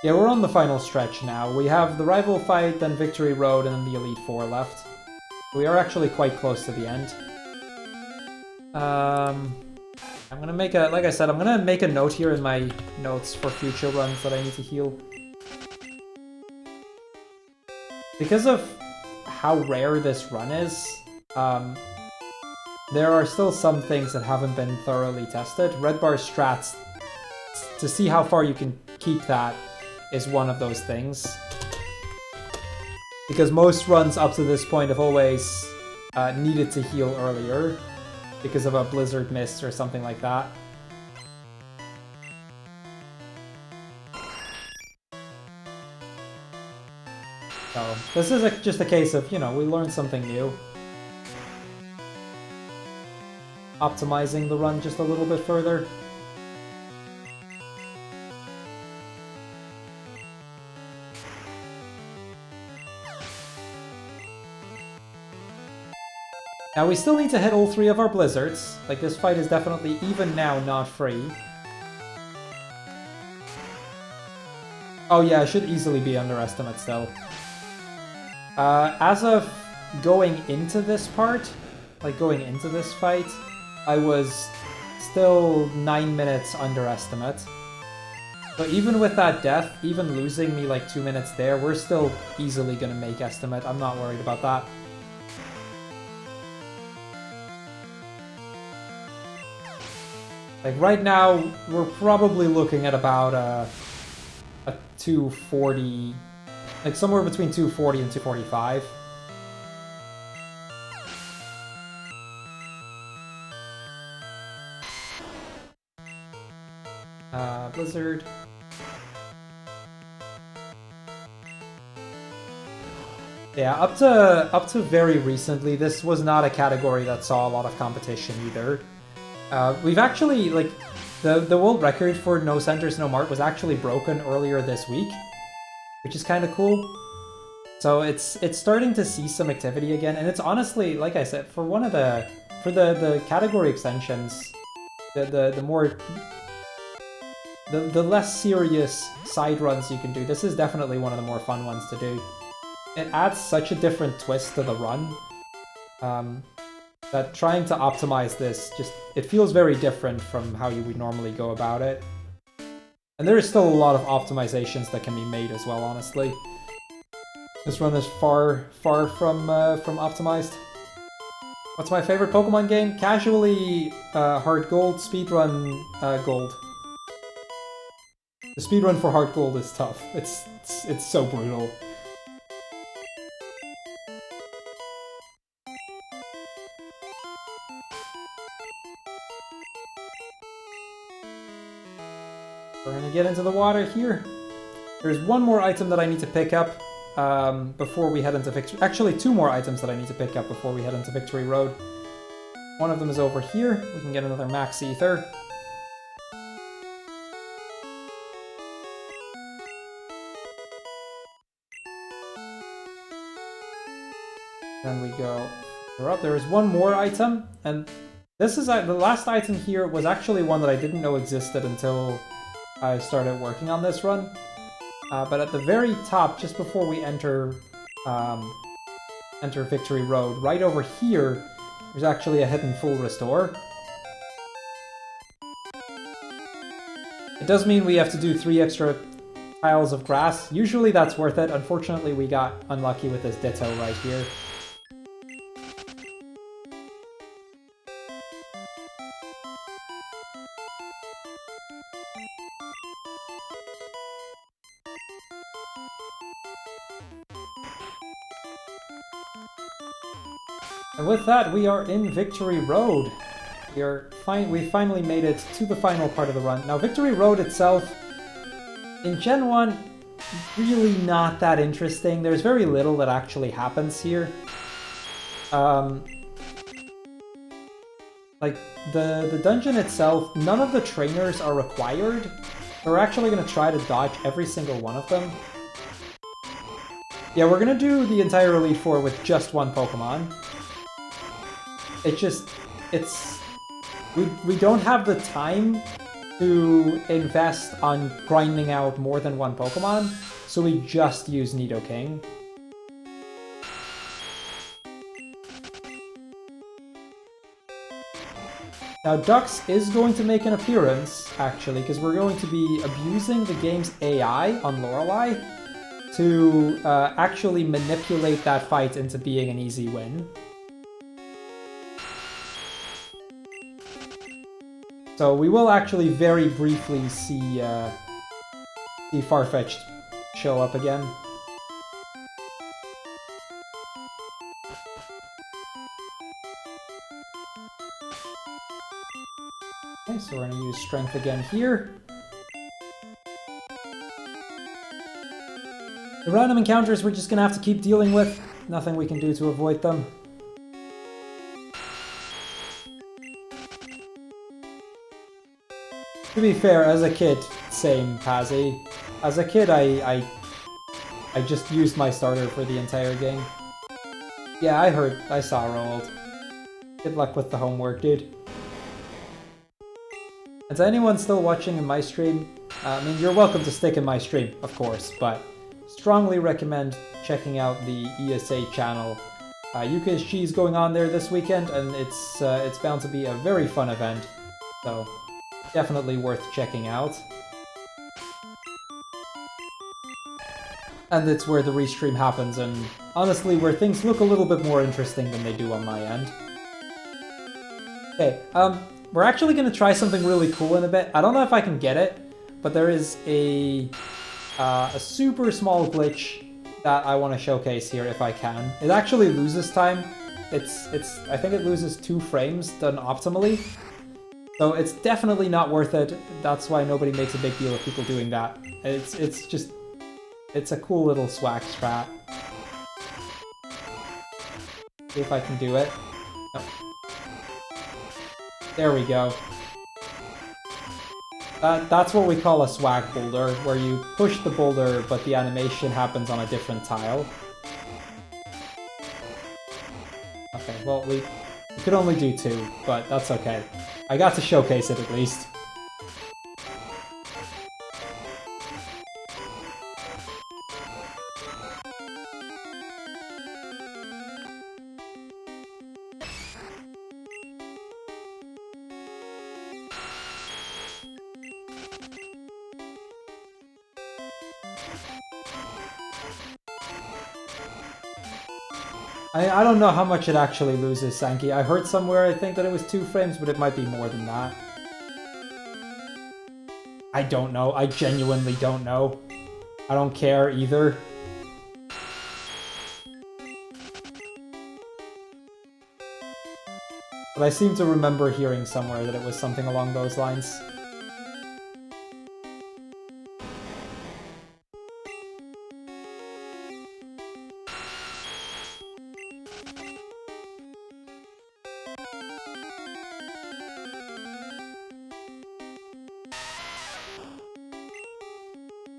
Yeah, we're on the final stretch now. We have the rival fight, then Victory Road, and then the Elite Four left. We are actually quite close to the end. I'm gonna make a, like I said, I'm gonna make a note here in my notes for future runs that I need to heal. Because of how rare this run is, there are still some things that haven't been thoroughly tested. Red bar strats, to see how far you can keep that, is one of those things. Because most runs up to this point have always needed to heal earlier because of a blizzard mist or something like that. So this is just a case of, you know, we learned something new. Optimizing the run just a little bit further. Now we still need to hit all three of our blizzards. Like, this fight is definitely, even now, not free. Oh yeah, I should easily be underestimate still. As of going into this part, like going into this fight, I was still 9 minutes underestimate. So even with that death, even losing me like 2 minutes there, we're still easily gonna make estimate. I'm not worried about that. Like right now, we're probably looking at about a 240, like somewhere between 240 and 245. Blizzard. Yeah, up to very recently, this was not a category that saw a lot of competition either. We've actually, like, the world record for no centers, no Mart was actually broken earlier this week, which is kind of cool. So it's starting to see some activity again, and it's honestly, like I said, for the category extensions, the less serious side runs you can do, this is definitely one of the more fun ones to do. It adds such a different twist to the run. That trying to optimize this, it feels very different from how you would normally go about it. And there is still a lot of optimizations that can be made as well, honestly. This run is far from optimized. What's my favorite Pokemon game? Casually, Hard Gold, Speedrun, Gold. The speedrun for Hard Gold is tough. It's so brutal. We're gonna get into the water here. There's one more item that I need to pick up before we head into Victory. Actually, two more items that I need to pick up before we head into Victory Road. One of them is over here. We can get another Max Ether. Then we go up. There is one more item, and this is the last item here was actually one that I didn't know existed until I started working on this run. But at the very top, just before we enter Victory Road, right over here, there's actually a hidden full restore. It does mean we have to do 3 extra tiles of grass. Usually that's worth it. Unfortunately, we got unlucky with this Ditto right here. And with that, we are in Victory Road. We finally made it to the final part of the run. Now, Victory Road itself, in Gen 1, really not that interesting. There's very little that actually happens here. Like, the dungeon itself, none of the trainers are required. We're actually going to try to dodge every single one of them. Yeah, we're going to do the entire Elite Four with just one Pokemon. We don't have the time to invest on grinding out more than one Pokemon, so we just use Nidoking. Now Dux is going to make an appearance, actually, because we're going to be abusing the game's AI on Lorelei to actually manipulate that fight into being an easy win. So we will actually very briefly see Farfetch'd show up again. Okay, so we're going to use Strength again here. The random encounters we're just going to have to keep dealing with. Nothing we can do to avoid them. To be fair, as a kid, same, Pazzy. As a kid, I just used my starter for the entire game. Yeah, I saw Roald. Good luck with the homework, dude. And to anyone still watching in my stream, I mean, you're welcome to stick in my stream, of course, but strongly recommend checking out the ESA channel. UKSG is going on there this weekend, and it's bound to be a very fun event, so definitely worth checking out. And it's where the restream happens, and honestly, where things look a little bit more interesting than they do on my end. Okay, we're actually going to try something really cool in a bit. I don't know if I can get it, but there is a super small glitch that I want to showcase here if I can. It actually loses time. I think it loses 2 frames done optimally. So it's definitely not worth it. That's why nobody makes a big deal of people doing that. It's a cool little swag strat. See if I can do it. No. There we go. That's what we call a swag boulder, where you push the boulder, but the animation happens on a different tile. Okay, well, we could only do 2, but that's okay. I got to showcase it at least. I don't know how much it actually loses, Sankey. I heard somewhere, I think, that it was 2 frames, but it might be more than that. I don't know. I genuinely don't know. I don't care either. But I seem to remember hearing somewhere that it was something along those lines.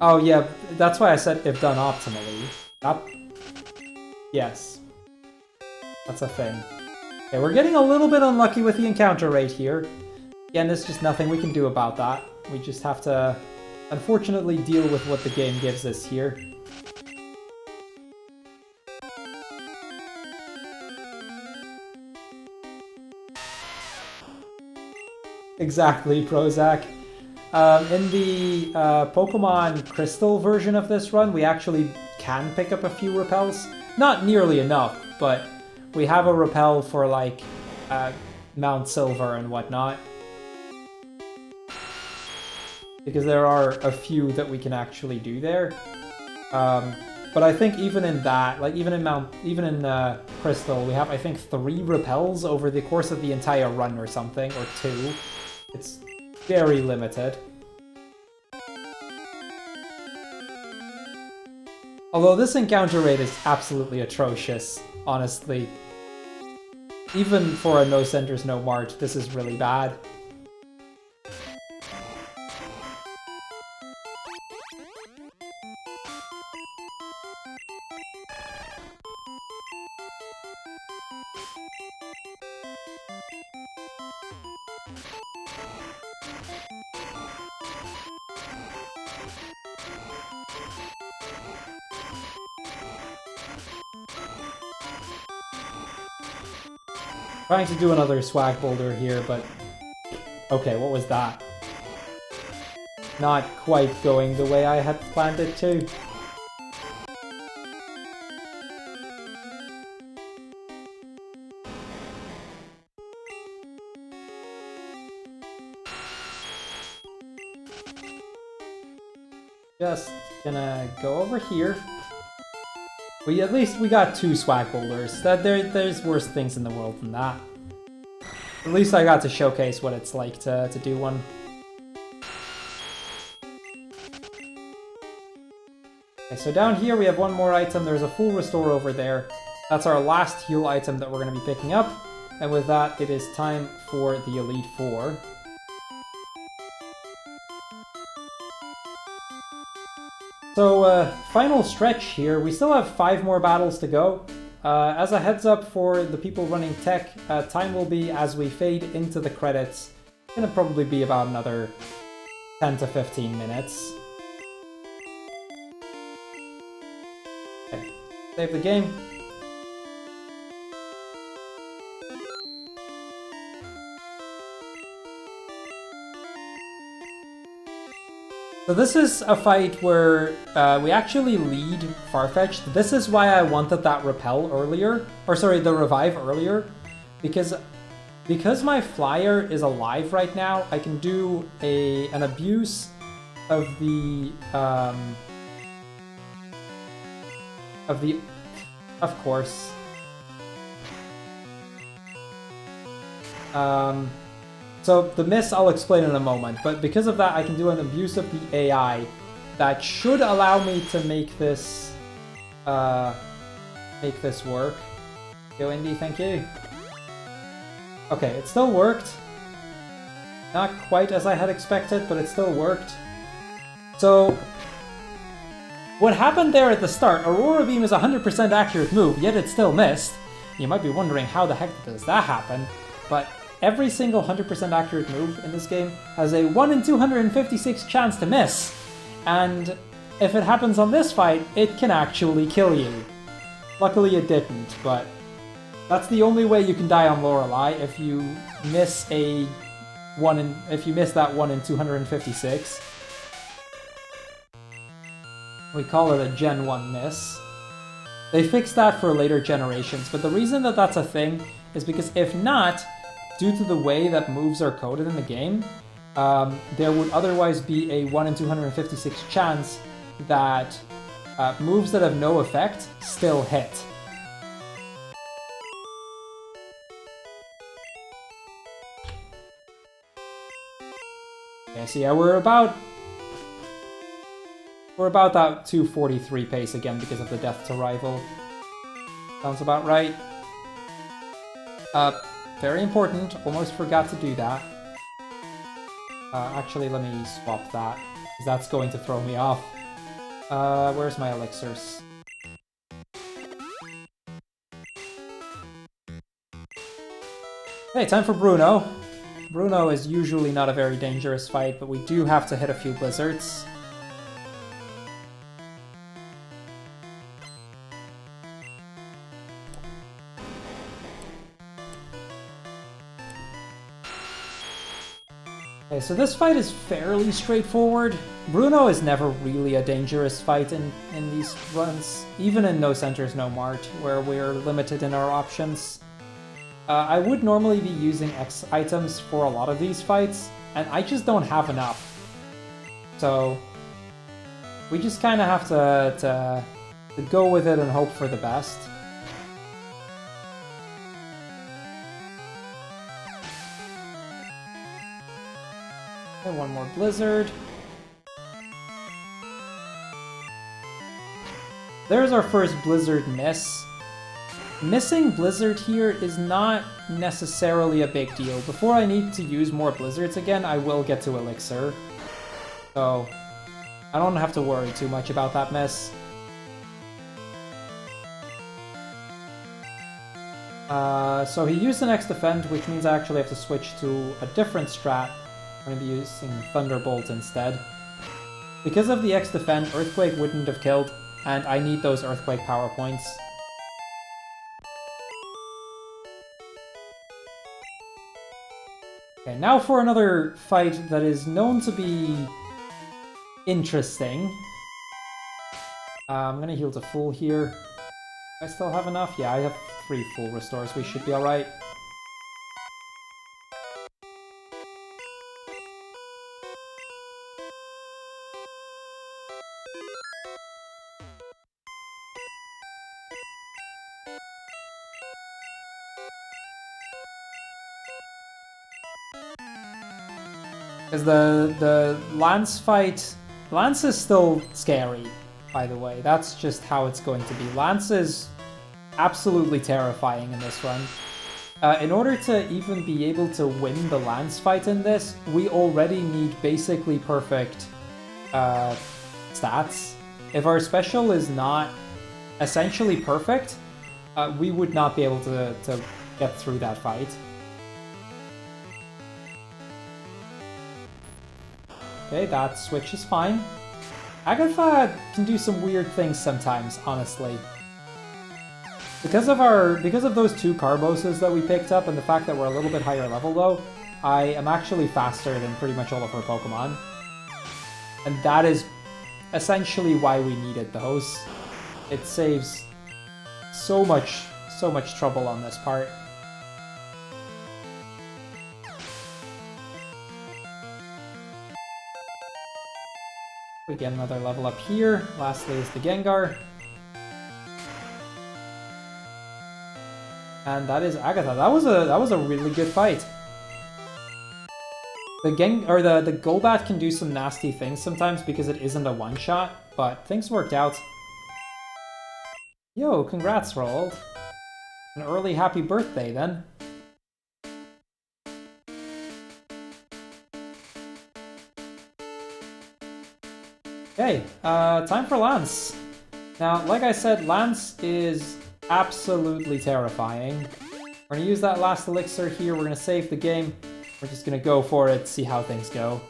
Oh yeah, that's why I said if done optimally. Yes. That's a thing. Okay, we're getting a little bit unlucky with the encounter rate here. Again, there's just nothing we can do about that. We just have to, unfortunately, deal with what the game gives us here. Exactly, Prozac. In the Pokemon Crystal version of this run, we actually can pick up a few repels. Not nearly enough, but we have a repel for, like, Mount Silver and whatnot. Because there are a few that we can actually do there. But I think even in that, like even in Crystal, we have I think 3 repels over the course of the entire run or something, or 2. It's very limited. Although this encounter rate is absolutely atrocious, honestly. Even for a no centers, no Mart, this is really bad. Trying to do another swag boulder here, but... Okay, what was that? Not quite going the way I had planned it to. Just gonna go over here. At least we got 2 swag boulders. There's worse things in the world than that. At least I got to showcase what it's like to do one. Okay, so down here we have one more item. There's a full restore over there. That's our last heal item that we're going to be picking up. And with that, it is time for the Elite Four. So, final stretch here. We still have 5 more battles to go. As a heads up for the people running tech, time will be as we fade into the credits. It's gonna probably be about another 10 to 15 minutes. Okay, save the game. So this is a fight where we actually lead Farfetch'd. This is why I wanted that repel earlier, or sorry, the revive earlier, because my flyer is alive right now. I can do an abuse of the of course. So the miss I'll explain in a moment, but because of that I can do an abuse of the AI that should allow me to make this work. Go Indy, thank you. Okay, it still worked. Not quite as I had expected, but it still worked. So what happened there at the start, Aurora Beam is a 100% accurate move, yet it still missed. You might be wondering how the heck does that happen, but every single 100% accurate move in this game has a 1 in 256 chance to miss. And if it happens on this fight, it can actually kill you. Luckily it didn't, but that's the only way you can die on Lorelei, if you miss that 1 in 256. We call it a Gen 1 miss. They fixed that for later generations, but the reason that that's a thing is because if not, due to the way that moves are coded in the game, there would otherwise be a 1 in 256 chance that moves that have no effect still hit. Okay, so yeah, we're about that 243 pace again because of the death to rival. Sounds about right. Very important, almost forgot to do that. Actually, let me swap that, because that's going to throw me off. Where's my elixirs? Okay, time for Bruno. Bruno is usually not a very dangerous fight, but we do have to hit a few blizzards. Okay, so this fight is fairly straightforward. Bruno is never really a dangerous fight in these runs, even in No Centers, No Mart, where we're limited in our options. I would normally be using X items for a lot of these fights, and I just don't have enough. So we just kind of have to go with it and hope for the best. Okay, one more blizzard. There's our first blizzard miss. Missing blizzard here is not necessarily a big deal. Before I need to use more blizzards again, I will get to elixir. So I don't have to worry too much about that miss. So he used an X defend, which means I actually have to switch to a different strat. I'm going to be using Thunderbolt instead. Because of the X defend, Earthquake wouldn't have killed, and I need those Earthquake power points. Okay, now for another fight that is known to be interesting. I'm gonna heal to full here. Do I still have enough? Yeah, I have 3 full restores. We should be alright. Because the Lance fight... Lance is still scary, by the way. That's just how it's going to be. Lance is absolutely terrifying in this run. In order to even be able to win the Lance fight in this, we already need basically perfect stats. If our special is not essentially perfect, we would not be able to get through that fight. Okay, that switch is fine. Agatha can do some weird things sometimes, honestly. Because of those 2 Carboses that we picked up and the fact that we're a little bit higher level though, I am actually faster than pretty much all of her Pokemon. And that is essentially why we needed those. It saves so much trouble on this part. We get another level up here. Lastly is the Gengar. And that is Agatha. That was a really good fight. The the Golbat can do some nasty things sometimes because it isn't a one-shot, but things worked out. Yo, congrats, Roald. An early happy birthday then. Okay, time for Lance. Now, like I said, Lance is absolutely terrifying. We're gonna use that last elixir here, we're gonna save the game. We're just gonna go for it, see how things go.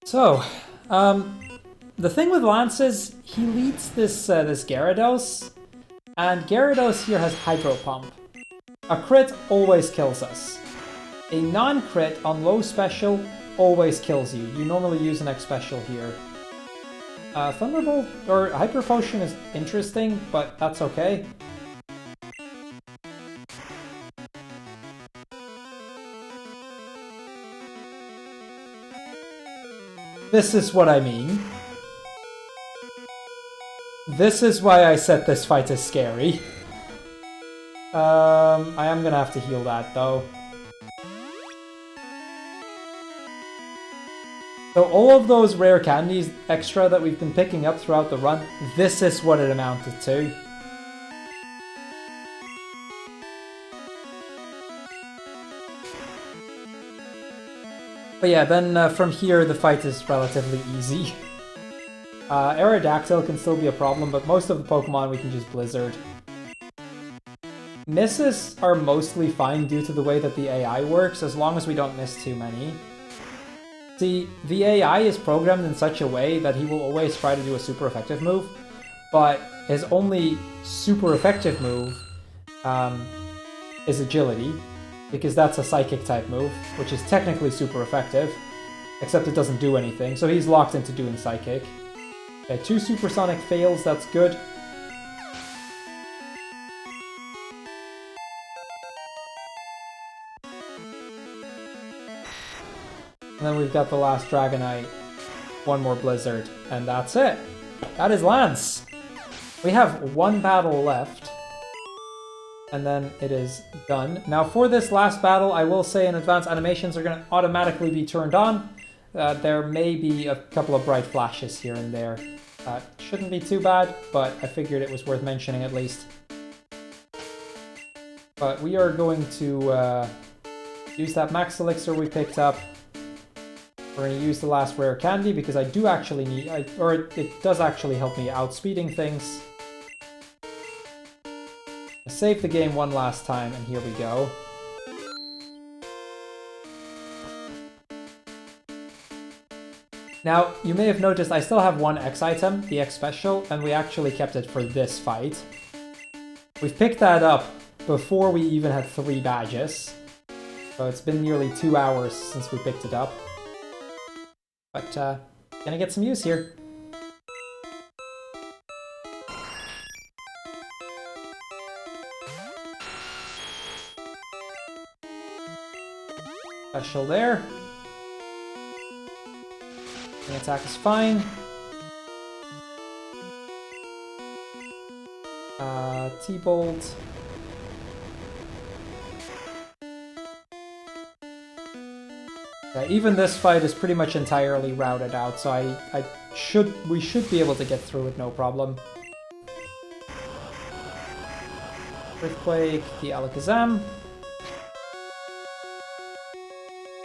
So, the thing with Lance is, he leads this Gyarados, and Gyarados here has Hydro Pump. A crit always kills us. A non-crit on low special always kills you. You normally use an X special here. Thunderbolt or Hyper Potion is interesting, but that's okay. This is what I mean. This is why I said this fight is scary. I am gonna have to heal that though. So all of those rare candies extra that we've been picking up throughout the run, this is what it amounted to. But yeah, then from here the fight is relatively easy. Aerodactyl can still be a problem, but most of the Pokemon we can just Blizzard. Misses are mostly fine due to the way that the AI works, as long as we don't miss too many. See, the AI is programmed in such a way that he will always try to do a super effective move, but his only super effective move is Agility, because that's a Psychic type move, which is technically super effective, except it doesn't do anything, so he's locked into doing Psychic. Okay, 2 Supersonic fails, that's good. And then we've got the last Dragonite, 1 more Blizzard, and that's it. That is Lance. We have 1 battle left, and then it is done. Now for this last battle, I will say in advance, animations are going to automatically be turned on. There may be a couple of bright flashes here and there. Shouldn't be too bad, but I figured it was worth mentioning at least. But we are going to use that Max Elixir we picked up. We're going to use the last rare candy because I do actually need, or it does actually help me outspeeding things. Save the game one last time, and here we go. Now, you may have noticed I still have 1 X item, the X Special, and we actually kept it for this fight. We've picked that up before we even had 3 badges. So it's been nearly 2 hours since we picked it up. But, gonna get some use here. Special there. The attack is fine. T-Bolt. Yeah, even this fight is pretty much entirely routed out, so we should be able to get through it no problem. Earthquake, the Alakazam.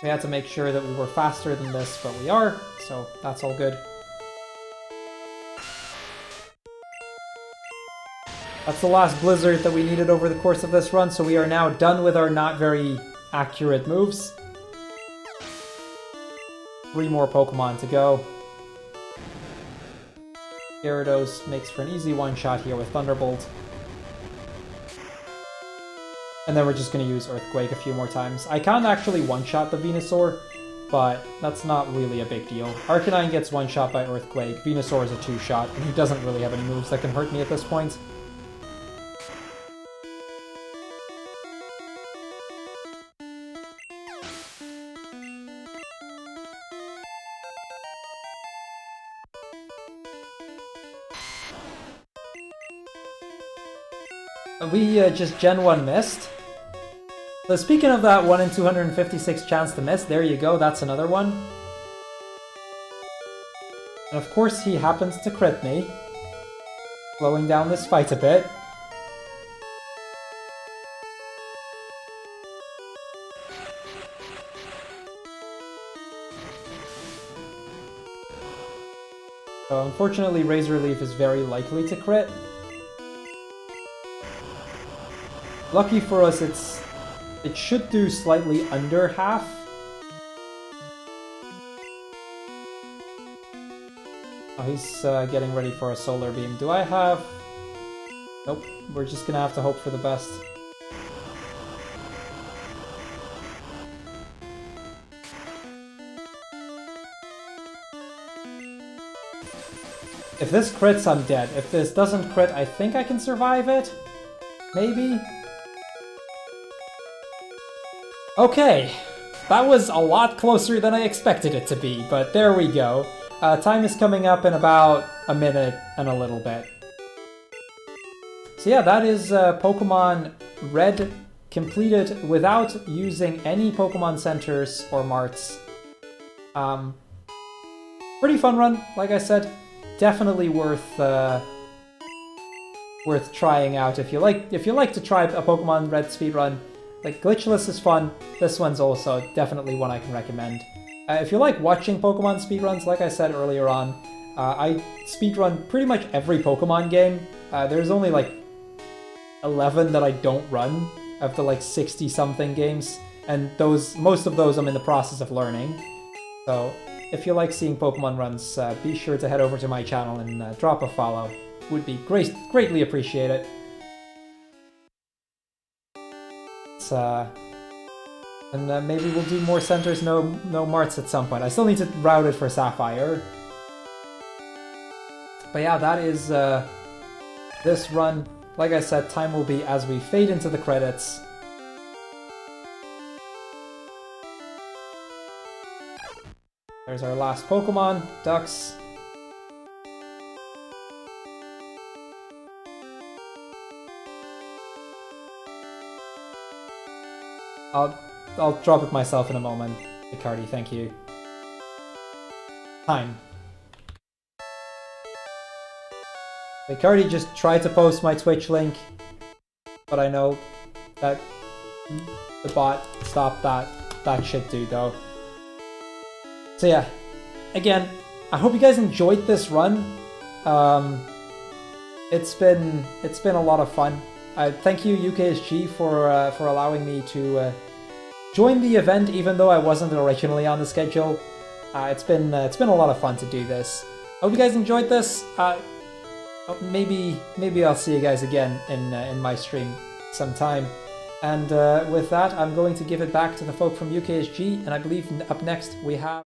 We had to make sure that we were faster than this, but we are, so that's all good. That's the last Blizzard that we needed over the course of this run, so we are now done with our not very accurate moves. 3 more Pokemon to go. Gyarados makes for an easy one-shot here with Thunderbolt. And then we're just going to use Earthquake a few more times. I can't actually one-shot the Venusaur, but that's not really a big deal. Arcanine gets one-shot by Earthquake, Venusaur is a 2-shot, and he doesn't really have any moves that can hurt me at this point. We just Gen 1 missed. So speaking of that 1 in 256 chance to miss, there you go, that's another one. And of course he happens to crit me, slowing down this fight a bit. So unfortunately Razor Leaf is very likely to crit. Lucky for us, it should do slightly under half. Oh, he's getting ready for a Solar Beam. Do I have... Nope, we're just gonna have to hope for the best. If this crits, I'm dead. If this doesn't crit, I think I can survive it? Maybe? Okay, that was a lot closer than I expected it to be, but there we go. Time is coming up in about a minute and a little bit. So yeah, that is Pokemon Red completed without using any Pokemon Centers or Marts. Pretty fun run, like I said. Definitely worth trying out if you like to try a Pokemon Red speedrun. Like, Glitchless is fun. This one's also definitely one I can recommend. If you like watching Pokemon speedruns, like I said earlier on, I speedrun pretty much every Pokemon game. There's only like 11 that I don't run of the like 60-something games, and most of those I'm in the process of learning. So if you like seeing Pokemon runs, be sure to head over to my channel and drop a follow. Would be greatly appreciated. And maybe we'll do more centers, no Marts at some point. I still need to route it for Sapphire. But yeah, that is this run. Like I said, time will be as we fade into the credits. There's our last Pokemon, Ducks. I'll drop it myself in a moment. Icardi, thank you. Time. Icardi just tried to post my Twitch link, but I know that the bot stopped that shit dude though. So yeah, again, I hope you guys enjoyed this run. It's been a lot of fun. Thank you UKSG for allowing me to join the event, even though I wasn't originally on the schedule. It's been a lot of fun to do this. Hope you guys enjoyed this. Maybe I'll see you guys again in my stream sometime. And with that, I'm going to give it back to the folk from UKSG, and I believe up next we have